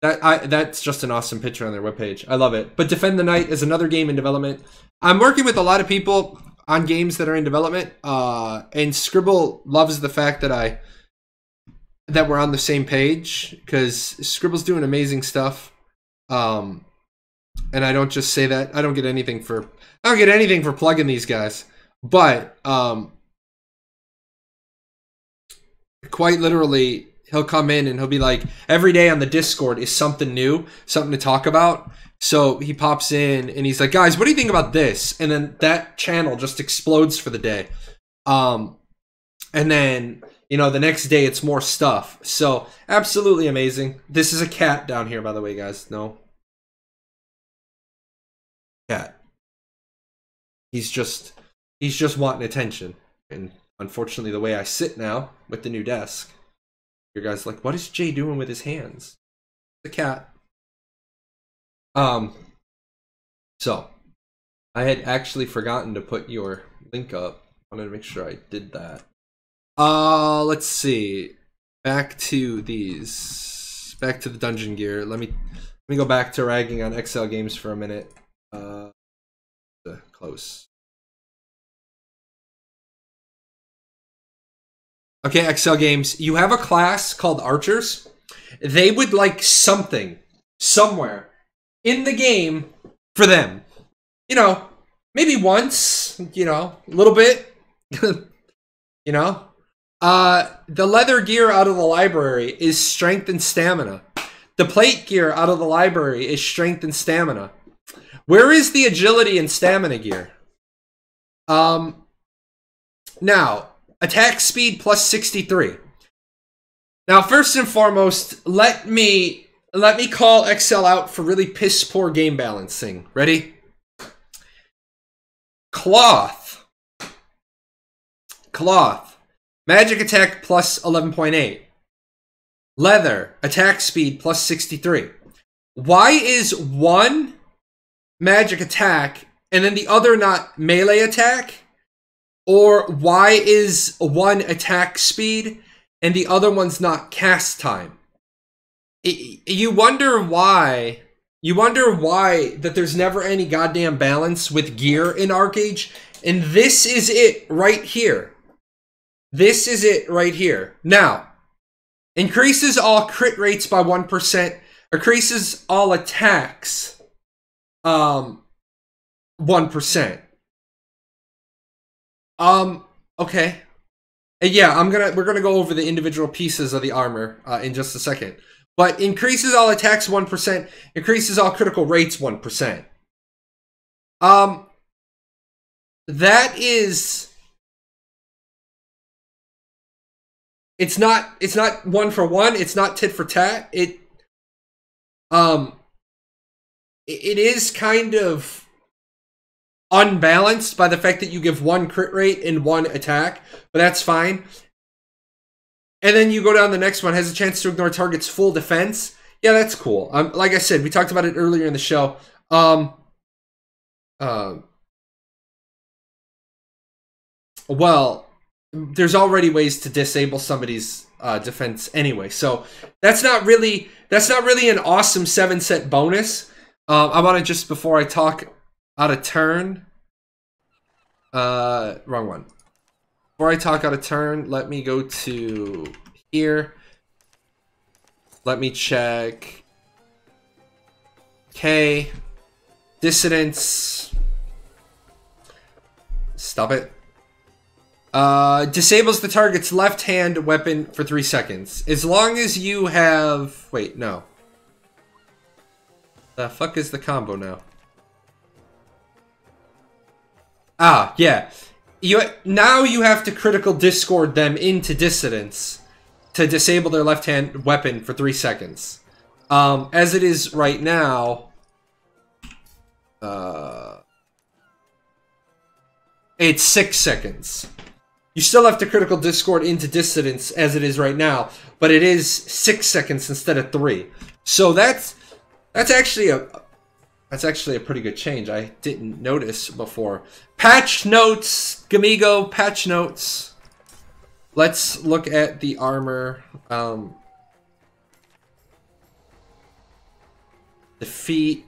Speaker 1: That's just an awesome picture on their webpage. I love it. But Defend the Night is another game in development. I'm working with a lot of people on games that are in development. And Scribble loves the fact that we're on the same page, because Scribble's doing amazing stuff. And I don't just say that. I don't get anything for plugging these guys. But quite literally, he'll come in and he'll be like, every day on the Discord is something new, something to talk about. So he pops in and he's like, guys, what do you think about this? And then that channel just explodes for the day. And then, you know, the next day it's more stuff. So absolutely amazing. This is a cat down here, by the way, guys. No. Cat. He's just wanting attention. And unfortunately, the way I sit now with the new desk, your guys like, what is Jay doing with his hands? The cat. So I had actually forgotten to put your link up. I wanted to make sure I did that. Let's see. Back to these. Back to the dungeon gear. Let me go back to ragging on XL Games for a minute. Close. Okay, XL Games, you have a class called Archers. They would like something, somewhere, in the game for them. You know, maybe once, you know, a little bit. You know? The leather gear out of the library is strength and stamina. The plate gear out of the library is strength and stamina. Where is the agility and stamina gear? Now, attack speed plus 63. Now, first and foremost, let me call XL out for really piss poor game balancing. Ready? Cloth. Magic attack plus 11.8. Leather. Attack speed plus 63. Why is one magic attack and then the other not melee attack? Or why is one attack speed and the other one's not cast time? You wonder why You wonder why that there's never any goddamn balance with gear in Archeage. And this is it right here. This is it right here. Now, increases all crit rates by 1%. Increases all attacks 1%. Okay. And yeah, we're gonna go over the individual pieces of the armor in just a second. But increases all attacks 1%, increases all critical rates 1%. That is, it's not one for one, it's not tit for tat. It is kind of unbalanced by the fact that you give 1 crit rate and 1 attack, but that's fine. And then you go down the next one, has a chance to ignore target's full defense. Yeah, that's cool. Like I said, we talked about it earlier in the show. Well, there's already ways to disable somebody's defense anyway, so that's not really an awesome 7-set bonus. I want to just, before I talk out of turn, wrong one. Before I talk out of turn, let me go to here. Let me check. Okay. Dissidence. Stop it. Disables the target's left hand weapon for 3 seconds. As long as you have... Wait, no. The fuck is the combo now? Ah, yeah. Now you have to critical discord them into dissidence to disable their left hand weapon for 3 seconds. As it is right now, it's 6 seconds. You still have to critical discord into dissidence as it is right now, but it is 6 seconds instead of 3. So that's actually a pretty good change. I didn't notice before. Patch notes, Gamigo, patch notes. Let's look at the armor. Defeat.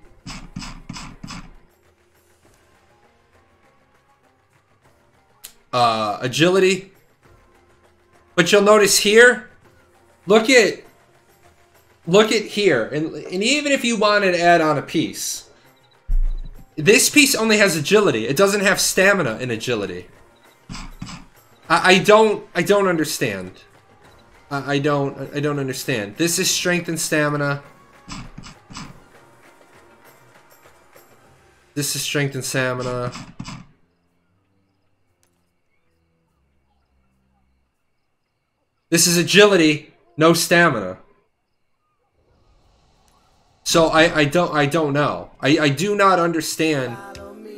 Speaker 1: Agility. But you'll notice here, look at here, and even if you wanted to add on a piece, this piece only has agility. It doesn't have stamina and agility. I don't understand. I don't understand. This is strength and stamina. This is strength and stamina. This is agility, no stamina. So I don't know. I do not understand.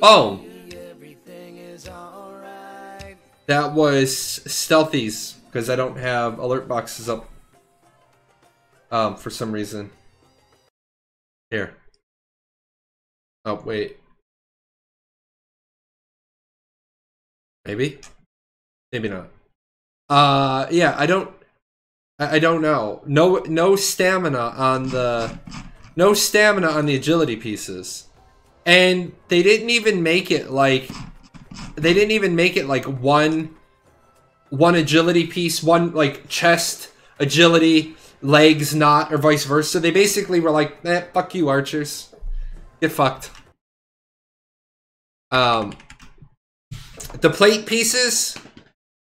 Speaker 1: Oh, that was stealthies because I don't have alert boxes up. For some reason. Here. Oh wait. Maybe. Maybe not. Yeah, I don't know. No stamina on the agility pieces. And they didn't even make it like one agility piece, one like chest agility, legs not, or vice versa. They basically were like, fuck you, archers. Get fucked. The plate pieces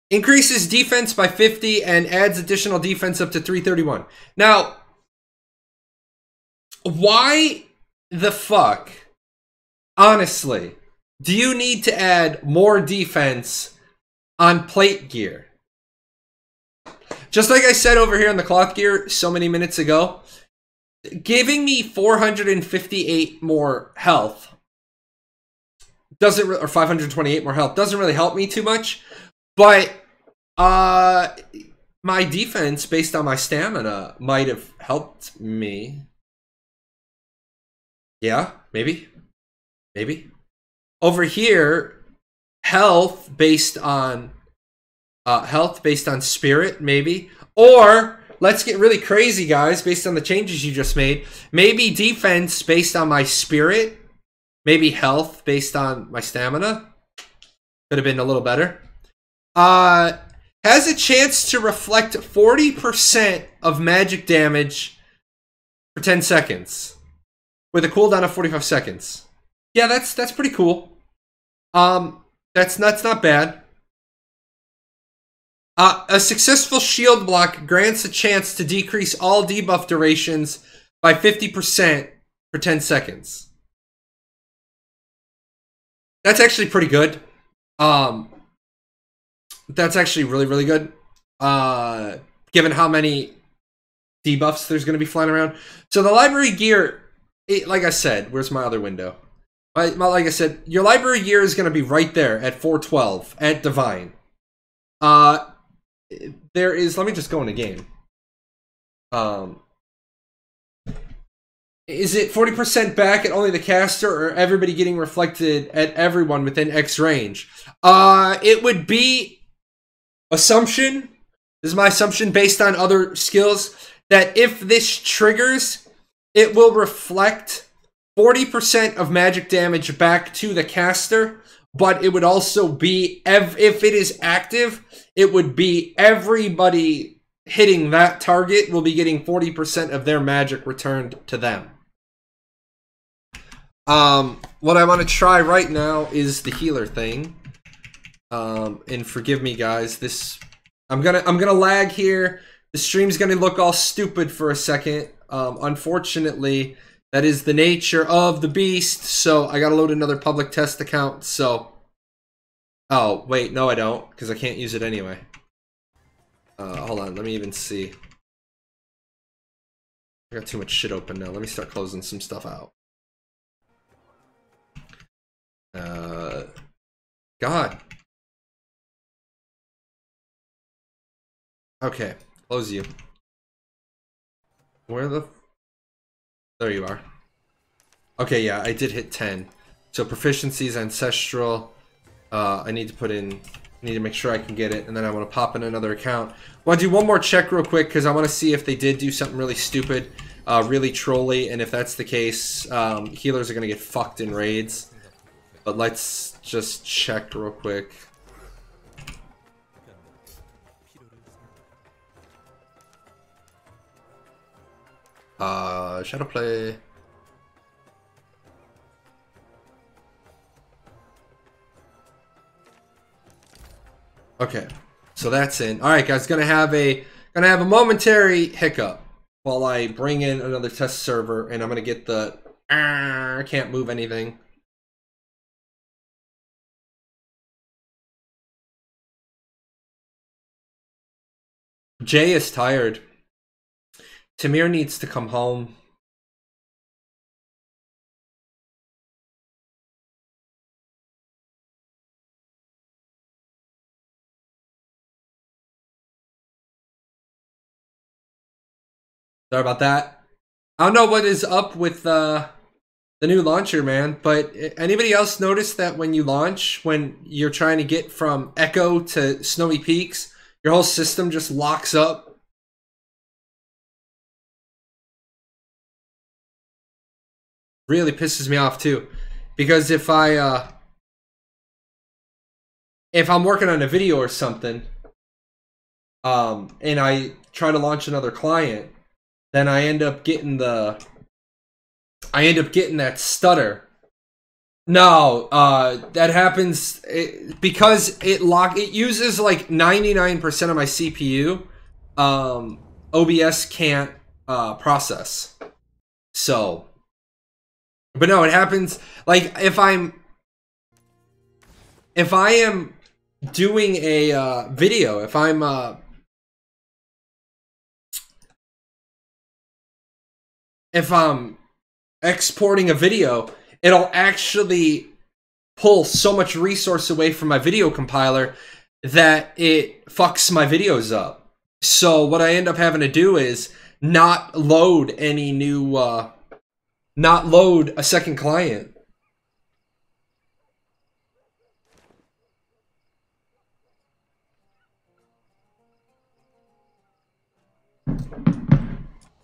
Speaker 1: increases defense by 50 and adds additional defense up to 331. Now, why the fuck, honestly, do you need to add more defense on plate gear? Just like I said over here on the cloth gear so many minutes ago, giving me 458 more health doesn't, or 528 more health doesn't really help me too much. But my defense based on my stamina might have helped me. Yeah, maybe. Over here, health based on spirit, maybe. Or let's get really crazy, guys, based on the changes you just made. Maybe defense based on my spirit. Maybe health based on my stamina. Could have been a little better. Has a chance to reflect 40% of magic damage for 10 seconds. With a cooldown of 45 seconds. Yeah, that's pretty cool. That's not bad. A successful shield block grants a chance to decrease all debuff durations by 50% for 10 seconds. That's actually pretty good. That's actually really, really good. Given how many debuffs there's going to be flying around. So the library gear, like I said, where's my other window? Like I said, your library gear is going to be right there at 412 at Divine. There is, let me just go in a game. Is it 40% back at only the caster, or everybody getting reflected at everyone within X range? It would be assumption. This is my assumption based on other skills, that if this triggers, it will reflect 40% of magic damage back to the caster, but it would also be, if it is active, it would be everybody hitting that target will be getting 40% of their magic returned to them. What I want to try right now is the healer thing. And forgive me, guys. This I'm gonna lag here. The stream's gonna look all stupid for a second. Unfortunately, that is the nature of the beast. So I gotta load another public test account. So, oh wait, no, I don't, because I can't use it anyway. Hold on, let me even see. I got too much shit open now. Let me start closing some stuff out. God. Okay, close you. Where the... There you are. Okay, yeah, I did hit 10. So proficiencies, ancestral. I need to put in... I need to make sure I can get it, and then I want to pop in another account. I want to do one more check real quick, because I want to see if they did do something really stupid, really trolly, and if that's the case, healers are going to get fucked in raids. But let's just check real quick. Shadow play. Okay, so that's in. All right, guys, gonna have a momentary hiccup while I bring in another test server, and I'm gonna get the I can't move anything. Jay is tired. Tamir needs to come home. Sorry about that. I don't know what is up with the new launcher, man, but anybody else notice that when you launch, when you're trying to get from Echo to Snowy Peaks, your whole system just locks up? Really pisses me off too, because if I'm working on a video or something, and I try to launch another client, then I end up getting that stutter. No, that happens because it uses like 99% of my CPU. OBS can't process. So, but no, it happens like if I am doing a video, if I'm exporting a video, it'll actually pull so much resource away from my video compiler that it fucks my videos up. So what I end up having to do is not load any new, not load a second client.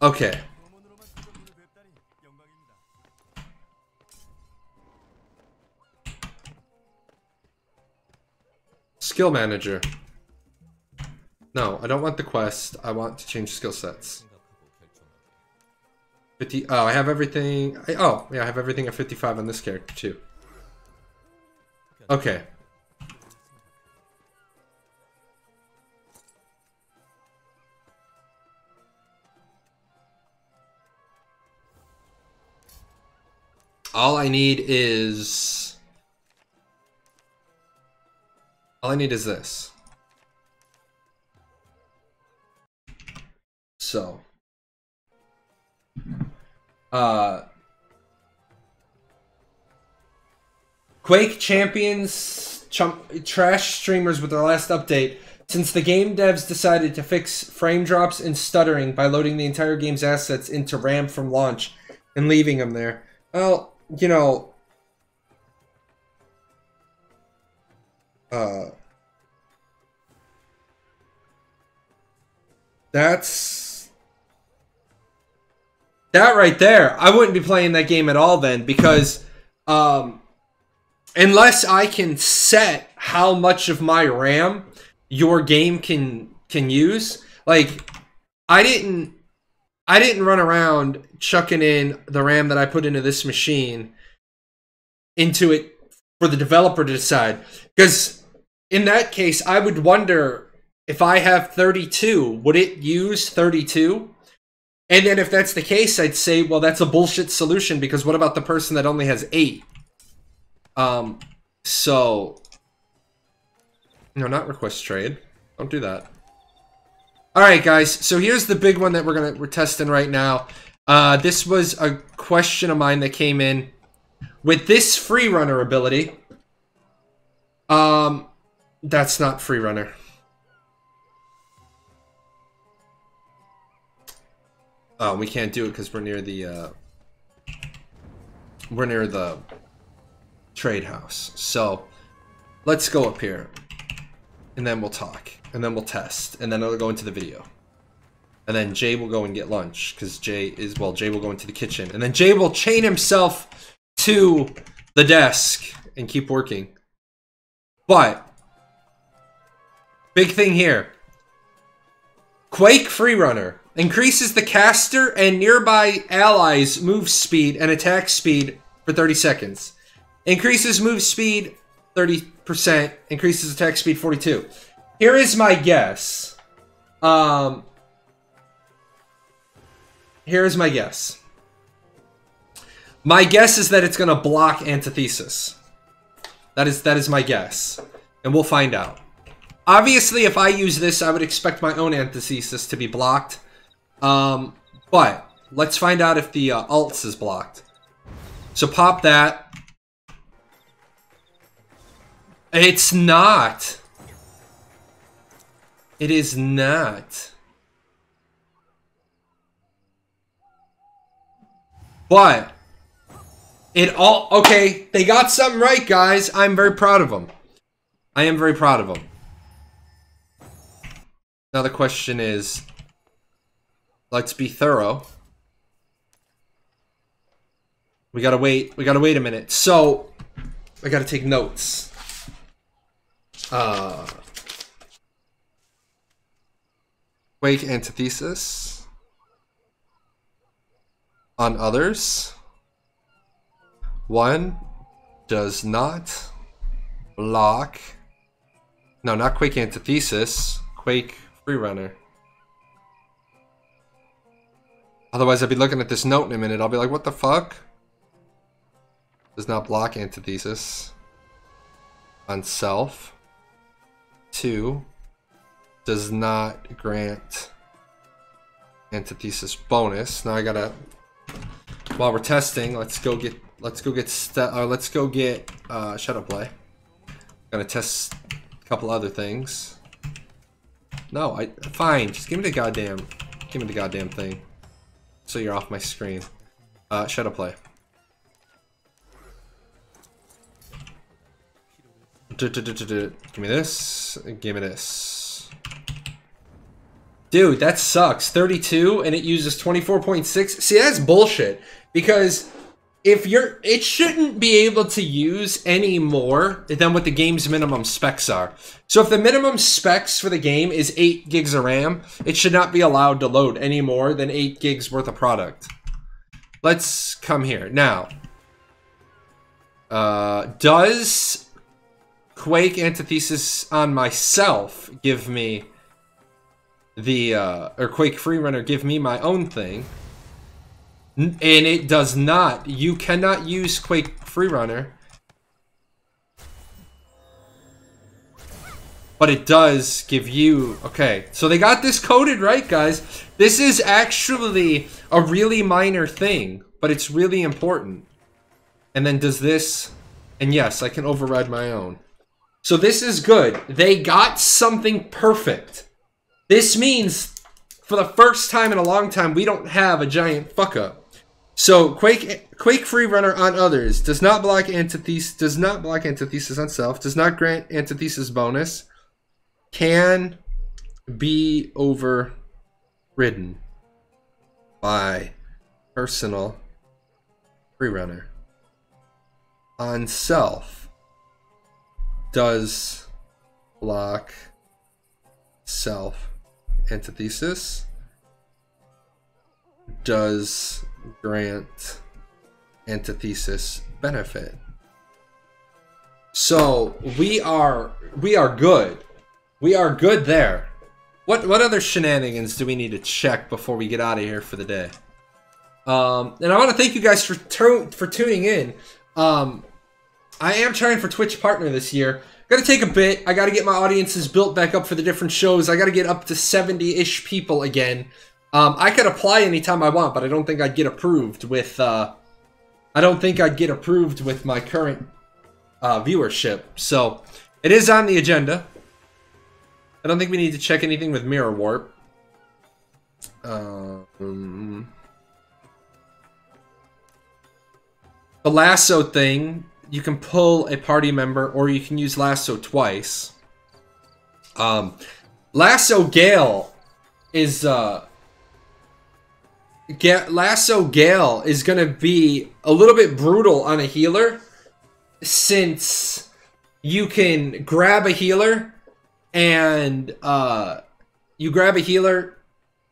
Speaker 1: Okay. Skill manager. No, I don't want the quest. I want to change skill sets. 50. Oh, I have everything. Oh, yeah, I have everything at 55 on this character too. Okay. All I need is this. So, Quake champions trash streamers with their last update. Since the game devs decided to fix frame drops and stuttering by loading the entire game's assets into RAM from launch and leaving them there. Well, you know, that's that right there. I wouldn't be playing that game at all then, because unless I can set how much of my RAM your game can use. Like, I didn't run around chucking in the RAM that I put into this machine into it for the developer to decide. Because in that case, I would wonder, if I have 32, would it use 32? And then if that's the case, I'd say, well, that's a bullshit solution, because what about the person that only has 8? So, no, not request trade. Don't do that. All right, guys. So here's the big one that we're testing right now. This was a question of mine that came in with this FREERUNNER ability. That's not FREERUNNER. Oh, we can't do it because we're near the trade house. So let's go up here, and then we'll talk, and then we'll test, and then it'll go into the video, and then Jay will go and get lunch, because Jay will go into the kitchen, and then Jay will chain himself to the desk and keep working. But big thing here, Quake FREERUNNER increases the caster and nearby allies' move speed and attack speed for 30 seconds. Increases move speed 30%, increases attack speed 42. Here is my guess. Here is my guess. My guess is that it's going to block antithesis. That is my guess. And we'll find out. Obviously, if I use this, I would expect my own antithesis to be blocked. But let's find out if the alts is blocked. So pop that. It's not. It is not. But it all, okay, they got something right, guys. I'm very proud of them. I am very proud of them. Now the question is, let's be thorough. We gotta wait a minute. So I gotta take notes. Quake antithesis on others. 1 does not block. No, not Quake antithesis. Quake FREERUNNER. Otherwise, I'd be looking at this note in a minute. I'll be like, what the fuck? Does not block antithesis on self. 2 does not grant antithesis bonus. Now I gotta, while we're testing, let's go get Shadow Play. Gonna test a couple other things. No, fine. Just give me the goddamn thing. So you're off my screen. Shadow Play. Give me this. Give me this. Dude, that sucks. 32 and it uses 24.6. See, that's bullshit. Because if you're, it shouldn't be able to use any more than what the game's minimum specs are. So if the minimum specs for the game is 8 gigs of RAM, it should not be allowed to load any more than 8 gigs worth of product. Let's come here. Now, does Quake Antithesis on myself give me the, or Quake FREERUNNER give me my own thing? And it does not. You cannot use Quake FREERUNNER. But it does give you... Okay, so they got this coded right, guys. This is actually a really minor thing, but it's really important. And then does this... And yes, I can override my own. So this is good. They got something perfect. This means, for the first time in a long time, we don't have a giant fuck-up. So Quake FREERUNNER on others does not block antithesis on self, does not grant antithesis bonus, can be overridden by personal FREERUNNER. On self does block self antithesis, does grant antithesis benefit. So we are good. We are good there. What other shenanigans do we need to check before we get out of here for the day? And I want to thank you guys for tuning in. I am trying for Twitch Partner this year. Got to take a bit. I got to get my audiences built back up for the different shows. I got to get up to 70-ish people again. I could apply anytime I want, but I don't think I'd get approved with. I don't think I'd get approved with my current viewership. So it is on the agenda. I don't think we need to check anything with Mirror Warp. The lasso thing, you can pull a party member, or you can use lasso twice. Lasso Gale is Lasso Gale is gonna be a little bit brutal on a healer, since you can grab a healer and and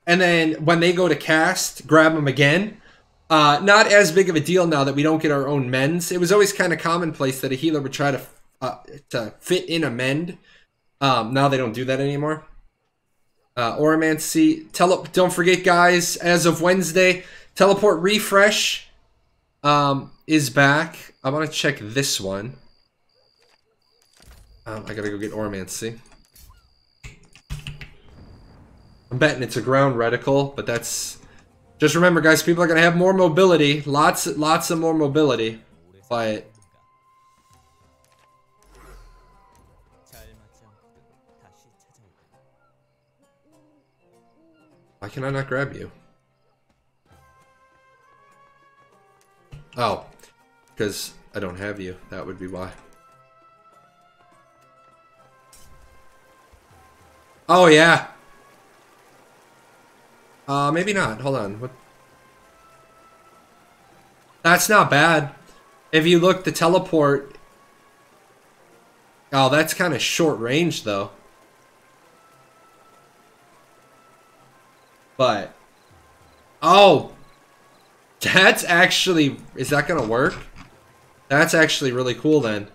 Speaker 1: then when they go to cast, grab them again. Not as big of a deal now that we don't get our own mends. It was always kind of commonplace that a healer would try to fit in a mend. Now they don't do that anymore. Oromancy. Don't forget, guys, as of Wednesday, Teleport Refresh is back. I want to check this one. I gotta go get Oromancy. I'm betting it's a ground reticle, but that's... Just remember, guys, people are gonna have more mobility. Lots of more mobility. But... Why can I not grab you? Oh, because I don't have you. That would be why. Oh, yeah. Maybe not. Hold on. What? That's not bad. If you look, the teleport... Oh, that's kind of short range, though. But... Oh! That's actually... Is that gonna work? That's actually really cool, then.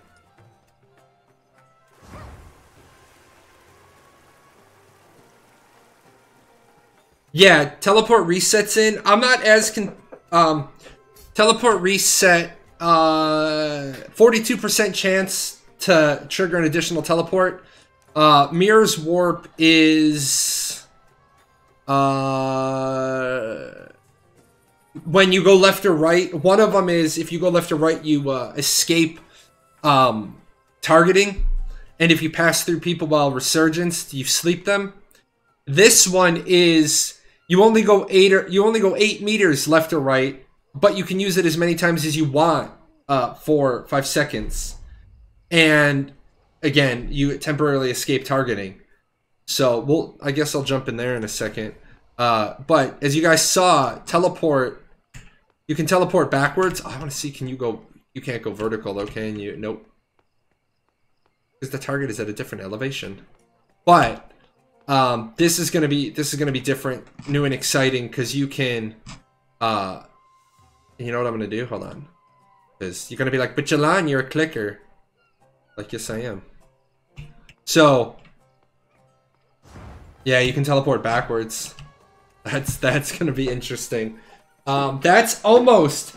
Speaker 1: Yeah, teleport resets in. I'm not as teleport reset, 42% chance to trigger an additional teleport. Mirror's Warp is when you go left or right. One of them is if you go left or right, you escape targeting, and if you pass through people while resurgence, you sleep them. This one is you only go 8 meters left or right, but you can use it as many times as you want for 5 seconds. And again, you temporarily escape targeting. So I guess I'll jump in there in a second. But as you guys saw, teleport. You can teleport backwards. I want to see. Can you go? You can't go vertical, though, can you? Nope. Because the target is at a different elevation. But this is gonna be different, new and exciting, because you can. You know what I'm gonna do? Hold on. Because you're gonna be like, but Jalan, you're a clicker. Like, yes, I am. So, yeah, you can teleport backwards. That's gonna be interesting. That's almost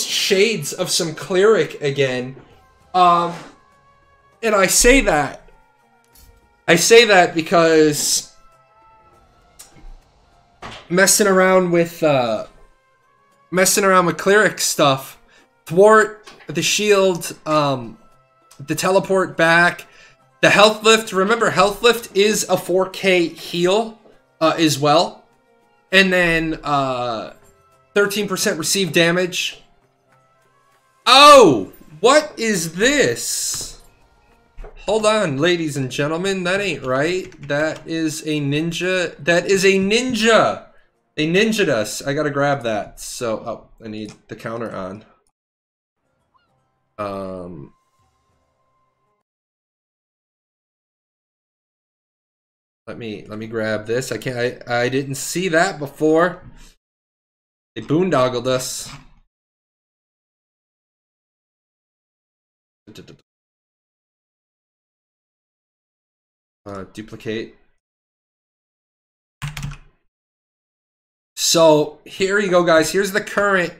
Speaker 1: shades of some cleric again. And I say that because messing around with cleric stuff, thwart, the shield, the teleport back, the health lift. Remember, health lift is a 4K heal as well. And then 13% received damage. Oh, what is this? Hold on, ladies and gentlemen, that ain't right. That is a ninja. That is a ninja. They ninja'd us. I gotta grab that. So, oh, I need the counter on. Let me grab this. I didn't see that before. They boondoggled us. Duplicate. So here you go, guys. Here's the current.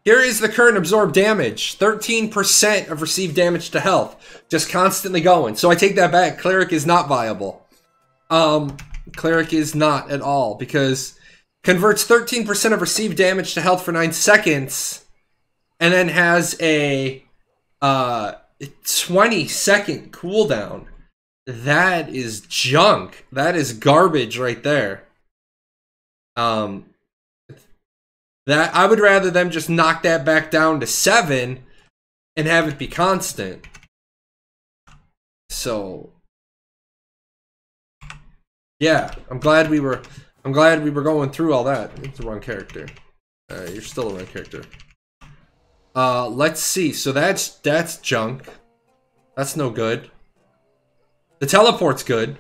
Speaker 1: Here is the current absorbed damage. 13% of received damage to health, just constantly going. So I take that back. Cleric is not viable. Cleric is not at all, because converts 13% of received damage to health for 9 seconds, and then has a 20-second cooldown. That is junk. That is garbage right there. That I would rather them just knock that back down to 7 and have it be constant. So yeah, I'm glad we were going through all that. It's the wrong character. You're still the right character. Let's see. So that's junk. That's no good. The teleport's good.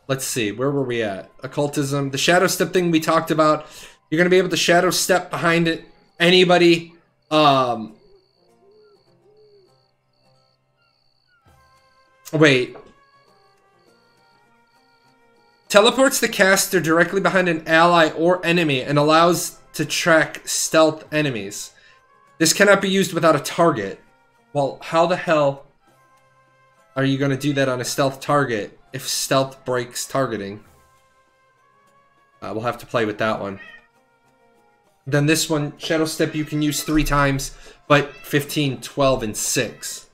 Speaker 1: Let's see. Where were we at? Occultism. The shadow step thing we talked about. You're gonna be able to shadow step behind it. Anybody. Wait. Teleports the caster directly behind an ally or enemy and allows to track stealth enemies. This cannot be used without a target. Well, how the hell are you going to do that on a stealth target if stealth breaks targeting? We'll have to play with that one. Then this one, Shadow Step, you can use 3 times, but 15, 12, and 6.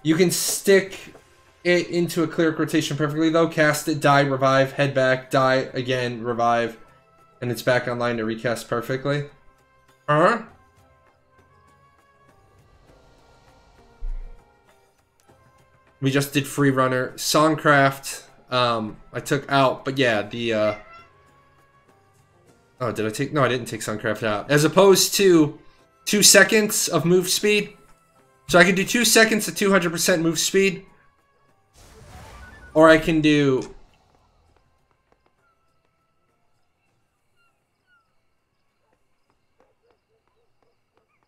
Speaker 1: You can stick it into a cleric rotation perfectly, though. Cast it, die, revive, head back, die again, revive, and it's back online to recast perfectly. We just did FREERUNNER. Songcraft, I took out, but yeah, the, oh, did I take, no, I didn't take Songcraft out. As opposed to 2 seconds of move speed. So I can do 2 seconds at 200% move speed. Or I can do...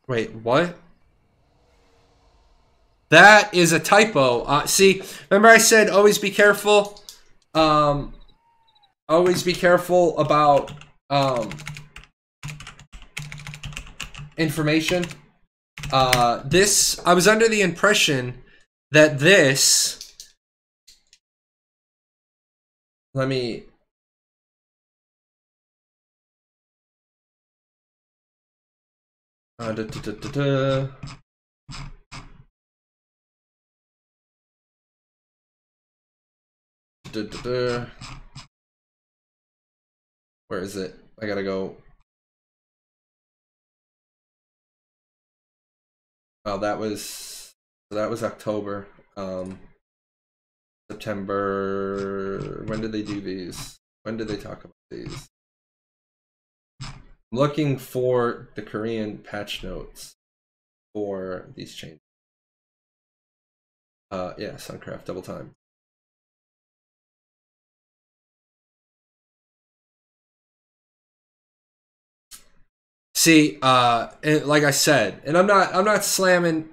Speaker 1: Wait, what? That is a typo. See, remember I said always be careful? Always be careful about information. This, I was under the impression that this, let me, where is it? I gotta go. Oh, that was October. September. When did they do these? When did they talk about these? I'm looking for the Korean patch notes for these changes. Yeah, Suncraft double time. See, like I said, and I'm not slamming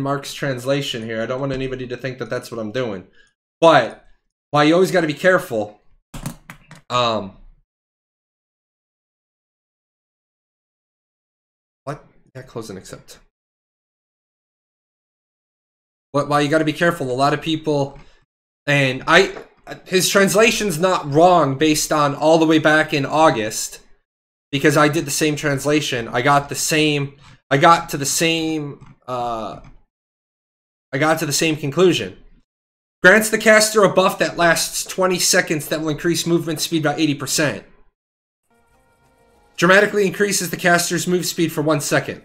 Speaker 1: Mark's translation here. I don't want anybody to think that that's what I'm doing. But why you always got to be careful. What? Yeah, close and accept. Why you got to be careful. A lot of people, and his translation's not wrong based on all the way back in August. Because I did the same translation, I got to the same conclusion. Grants the caster a buff that lasts 20 seconds that will increase movement speed by 80%. Dramatically increases the caster's move speed for 1 second.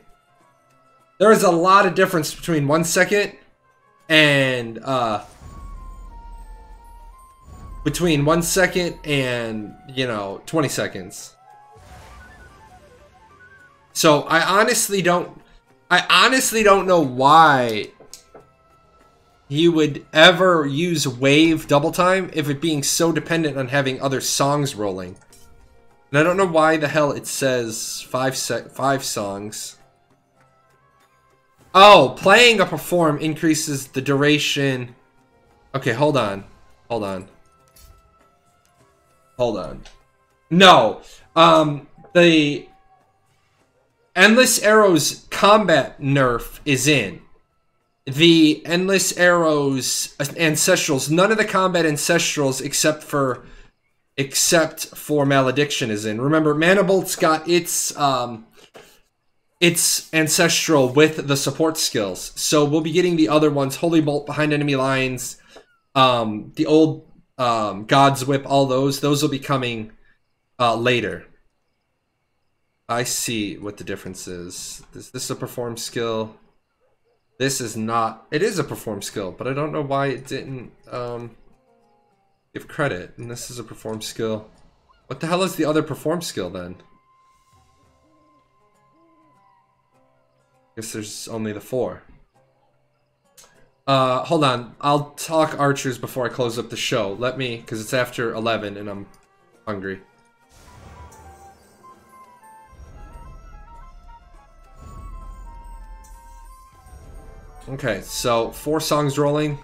Speaker 1: There is a lot of difference between 1 second and 20 seconds. So I honestly don't know why he would ever use wave double time if it being so dependent on having other songs rolling. And I don't know why the hell it says 5 songs. Oh, playing a perform increases the duration. Okay, hold on. No. The Endless Arrows combat nerf is in. The Endless Arrows Ancestrals, none of the combat Ancestrals except for Malediction is in. Remember, Mana Bolt's got its Ancestral with the support skills. So we'll be getting the other ones, Holy Bolt behind enemy lines, the old God's Whip, all those will be coming later. I see what the difference is. Is this a perform skill? This is not. It is a perform skill, but I don't know why it didn't give credit. And this is a perform skill. What the hell is the other perform skill then? Guess there's only the 4. Hold on. I'll talk archers before I close up the show. Let me, because it's after 11 and I'm hungry. Okay, so 4 songs rolling.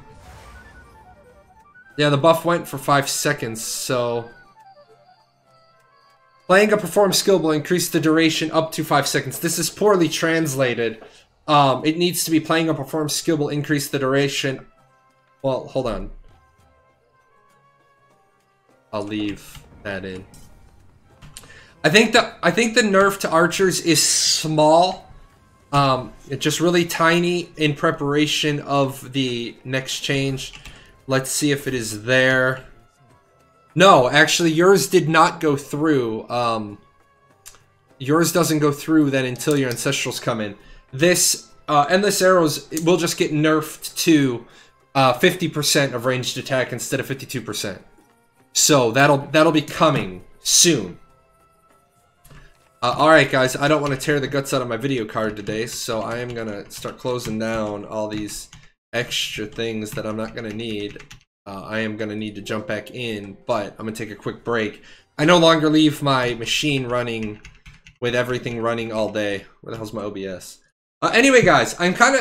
Speaker 1: Yeah, the buff went for 5 seconds, so... Playing a perform skill will increase the duration up to 5 seconds. This is poorly translated. It needs to be playing a perform skill will increase the duration... Well, hold on. I'll leave that in. I think the nerf to archers is small. It's just really tiny in preparation of the next change. Let's see if it is there. No, actually, yours did not go through. Yours doesn't go through then until your Ancestrals come in. This Endless Arrows will just get nerfed to 50% of ranged attack instead of 52%. So that'll be coming soon. Alright guys, I don't want to tear the guts out of my video card today, so I am going to start closing down all these extra things that I'm not going to need. I am going to need to jump back in, but I'm going to take a quick break. I no longer leave my machine running with everything running all day. Where the hell's my OBS? Anyway guys, I am kind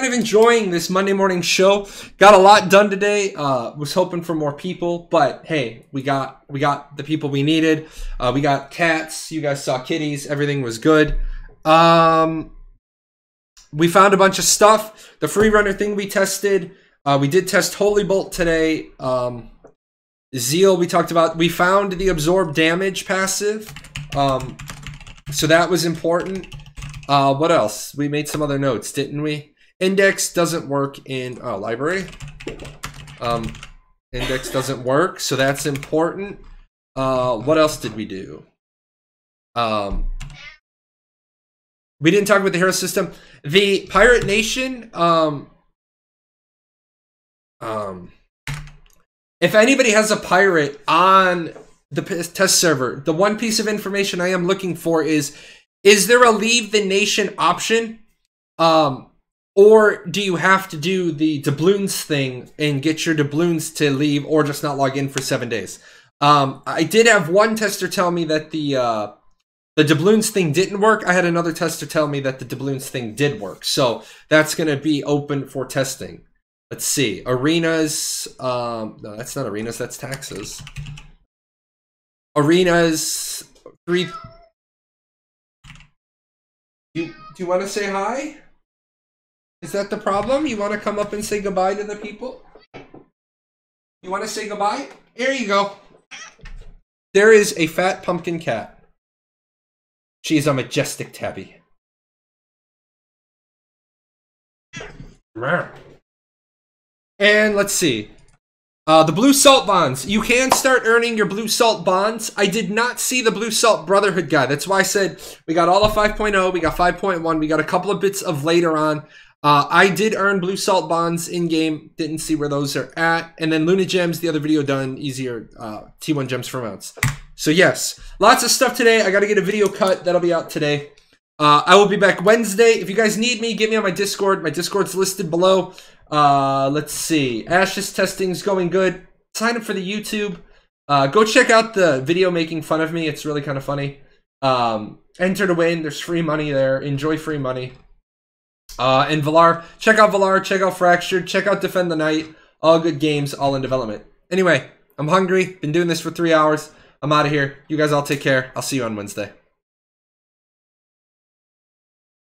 Speaker 1: of enjoying this Monday morning show. Got a lot done today. Was hoping for more people, but hey, we got the people we needed. We got cats. You guys saw kitties. Everything was good. We found a bunch of stuff. The free runner thing we tested. We did test Holy Bolt today. Zeal we talked about. We found the absorb damage passive. So that was important. What else? We made some other notes, didn't we? Index doesn't work in library. Index doesn't work, so that's important. What else did we do? We didn't talk about the hero system. The Pirate Nation, if anybody has a pirate on the test server, the one piece of information I am looking for is there a leave the nation option? Or do you have to do the doubloons thing and get your doubloons to leave, or just not log in for 7 days? I did have one tester tell me that the doubloons thing didn't work. I had another tester tell me that the doubloons thing did work. So that's going to be open for testing. Let's see. Arenas. No, that's not arenas. That's taxes. Arenas. Do you want to say hi? Is that the problem? You want to come up and say goodbye to the people? You want to say goodbye? Here you go. There is a fat pumpkin cat. She is a majestic tabby. And let's see. The blue salt bonds. You can start earning your blue salt bonds. I did not see the blue salt brotherhood guy. That's why I said we got all of 5.0. We got 5.1. We got a couple of bits of later on. I did earn blue salt bonds in game. Didn't see where those are at. And then Luna gems, the other video done, easier T1 gems for mounts. So yes, lots of stuff today. I got to get a video cut. That'll be out today. I will be back Wednesday. If you guys need me, get me on my Discord. My Discord's listed below. Let's see. Ash's testing's going good. Sign up for the YouTube. Go check out the video making fun of me. It's really kind of funny. Enter to win. There's free money there. Enjoy free money. And Valar, check out Valar, check out Fractured, check out Defend the Night. All good games, all in development. Anyway, I'm hungry. Been doing this for 3 hours. I'm out of here. You guys all take care. I'll see you on Wednesday.